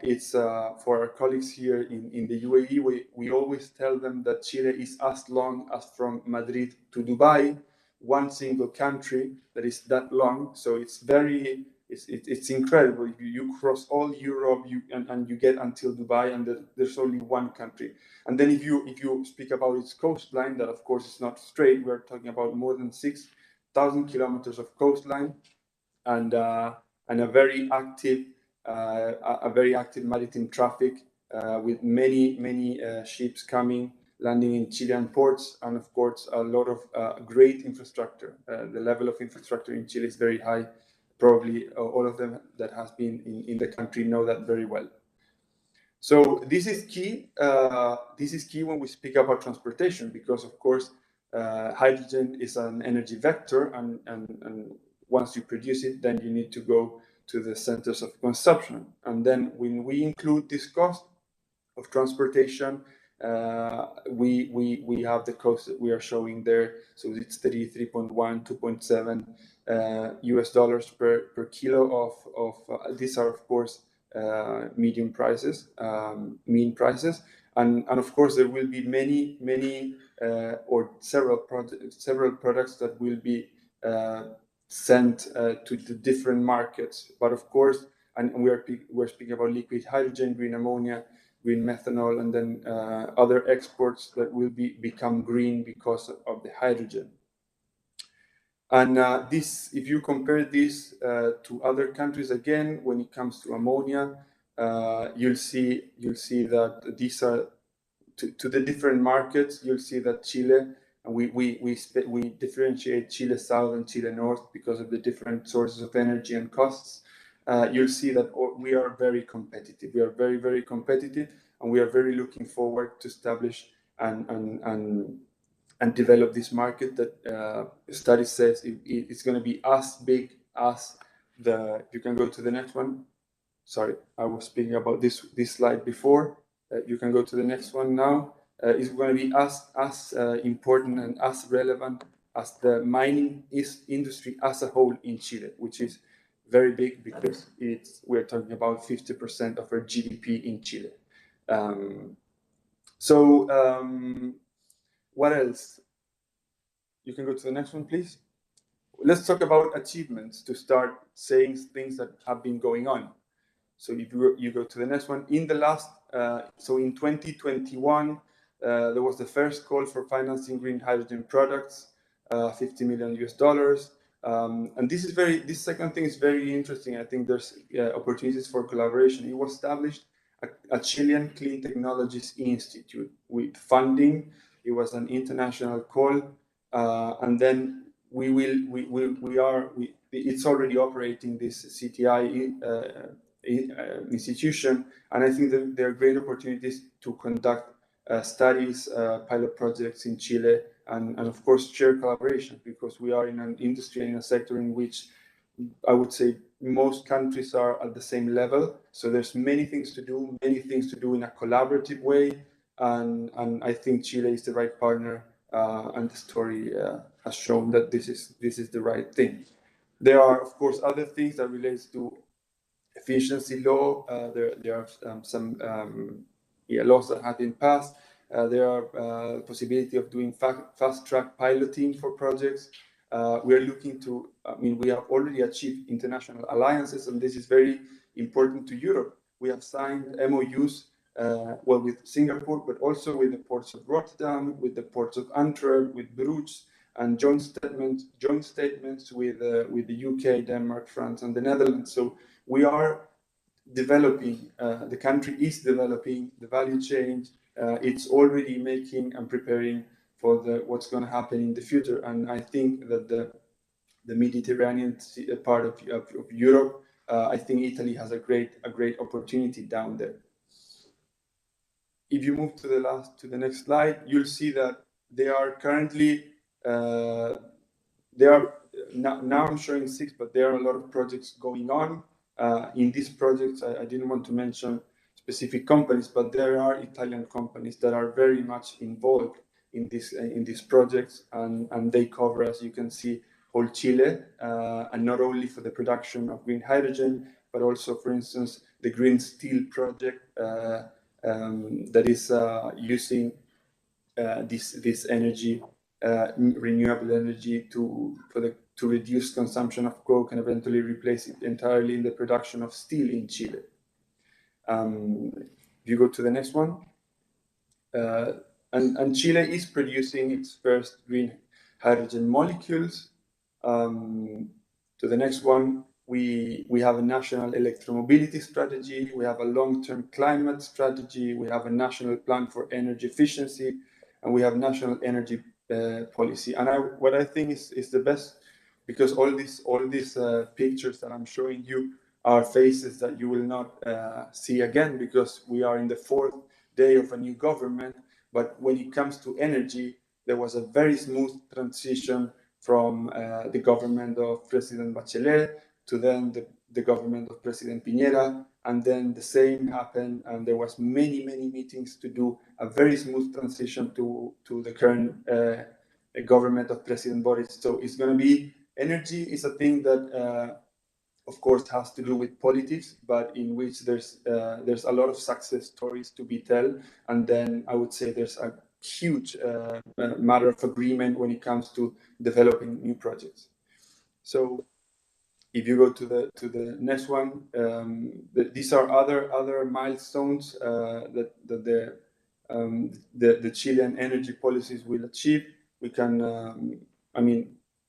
It's for our colleagues here in the UAE, we always tell them that Chile is as long as from Madrid to Dubai, one single country that is that long. So it's incredible. You cross all Europe and you get until Dubai, and there's only one country. And then if you speak about its coastline, that of course is not straight. We're talking about more than 6,000 kilometers of coastline, and a very active maritime traffic with many ships coming, landing in Chilean ports, and of course a lot of great infrastructure. The level of infrastructure in Chile is very high. Probably all of them that has been in the country know that very well. So this is key. This is key when we speak about transportation, because of course hydrogen is an energy vector, and once you produce it, then you need to go to the centers of consumption. And then when we include this cost of transportation, we have the cost that we are showing there. So it's 33.1, 2.7 US dollars per kilo of these are of course medium prices, mean prices, and of course there will be many or several products that will be sent to the different markets. But of course, and we're speaking about liquid hydrogen, green ammonia, green methanol, and then other exports that will become green because of the hydrogen. And this, if you compare this to other countries, again, when it comes to ammonia, you'll see that these are to the different markets. You'll see that Chile, and we differentiate Chile South and Chile North because of the different sources of energy and costs. You'll see that we are very competitive. We are very competitive, and we are very looking forward to establish and develop this market that study says it's going to be as big as the. You can go to the next one. Sorry, I was speaking about this slide before. You can go to the next one now. It's going to be as important and as relevant as the mining industry as a whole in Chile, which is very big because we're talking about 50% of our GDP in Chile. What else? You can go to the next one, please. Let's talk about achievements to start saying things that have been going on. So if you go to the next one, in the last, so in 2021, there was the first call for financing green hydrogen products, $50 million US. And this second thing is very interesting. I think there's opportunities for collaboration. It was established a Chilean Clean Technologies Institute with funding. It was an international call, and then it's already operating this CTI institution, and I think that there are great opportunities to conduct studies, pilot projects in Chile, and of course share collaboration, because we are in an industry, in a sector in which I would say most countries are at the same level. So there's many things to do in a collaborative way, and I think Chile is the right partner, and the story has shown that this is the right thing. There are of course other things that relates to efficiency law. There are some laws that have been passed, There are possibility of doing fast-track piloting for projects. We are looking to, we have already achieved international alliances, and this is very important to Europe. We have signed MOUs, well, with Singapore, but also with the ports of Rotterdam, with the ports of Antwerp, with Bruges, and joint statements with the UK, Denmark, France, and the Netherlands. So we are developing, the country is developing the value chain. It's already making and preparing for what's going to happen in the future. And I think that the Mediterranean part of Europe, I think Italy has a great opportunity down there. If you move to the next slide, you'll see that they are currently now I'm showing 6, but there are a lot of projects going on. In these projects, I didn't want to mention specific companies, but there are Italian companies that are very much involved in these projects, and they cover, as you can see, whole Chile, and not only for the production of green hydrogen, but also, for instance, the green steel project that is using this energy, renewable energy, to reduce consumption of coke and eventually replace it entirely in the production of steel in Chile. If you go to the next one, and Chile is producing its first green hydrogen molecules. To the next one, we have a national electromobility strategy, we have a long-term climate strategy, we have a national plan for energy efficiency, and we have national energy policy. And what I think is the best, because all these pictures that I'm showing you are faces that you will not see again, because we are in the 4th day of a new government. But when it comes to energy, there was a very smooth transition from the government of President Bachelet to then the government of President Piñera, and then the same happened, and there was many meetings to do a very smooth transition to the current government of President Boris. So it's going to be, energy is a thing that of course has to do with politics, but in which there's a lot of success stories to be told, and then I would say there's a huge matter of agreement when it comes to developing new projects. So if you go to the next one, these are other milestones that the Chilean energy policies will achieve. We can,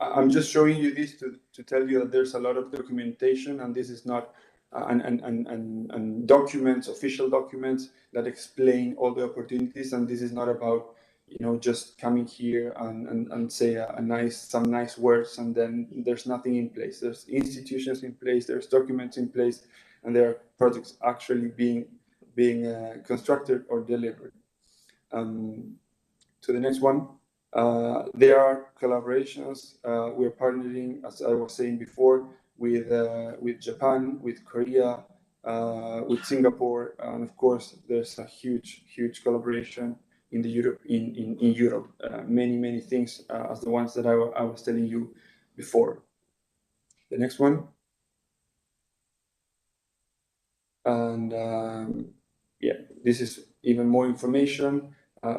I'm just showing you this to tell you that there's a lot of documentation, and this is not and documents, official documents that explain all the opportunities, and this is not about, just coming here and say some nice words, and then there's nothing in place. There's institutions in place, there's documents in place, and there are projects actually being constructed or delivered. To the next one, there are collaborations. We're partnering, as I was saying before, with Japan, with Korea, with Singapore, and of course there's a huge collaboration in Europe. Many things as the ones that I was telling you before. The next one, and yeah, this is even more information.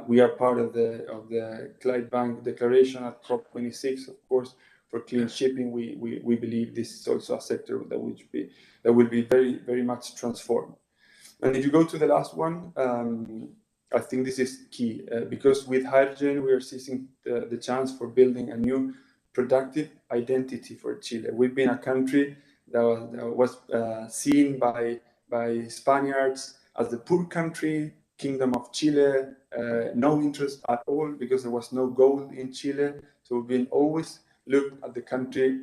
We are part of the Clyde Bank Declaration at COP26, of course. For clean shipping, we believe this is also a sector that will be very much transformed. And if you go to the last one, I think this is key, because with hydrogen we are seizing the chance for building a new productive identity for Chile. We've been a country that was seen by Spaniards as the poor country, Kingdom of Chile, no interest at all, because there was no gold in Chile. So we've been always looked at the country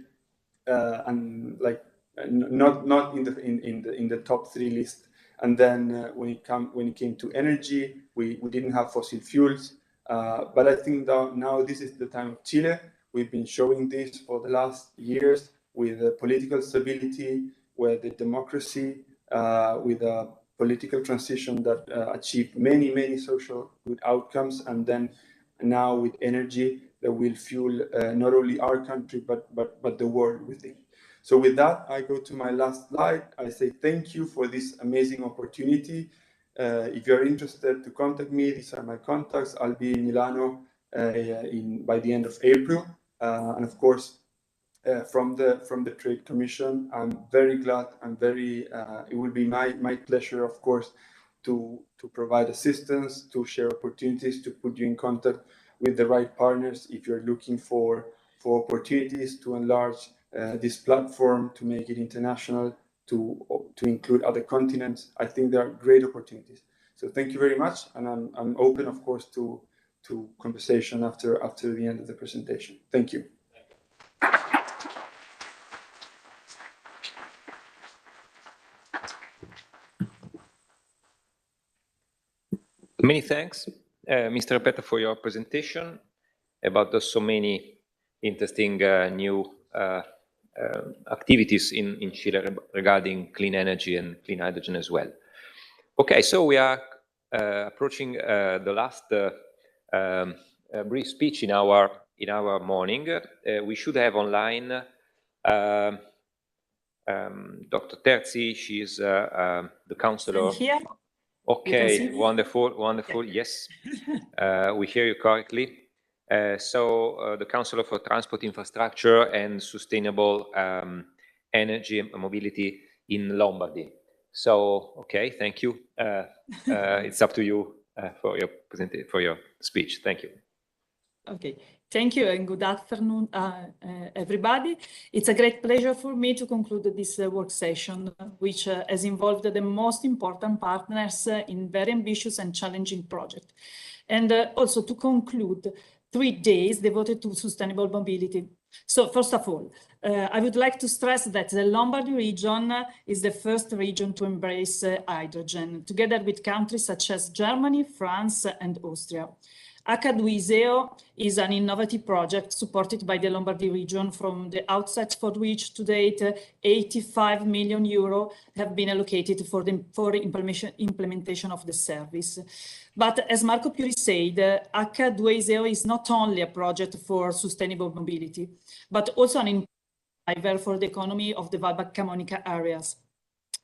and like not in the top 3 list. And then when it came to energy, we didn't have fossil fuels. But I think that now this is the time of Chile. We've been showing this for the last years with the political stability, with the democracy, with a political transition that achieved many social good outcomes, and then now with energy that will fuel not only our country but the world within. So with that, I go to my last slide. I say thank you for this amazing opportunity. If you're interested to contact me, these are my contacts. I'll be in Milano by the end of April. And of course, from the Trade Commission, I'm very glad. It will be my pleasure, of course, to provide assistance, to share opportunities, to put you in contact with the right partners if you're looking for opportunities to enlarge this platform, to make it international, to include other continents. I think there are great opportunities. So thank you very much, and I'm open, of course, to conversation after the end of the presentation. Thank you. Many thanks, Mr. Repeta, for your presentation about the so many interesting new activities in Chile regarding clean energy and clean hydrogen as well. Okay, so we are approaching the last brief speech in our morning. We should have online Dr. Terzi. She is the counselor. Here. Okay, wonderful, wonderful. Yes, we hear you correctly. So the Councilor for Transport Infrastructure and Sustainable Energy and Mobility in Lombardy. So, okay, thank you. It's up to you for your speech. Thank you. Okay, thank you and good afternoon, everybody. It's a great pleasure for me to conclude this work session, which has involved the most important partners in very ambitious and challenging project. And also to conclude 3 days devoted to sustainable mobility. So first of all, I would like to stress that the Lombardy region is the first region to embrace hydrogen, together with countries such as Germany, France, and Austria. H2ISEO is an innovative project supported by the Lombardy region from the outset, for which to date 85 million euro have been allocated for the implementation of the service. But as Marco Piuri said, H2ISEO is not only a project for sustainable mobility, but also an driver for the economy of the Valbach Camonica areas.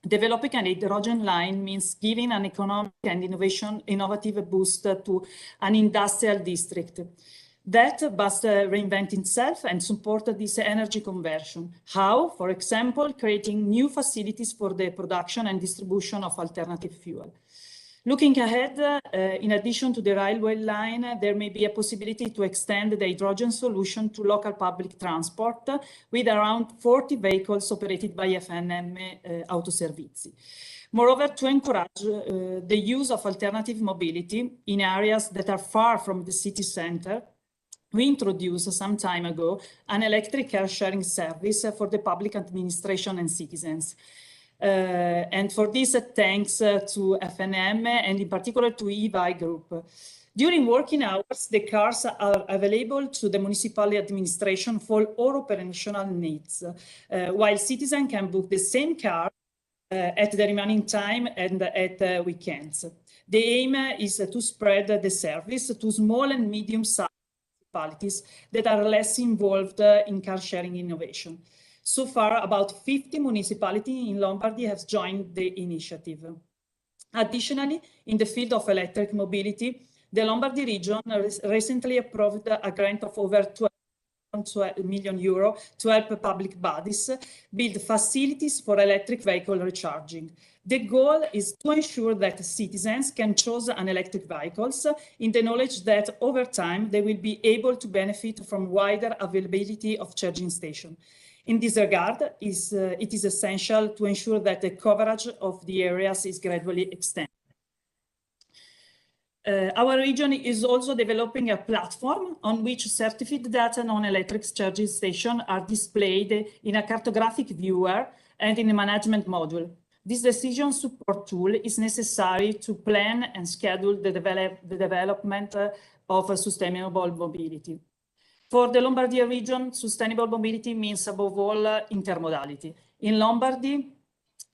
Developing an hydrogen line means giving an economic and innovative boost to an industrial district that must reinvent itself and support this energy conversion. How? For example, creating new facilities for the production and distribution of alternative fuel. Looking ahead, in addition to the railway line, there may be a possibility to extend the hydrogen solution to local public transport with around 40 vehicles operated by FNM Autoservizi. Moreover, to encourage the use of alternative mobility in areas that are far from the city center, we introduced some time ago an electric car sharing service for the public administration and citizens. And for this, thanks to FNM and in particular to EVI Group. During working hours, the cars are available to the municipal administration for all operational needs, while citizens can book the same car at the remaining time and at weekends. The aim is to spread the service to small and medium-sized municipalities that are less involved in car sharing innovation. So far, about 50 municipalities in Lombardy have joined the initiative. Additionally, in the field of electric mobility, the Lombardy region recently approved a grant of over 12 million euro to help public bodies build facilities for electric vehicle recharging. The goal is to ensure that citizens can choose an electric vehicles in the knowledge that over time they will be able to benefit from wider availability of charging stations. In this regard, it is essential to ensure that the coverage of the areas is gradually extended. Our region is also developing a platform on which certified data on electric charging stations are displayed in a cartographic viewer and in a management module. This decision support tool is necessary to plan and schedule the development of sustainable mobility. For the Lombardy region, sustainable mobility means above all intermodality. In Lombardy,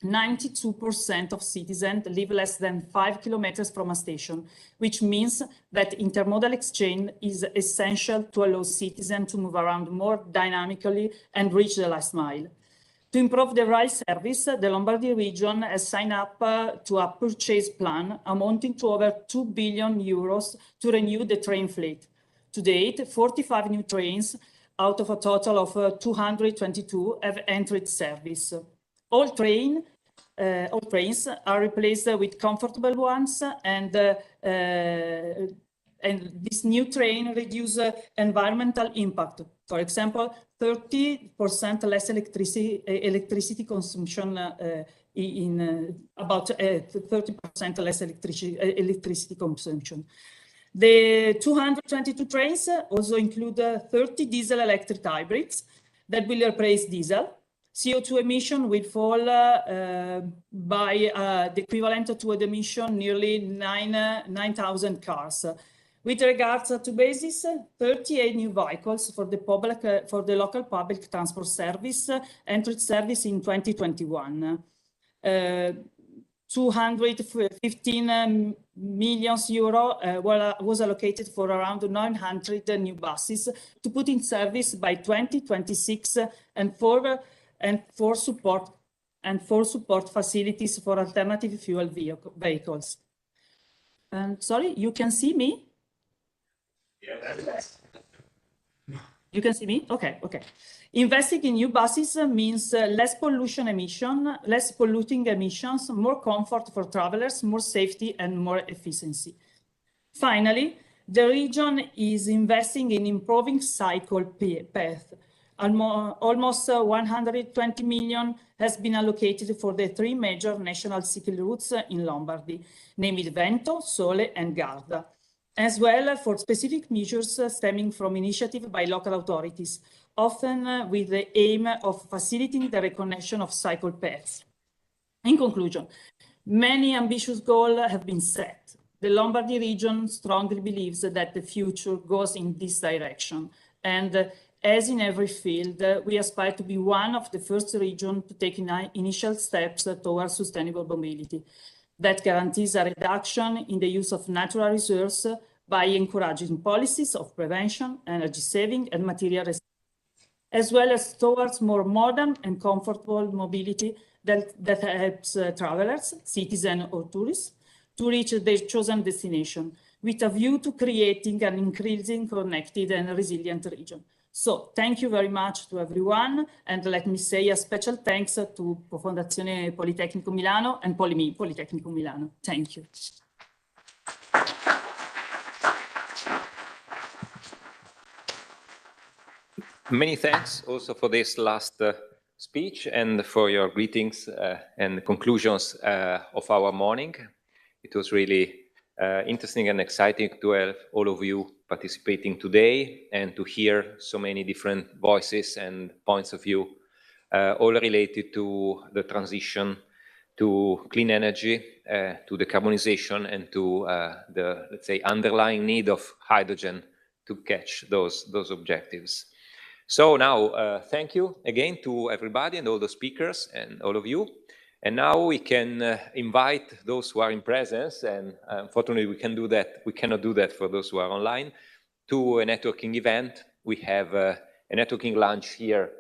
92% of citizens live less than 5 kilometers from a station, which means that intermodal exchange is essential to allow citizens to move around more dynamically and reach the last mile. To improve the rail service, the Lombardy region has signed up to a purchase plan amounting to over 2 billion euros to renew the train fleet. To date, 45 new trains out of a total of 222 have entered service. All trains are replaced with comfortable ones, and this new train reduces environmental impact. For example, 30% less electricity consumption about 30% less electricity consumption. The 222 trains also include 30 diesel electric hybrids that will replace diesel. CO2 emission will fall by the equivalent to the emission nearly 9,000 cars. With regards to basis, 38 new vehicles for the local public transport service entered service in 2021. 215 million euro was allocated for around 900 new buses to put in service by 2026 and for support facilities for alternative fuel vehicles. Sorry, you can see me? Yes. You can see me? Okay, okay. Investing in new buses means less polluting emissions, more comfort for travelers, more safety, and more efficiency. Finally, the region is investing in improving cycle path. Almost 120 million has been allocated for the 3 major national cycle routes in Lombardy, namely Vento, Sole, and Garda, as well for specific measures stemming from initiative by local authorities, often with the aim of facilitating the recognition of cycle paths. In conclusion, many ambitious goals have been set. The Lombardy region strongly believes that the future goes in this direction, and as in every field, we aspire to be one of the first regions to take initial steps towards sustainable mobility that guarantees a reduction in the use of natural resources by encouraging policies of prevention, energy saving, and material recycling, as well as towards more modern and comfortable mobility that helps travelers, citizens, or tourists to reach their chosen destination, with a view to creating an increasingly connected and resilient region. So thank you very much to everyone, and let me say a special thanks to Fondazione Politecnico Milano and Politecnico Milano. Thank you. Many thanks also for this last speech and for your greetings and conclusions of our morning. It was really interesting and exciting to have all of you participating today and to hear so many different voices and points of view, all related to the transition to clean energy, to decarbonization, and to the, let's say, underlying need of hydrogen to catch those objectives. So now, thank you again to everybody and all the speakers and all of you. And now we can invite those who are in presence, and unfortunately we cannot do that for those who are online, to a networking event. We have a networking lunch here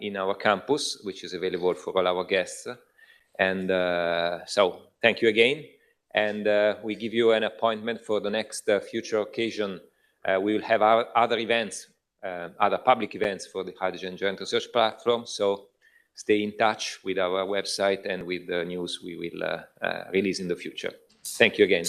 in our campus, which is available for all our guests. And so thank you again. And we give you an appointment for the next future occasion. We will have our other events, other public events for the Hydrogen Joint Research Platform. So stay in touch with our website and with the news we will release in the future. Thank you again.